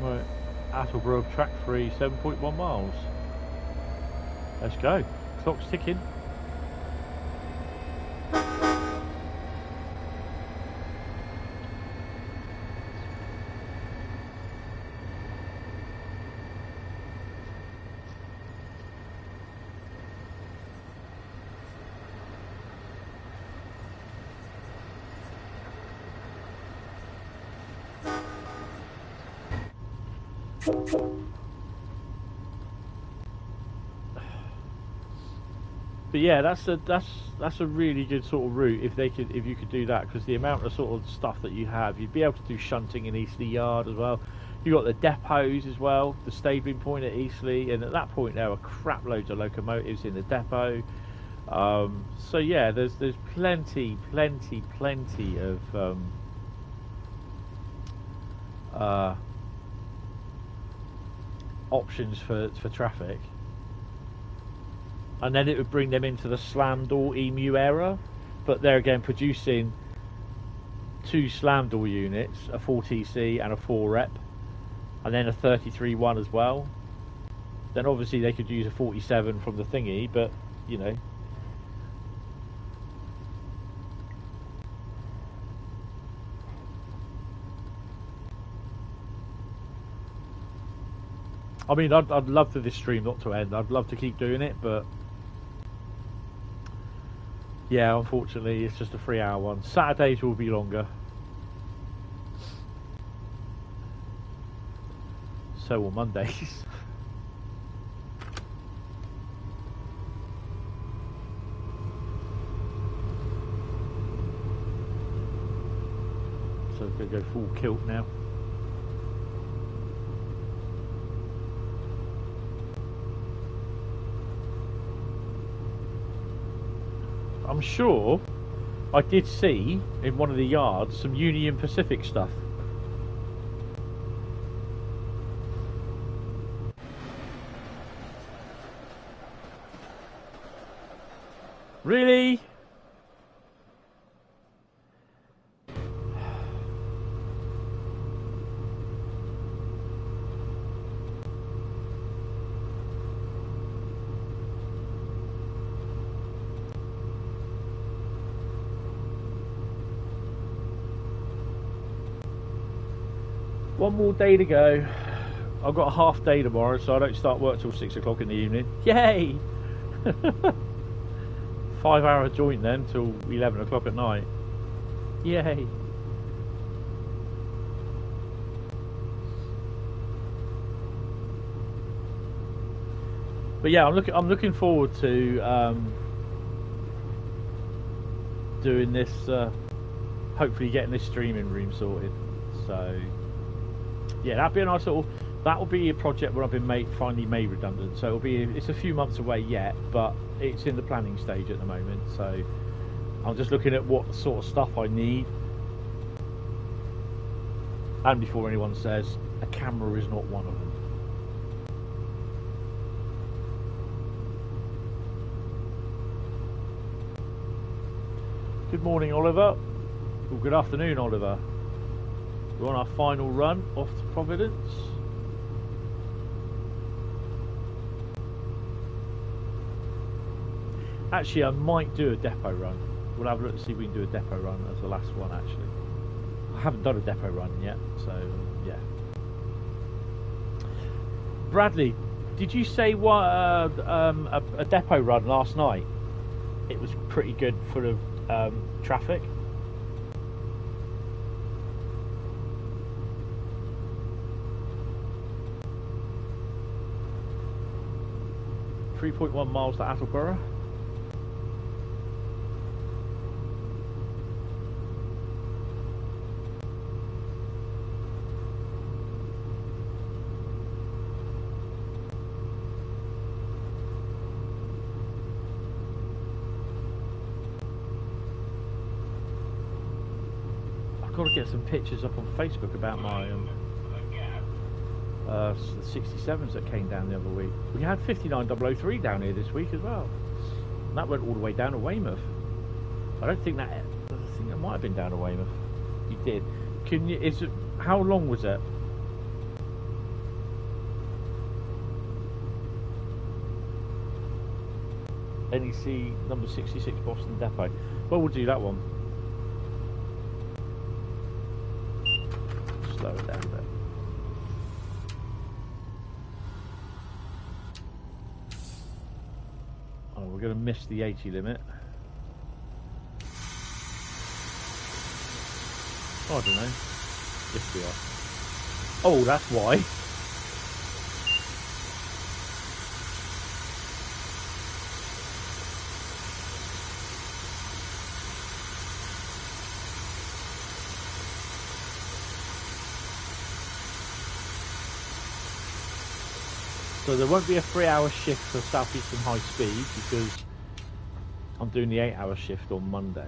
Right, Attleborough track 3, 7.1 miles. Let's go. Clock's ticking. But yeah, that's a really good sort of route if you could do that, because the amount of sort of stuff that you have, you'd be able to do shunting in Eastleigh Yard as well. You got the depots as well, the stabling point at Eastleigh, and at that point there are crap loads of locomotives in the depot. So yeah, there's plenty of options for traffic. And then it would bring them into the slam door EMU era, but they're again producing 2 slam door units, a 4TC and a 4 rep, and then a 33-1 as well. Then obviously they could use a 47 from the thingy, but you know. I mean, I'd love for this stream not to end. I'd love to keep doing it, but yeah, unfortunately, it's just a 3-hour one. Saturdays will be longer. So will Mondays. So we're going to go full kilt now. I'm sure I did see in one of the yards some Union Pacific stuff. Really? One more day to go. I've got a half day tomorrow, so I don't start work till 6 o'clock in the evening. Yay! 5-hour joint then till 11 o'clock at night. Yay! But yeah, I'm looking forward to doing this. Hopefully, getting this streaming room sorted. So yeah, that'd be a nice little. That will be a project where I've been finally made redundant. So it's a few months away yet, but it's in the planning stage at the moment. So I'm just looking at what sort of stuff I need. And before anyone says, a camera is not one of them. Good morning, Oliver. Well, good afternoon, Oliver. We're on our final run off to Providence. Actually, I might do a depot run. We'll have a look to see if we can do a depot run as the last one, actually. I haven't done a depot run yet, so yeah. Bradley, did you say what a depot run last night? It was pretty good, full of traffic. .1 miles to Attleborough. got to get some pictures up on Facebook about my the 67s that came down the other week. We had 59003 down here this week as well. And that went all the way down to Weymouth. I think that might have been down to Weymouth. You did. Can you? Is it? How long was it? NEC number 66 Boston Depot. Well, we'll do that one. Slow it down a bit. Oh, we're going to miss the 80 limit. Oh, I don't know. Yes, we are. Oh, that's why. So there won't be a 3-hour shift for Southeastern High Speed because I'm doing the 8-hour shift on Monday.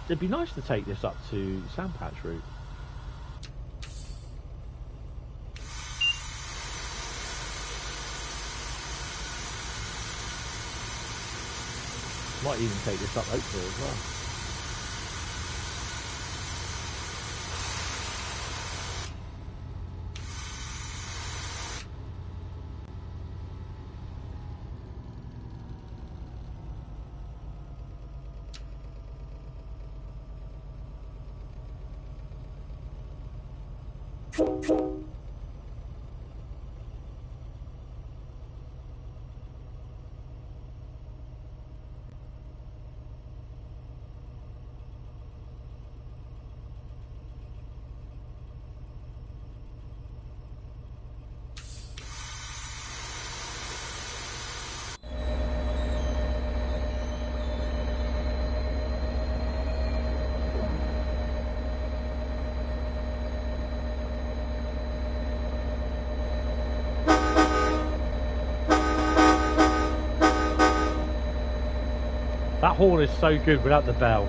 It'd be nice to take this up to Sandpatch route. Might even take this up Oakville as well. That horn is so good without the bell.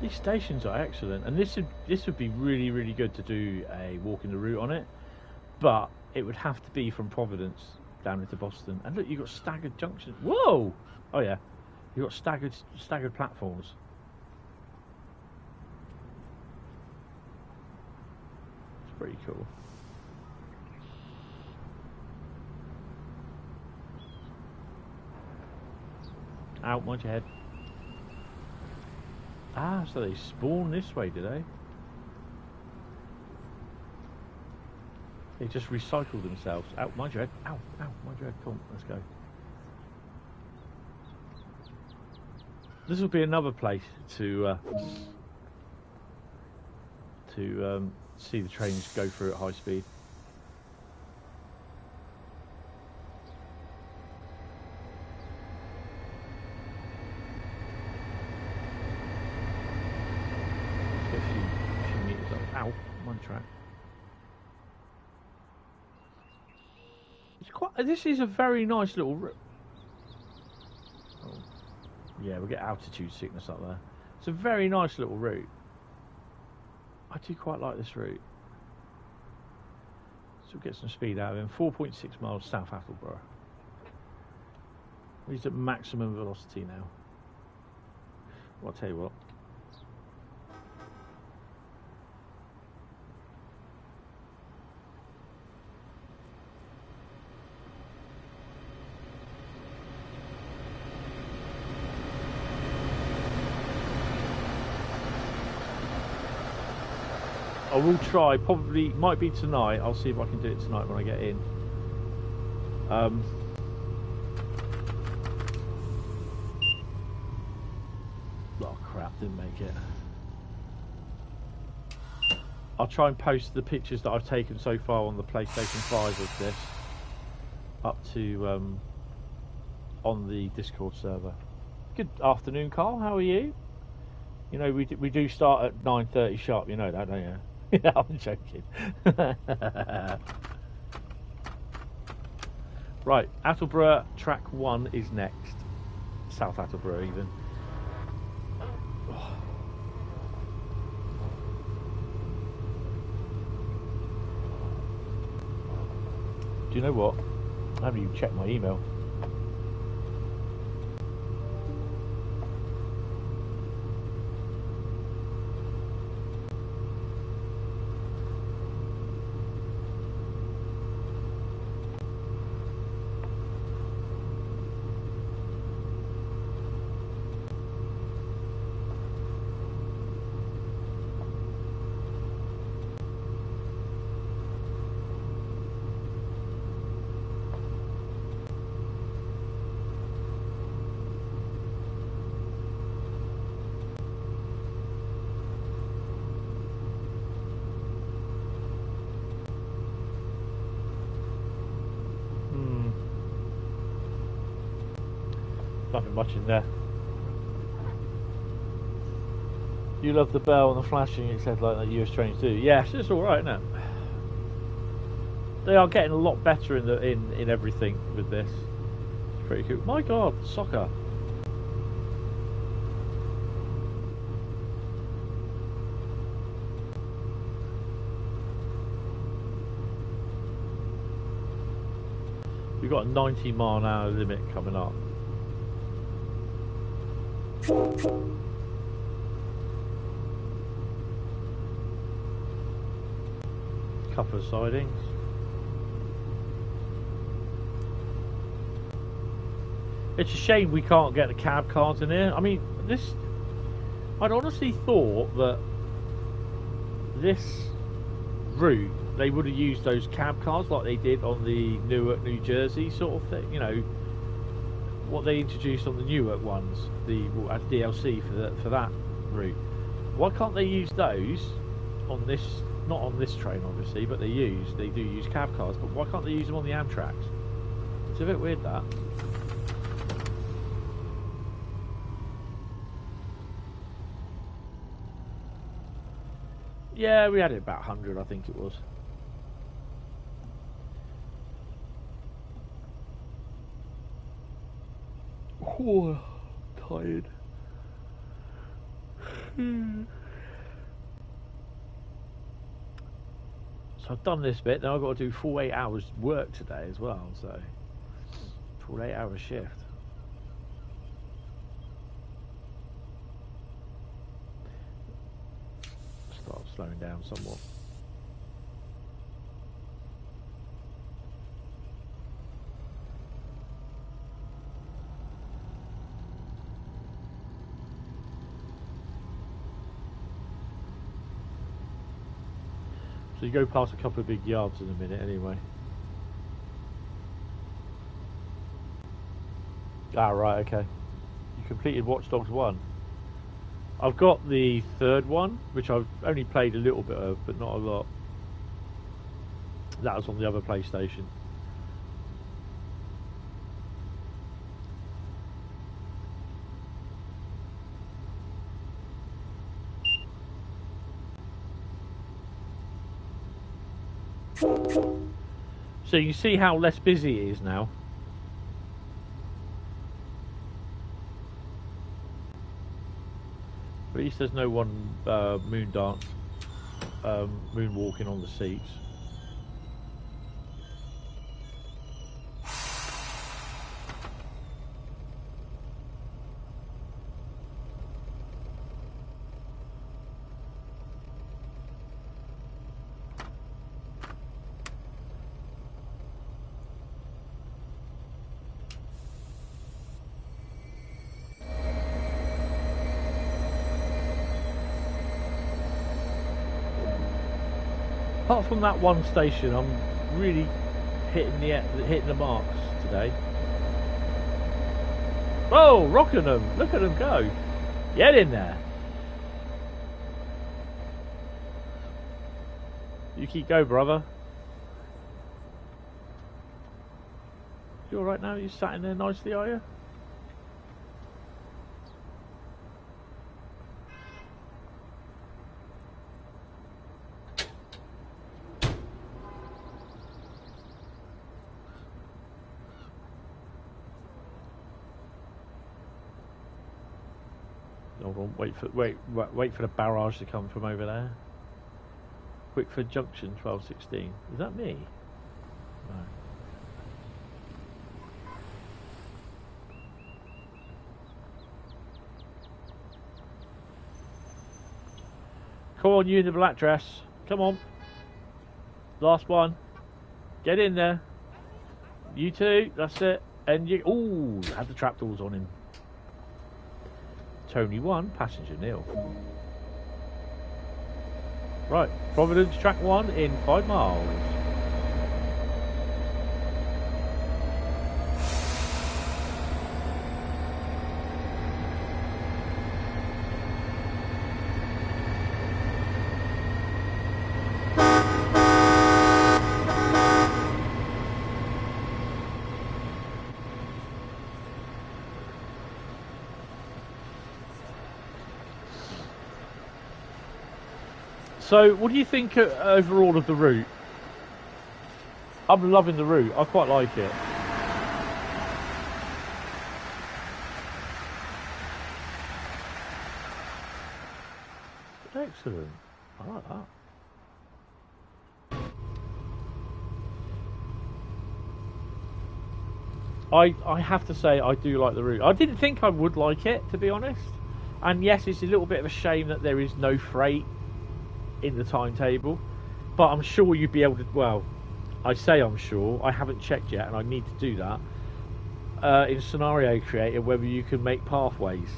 These stations are excellent, and this would be really good to do a walk in the route on it, but it would have to be from Providence down into Boston. And look, you've got staggered junctions. Whoa! Oh yeah, you've got staggered platforms. Pretty cool. Out, mind your head. Ah, so they spawn this way, do they? They just recycle themselves. Out, mind your head. Ow, ow, mind your head. Come on, let's go. This will be another place to see the trains go through at high speed. Let's get a few meters up. Ow, I'm on track. It's quite. This is a very nice little route. Oh, yeah, we'll get altitude sickness up there. It's a very nice little route. I do quite like this route. So we'll get some speed out of him. 4.6 miles south Attleborough. He's at maximum velocity now. Well, I'll tell you what. I will try, probably, might be tonight. I'll see if I can do it tonight when I get in. Oh crap, didn't make it. I'll try and post the pictures that I've taken so far on the PlayStation 5 of this up to on the Discord server. Good afternoon, Carl, how are you? You know, we do start at 9:30 sharp. You know that, don't you? Yeah, I'm joking. Right, Attleborough track 1 is next. South Attleborough, even. Do you know what? I haven't even checked my email. Nothing much in there. You love the bell and the flashing, it said, like the US trains do. Yes, it's alright, isn't it? They are getting a lot better in everything with this. It's pretty cool. My God, soccer. We've got a 90-mile-an-hour limit coming up. Couple of sidings. It's a shame we can't get the cab cars in here. I mean, I'd honestly thought that this route they would have used those cab cars like they did on the Newark, New Jersey sort of thing. You know, what they introduced on the Newark ones, as DLC for that route. Why can't they use those on this? Not on this train, obviously, but they do use cab cars. But why can't they use them on the Amtrak? It's a bit weird, that. Yeah, we had it about 100, I think it was. Oh, tired. So I've done this bit, now I've got to do full 8 hours work today as well, so full 8-hour shift. Start slowing down somewhat. So you go past a couple of big yards in a minute anyway. Ah, right, okay. You completed Watch Dogs 1. I've got the third one, which I've only played a little bit of, but not a lot. That was on the other PlayStation. So you see how less busy it is now. At least there's no one moonwalking on the seats. Apart from that one station, I'm really hitting the marks today. Oh, rocking them! Look at them go! Get in there! You keep going, brother. You all right now? You sat in there nicely, are you? Hold on, wait for the barrage to come from over there. Quickford Junction, 1216. Is that me? No. Come on, you in the black dress. Come on. Last one. Get in there. You two. That's it. And you. Ooh, had the trapdoors on him. Tony 1, passenger nil. Right, Providence, track 1 in 5 miles. So, what do you think overall of the route? I'm loving the route. I quite like it. Excellent. I like that. I have to say I do like the route. I didn't think I would like it, to be honest. And yes, it's a little bit of a shame that there is no freight in the timetable, but I'm sure you'd be able to. Well, I say I'm sure. I haven't checked yet, and I need to do that. In Scenario Creator, whether you can make pathways.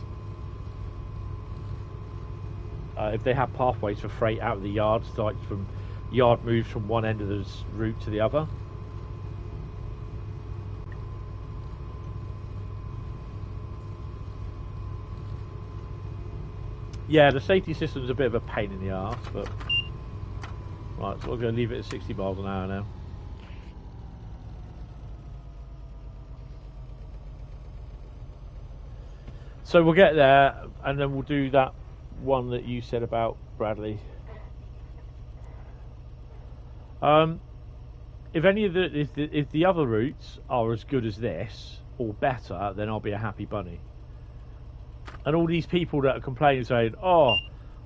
If they have pathways for freight out of the yards, like from yard moves from one end of the route to the other. Yeah, the safety system's a bit of a pain in the arse, but right, so we're going to leave it at 60 miles an hour now. So we'll get there, and then we'll do that one that you said about Bradley. If any of if the other routes are as good as this or better, then I'll be a happy bunny. And all these people that are complaining, saying, "Oh,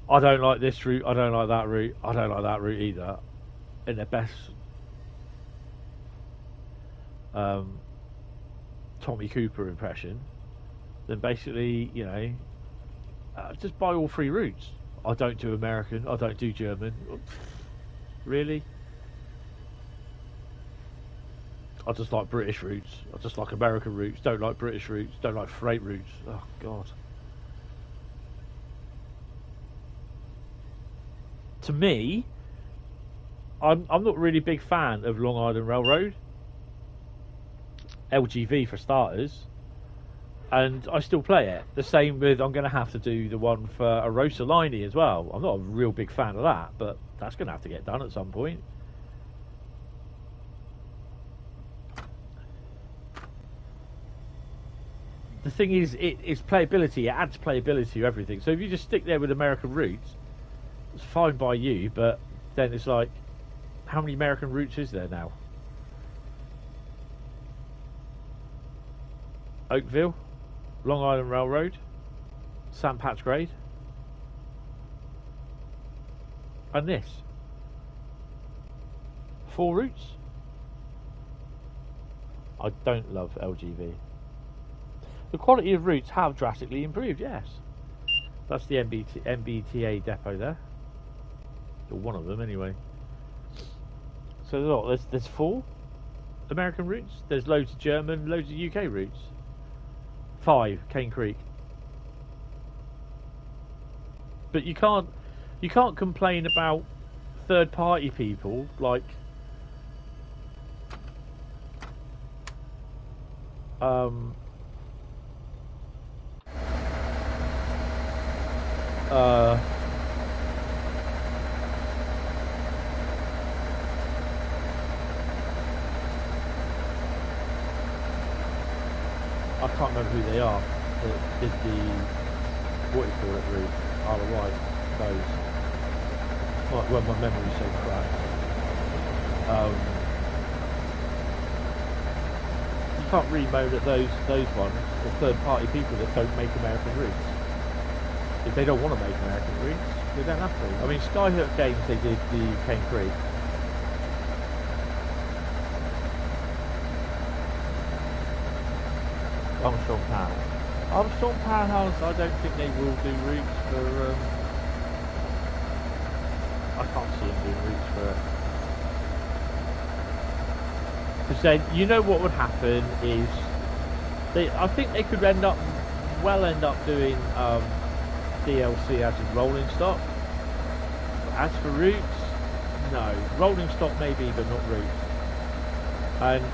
I don't like this route, I don't like that route, I don't like that route either," in their best Tommy Cooper impression, then basically, you know, just buy all 3 routes. I don't do American, I don't do German. Really? I just like British routes. I just like American routes. Don't like British routes. Don't like freight routes. Oh God. To me, I'm not really a big fan of Long Island Railroad. LGV for starters. And I still play it. The same with, I'm going to have to do the one for Arosa Liney as well. I'm not a real big fan of that, but that's going to have to get done at some point. The thing is, it's playability. It adds playability to everything. So if you just stick there with American routes, it's fine by you, but then it's like, how many American routes is there now? Oakville, Long Island Railroad, St. Pat's Grade, and this. 4 routes. I don't love LGV. The quality of routes have drastically improved, yes. That's the MBTA depot there. Or one of them, anyway. So there's 4 American routes. There's loads of German, loads of UK routes. 5, Cane Creek. But you can't complain about third-party people like I can't remember who they are that did the, what do you call it, route, Isle of Wight, those. Well, my memory's so crap. You can't really moan at those ones, the third party people that don't make American routes. If they don't want to make American routes, they don't have to. I mean, Skyhook Games, they did the Cane Creek. Armstrong Powerhouse. Armstrong Powerhouse, I don't think they will do routes for. I can't see them doing routes for it. Because then, you know what would happen is, I think they could end up doing DLC as in rolling stock. As for routes, no. Rolling stock maybe, but not routes. And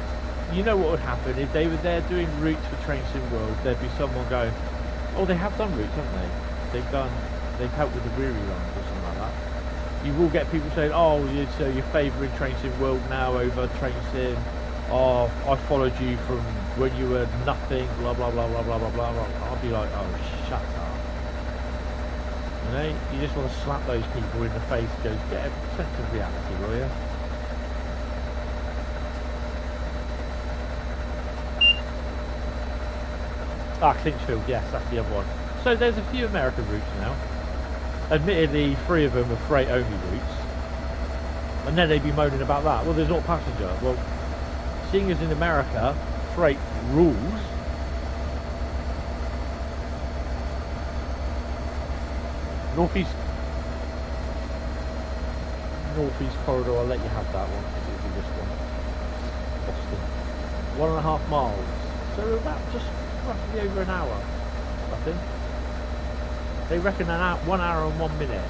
you know what would happen if they were there doing routes for Train Sim World? There'd be someone going, "Oh, they have done routes, haven't they? They've helped with the weary runs or something like that." You will get people saying, "Oh, so you're favouring Train Sim World now over Train Sim? Oh, I followed you from when you were nothing, blah blah blah blah blah blah blah." I'll be like, "Oh, shut up." You know, you just want to slap those people in the face and go, "Get a sense of reality, will you?" Ah, Clinchfield, yes, that's the other one. So there's a few American routes now. Admittedly, 3 of them are freight-only routes. And then they'd be moaning about that. Well, there's not passenger. Well, seeing as in America, freight rules. Northeast corridor, I'll let you have that one because it'll be this one. Boston. 1.5 miles. So we're about just roughly over an hour, I think. They reckon 1 hour and 1 minute.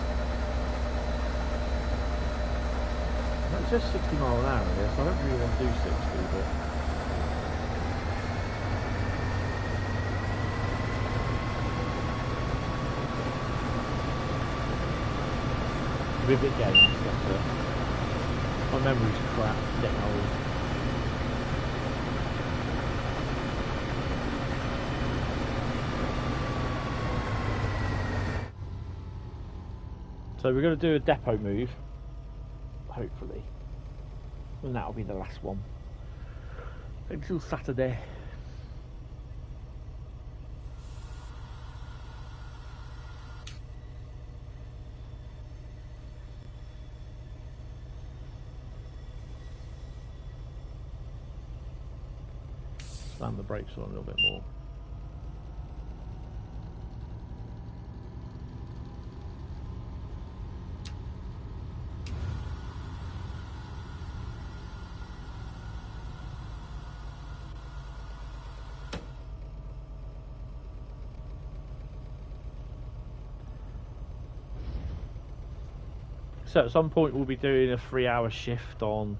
It's just 60 mile an hour here, so I don't really want to do 60, but Rivet Games, that's it. My memory's crap, getting old. So we're going to do a depot move, hopefully, and that'll be the last one until Saturday. Slam the brakes on a little bit more. So at some point we'll be doing a 3-hour shift on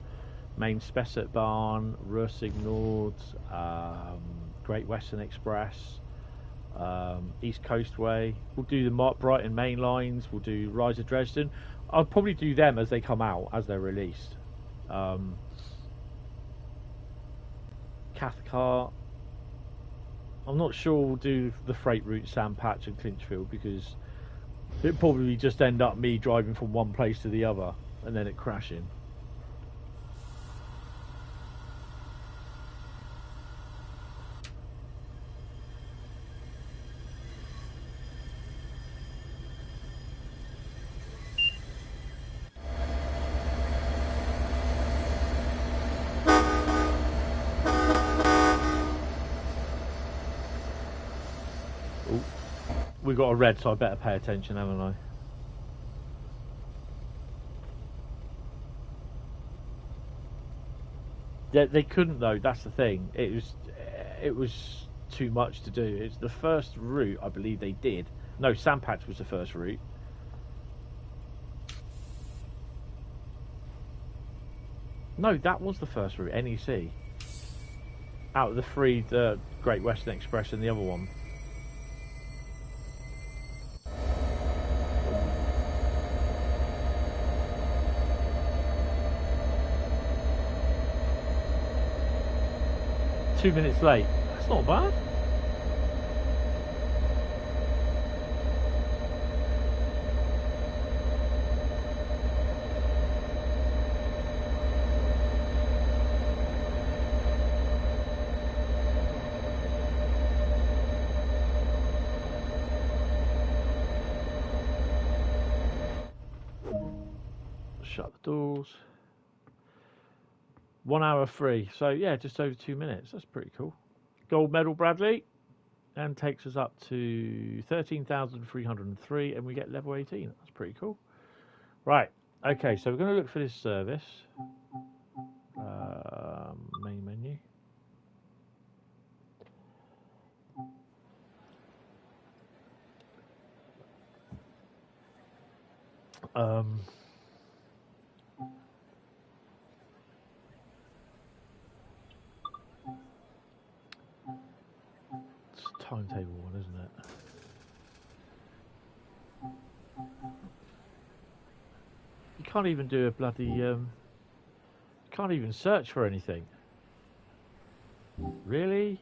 Main Spessart Bahn, Ruhr-Signord, Great Western Express, East Coastway. We'll do the Brighton main lines, we'll do Rise of Dresden. I'll probably do them as they come out, as they're released. Cathcart. I'm not sure we'll do the freight route Sandpatch and Clinchfield because it'd probably just end up me driving from one place to the other and then it crashing. We got a red, so I better pay attention, haven't I? They couldn't though. That's the thing. It was too much to do. It's the first route I believe they did. No, Sandpatch was the first route. No, that was the first route. NEC. Out of the 3, the Great Western Express and the other one. Two minutes late. That's not bad. shut the doors. 1 hour free. So yeah, just over 2 minutes. That's pretty cool. Gold medal, Bradley, and takes us up to 13,303, and we get level 18. That's pretty cool. Right. Okay, so we're going to look for this service. Main menu. It's a timetable one, isn't it? You can't even do a bloody you can't even search for anything. Really?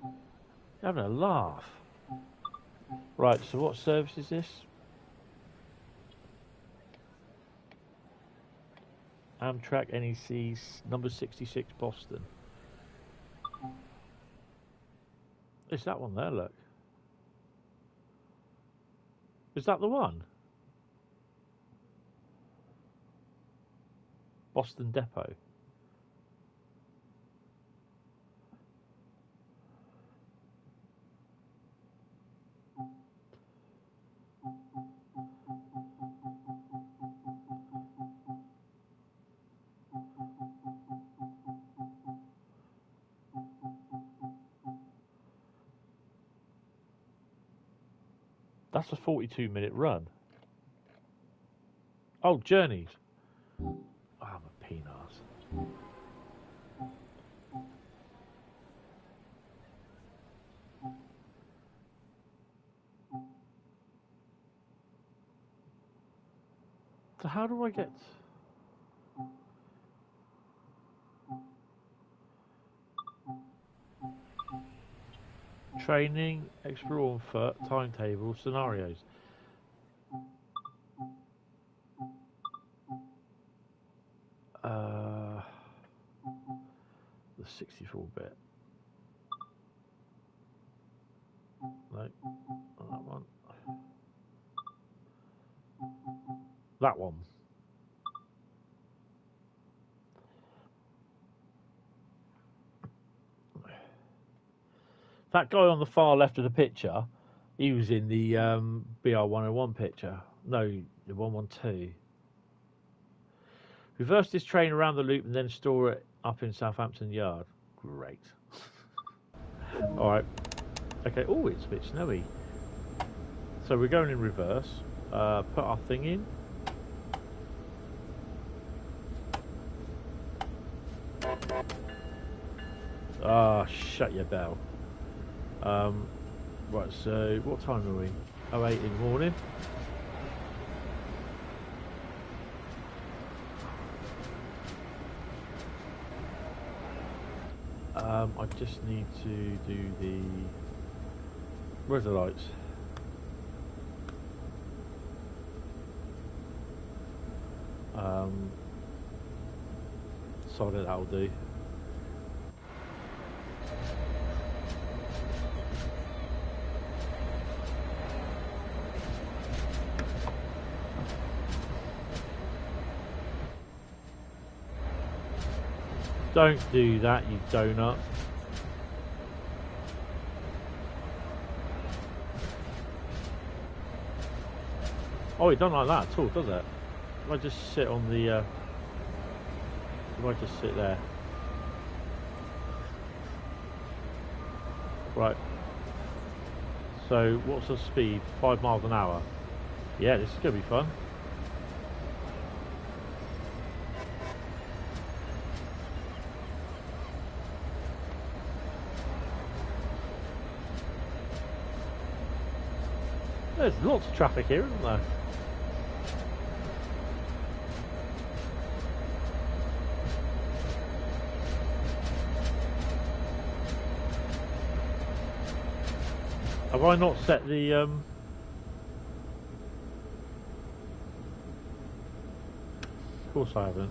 You're having a laugh. Right, so what service is this? Amtrak NEC number 66 Boston. It's that one there, look. Is that the one? Boston Depot. That's a 42-minute run. Oh, journeys. Oh, I'm a penis. So how do I get... Training, explore on foot, timetable, scenarios. The 64-bit. No, not that one. That one. That guy on the far left of the picture, he was in the BR101 picture. No, the 112. Reverse this train around the loop and then store it up in Southampton Yard. Great. Alright. Okay, oh, it's a bit snowy. So we're going in reverse. Put our thing in. Ah, shut your bell. Right, so what time are we? 08 in the morning. I just need to do the... Where's the lights? Solid, that'll do. Don't do that, you donut. Oh, it don't like that at all, does it? If I just sit on the... if I just sit there. Right. So, what's the speed? 5 miles an hour. Yeah, this is going to be fun. There's lots of traffic here, isn't there? Have I not set the of course I haven't.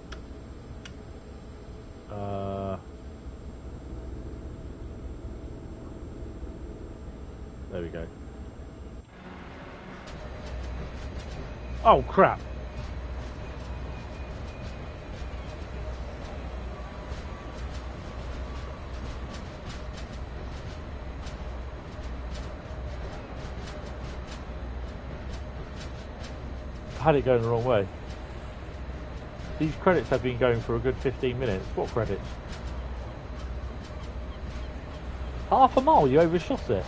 There we go. Oh crap. had it going the wrong way. These credits have been going for a good 15 minutes. What credits? Half a mile, you overshot it.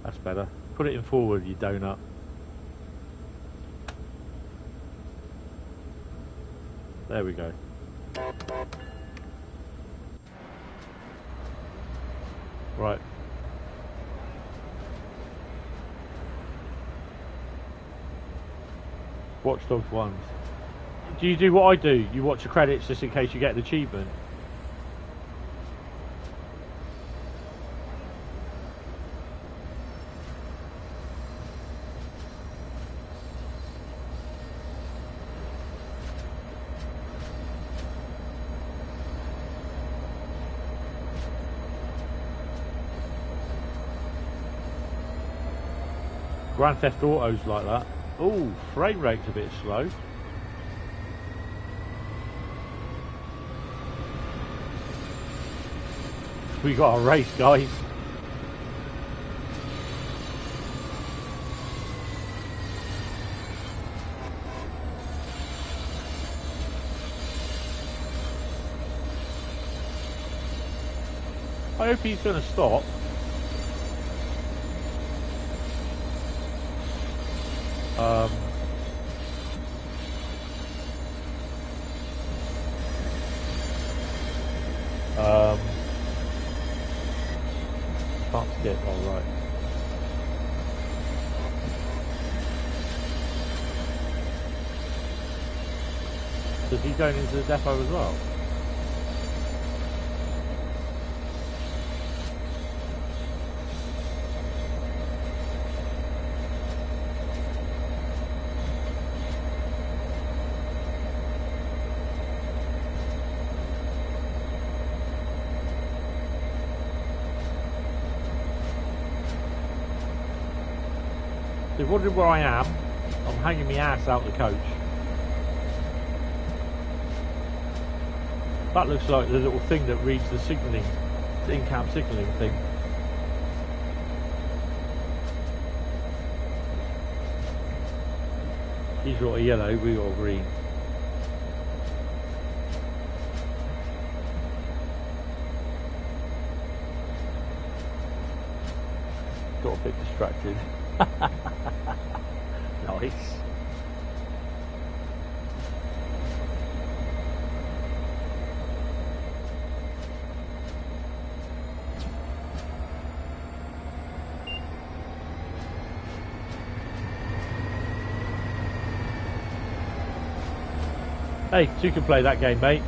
That's better. Put it in forward, you donut. There we go. Right. Watch Dogs 1. Do you do what I do? You watch the credits just in case you get an achievement? Grand Theft Auto's like that. Oh, frame rate's a bit slow. We got a race, guys. I hope he's going to stop. Can't skip, all right. So is he going into the depot as well? If you're wondering where I am, I'm hanging my ass out the coach. That looks like the little thing that reads the signalling, the in-cam signalling thing. He's got a yellow, we got a green. Got a bit distracted. Nice. Hey, you can play that game, mate.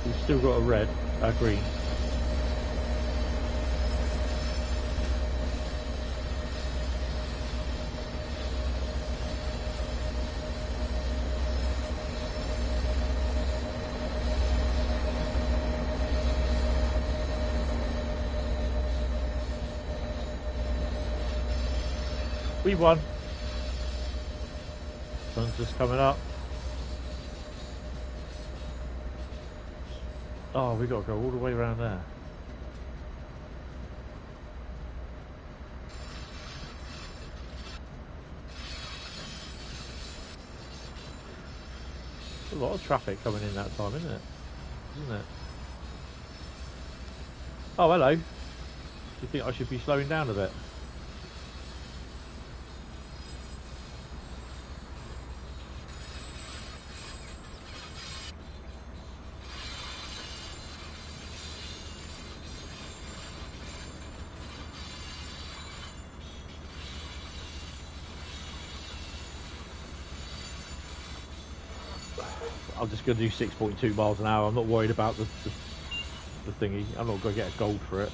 You've still got a red, a green. We won. Sun's just coming up. Oh, we got to go all the way around there. There's a lot of traffic coming in that time, isn't it? Isn't it? Oh, hello. Do you think I should be slowing down a bit? I'm just going to do 6.2 miles an hour. I'm not worried about the thingy. I'm not going to get a gold for it.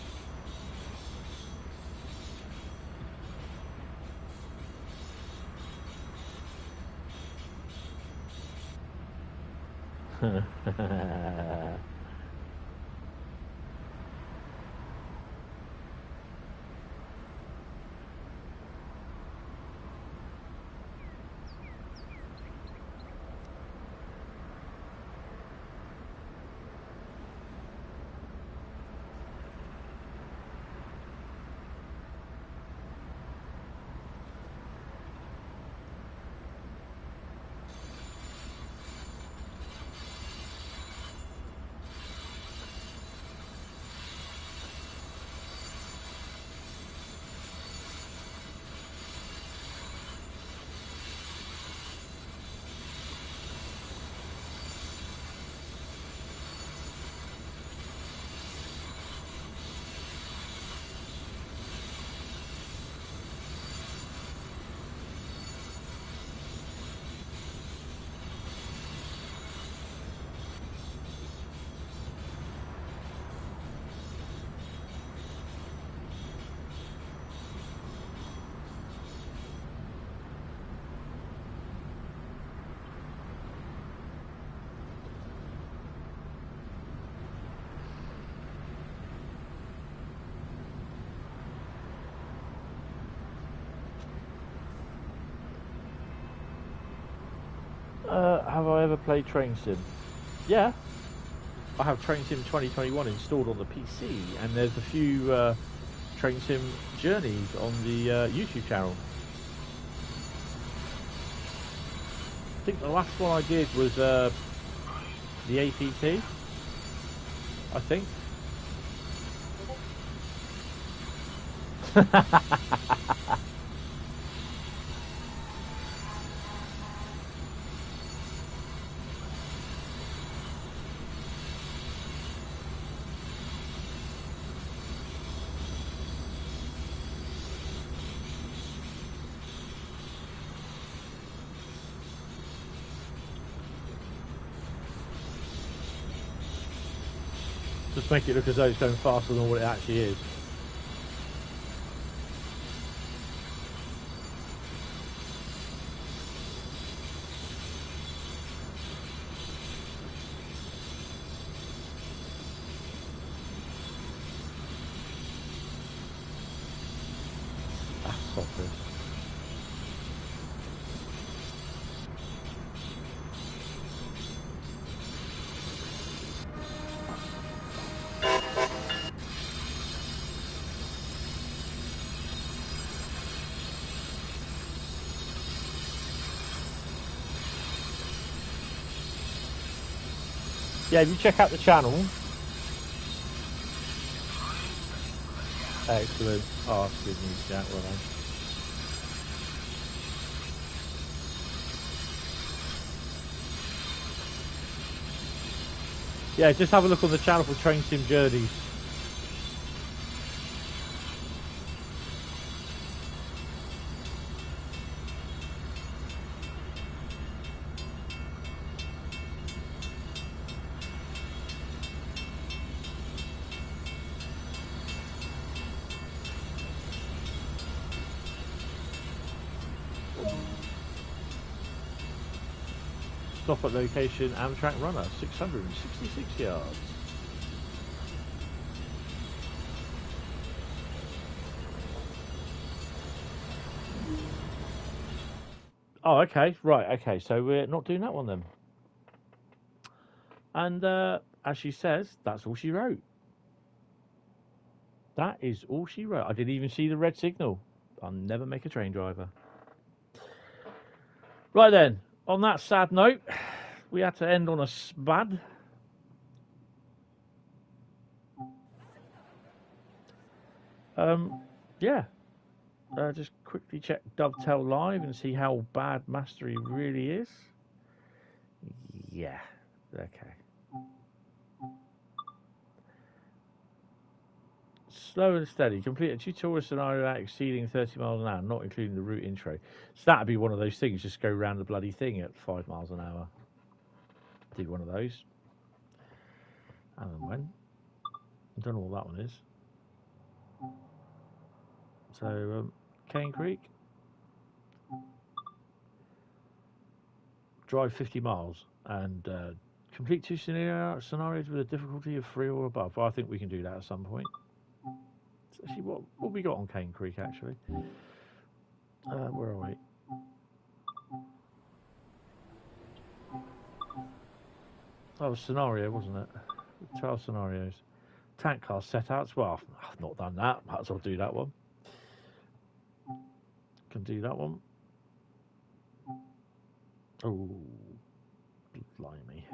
Have I ever played Train Sim? Yeah, I have Train Sim 2021 installed on the PC, and there's a few Train Sim journeys on the YouTube channel. I think the last one I did was the APT, I think. Just make it look as though it's going faster than what it actually is. That's obvious. Yeah, if you check out the channel. Excellent. Oh, that's good news, Jack. Well done. Yeah, just have a look on the channel for Train Sim journeys. Stop at location, Amtrak runner, 666 yards. Oh, okay, right, okay, so we're not doing that one then. And as she says, that's all she wrote. That is all she wrote. I didn't even see the red signal. I'll never make a train driver. Right then, on that sad note, we had to end on a spud. Yeah. Just quickly check Dovetail Live and see how bad Mastery really is. Yeah. Okay. Slow and steady. Complete a tutorial scenario at exceeding 30 miles an hour, not including the route intro. So that'd be one of those things. Just go around the bloody thing at 5 miles an hour. Did one of those. And then when? I don't know what that one is. So, Cane Creek. Drive 50 miles and Complete 2 scenarios with a difficulty of 3 or above. Well, I think we can do that at some point. It's actually, what we got on Cane Creek, actually? Where are we? Oh, scenario, wasn't it? 12 scenarios. Tank car setouts. Well, I've not done that. Might as well do that one. Can do that one. Oh, blimey.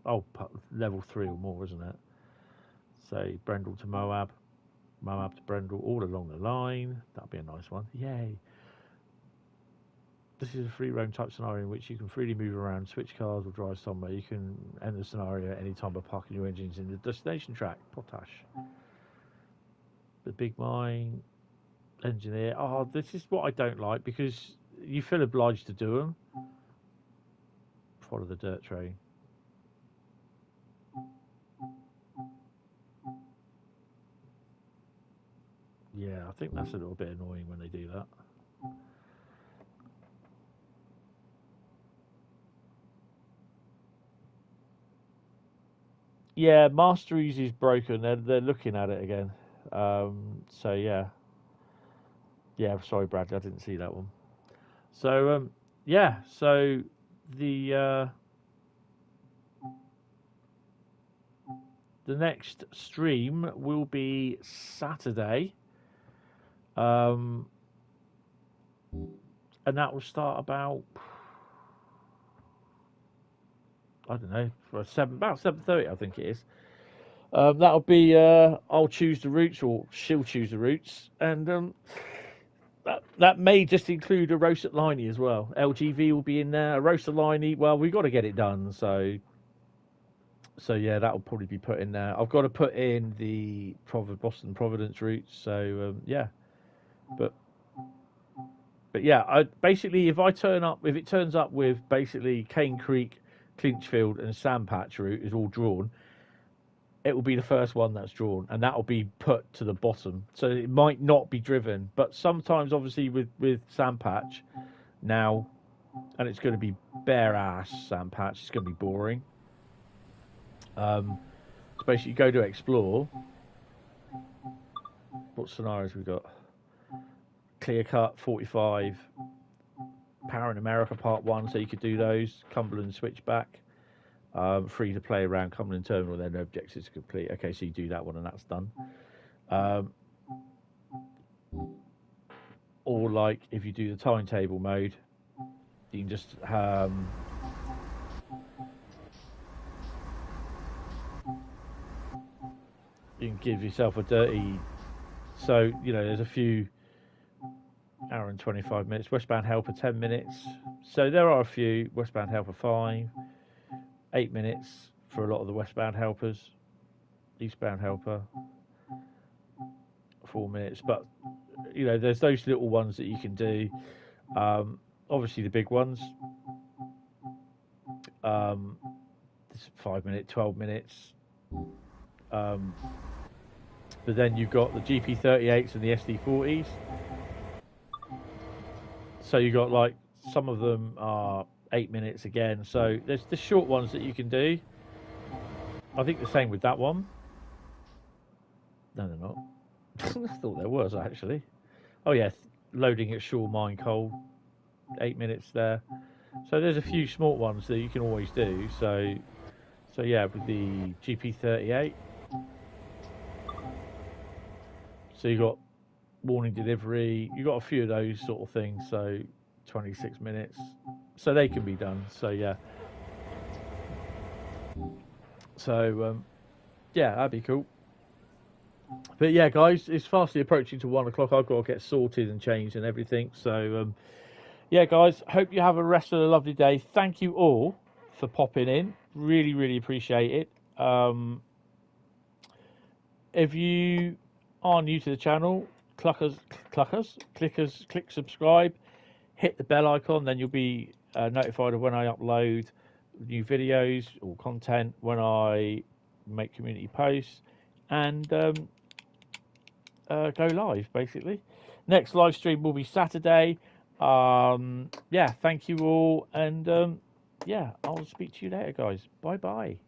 Oh, level 3 or more, isn't it? Say Brendel to Moab. Moab to Brendel, all along the line. That'll be a nice one. Yay. This is a free roam type scenario in which you can freely move around, switch cars or drive somewhere. You can end the scenario at any time by parking your engines in the destination track. Potash. The big mine. Engineer. Oh, this is what I don't like because you feel obliged to do them. Follow the dirt train. Yeah, I think that's a little bit annoying when they do that. Yeah, Masteries is broken. They're looking at it again. So yeah. Yeah, sorry, Bradley, I didn't see that one. So yeah, so the next stream will be Saturday, and that will start about, I don't know, for about 7:30, I think it is. That'll be I'll choose the routes, or she'll choose the routes, and that may just include a roast at Liney as well. LGV will be in there, a roast at Liney. Well, we've got to get it done, so yeah, that will probably be put in there. I've got to put in the Boston Providence routes, so yeah, but yeah, basically if it turns up with basically Cane Creek, Clinchfield, and Sandpatch route is all drawn, it will be the first one that's drawn, and that will be put to the bottom. So it might not be driven, but sometimes, obviously, with Sandpatch now, and it's going to be bare ass Sandpatch. It's going to be boring. So basically, you go to explore. What scenarios we got? Clear Cut 45, Power in America Part 1. So you could do those. Cumberland Switchback. Free to play around Cumberland Terminal, then no objectives complete. Okay, so you do that one and that's done. Or like if you do the timetable mode, you can just you can give yourself a dirty. So there's a few hour and 25 minutes. Westbound Helper 10 minutes. So there are a few. Westbound Helper 5. 8 minutes for a lot of the westbound helpers. Eastbound helper 4 minutes, but there's those little ones that you can do. Obviously the big ones, it's 5 minutes, 12 minutes, but then you've got the GP38s and the SD40s, so you got like some of them are 8 minutes again, so there's the short ones that you can do. I think the same with that one. No, they're not. I thought there was, actually. Oh yeah, loading at Shaw Mine Coal, 8 minutes there. So there's a few small ones that you can always do. So yeah, with the GP38, so you got warning delivery, you got a few of those sort of things, so 26 minutes, so they can be done. So yeah, so yeah, that'd be cool. But yeah, guys, it's fastly approaching to 1 o'clock. I've got to get sorted and changed and everything. So yeah, guys, hope you have a rest of a lovely day. Thank you all for popping in. Really, really appreciate it. If you are new to the channel, click subscribe, hit the bell icon, then you'll be notified of when I upload new videos or content, when I make community posts, and go live, basically. Next live stream will be Saturday. Yeah, thank you all, and yeah, I'll speak to you later, guys. Bye bye.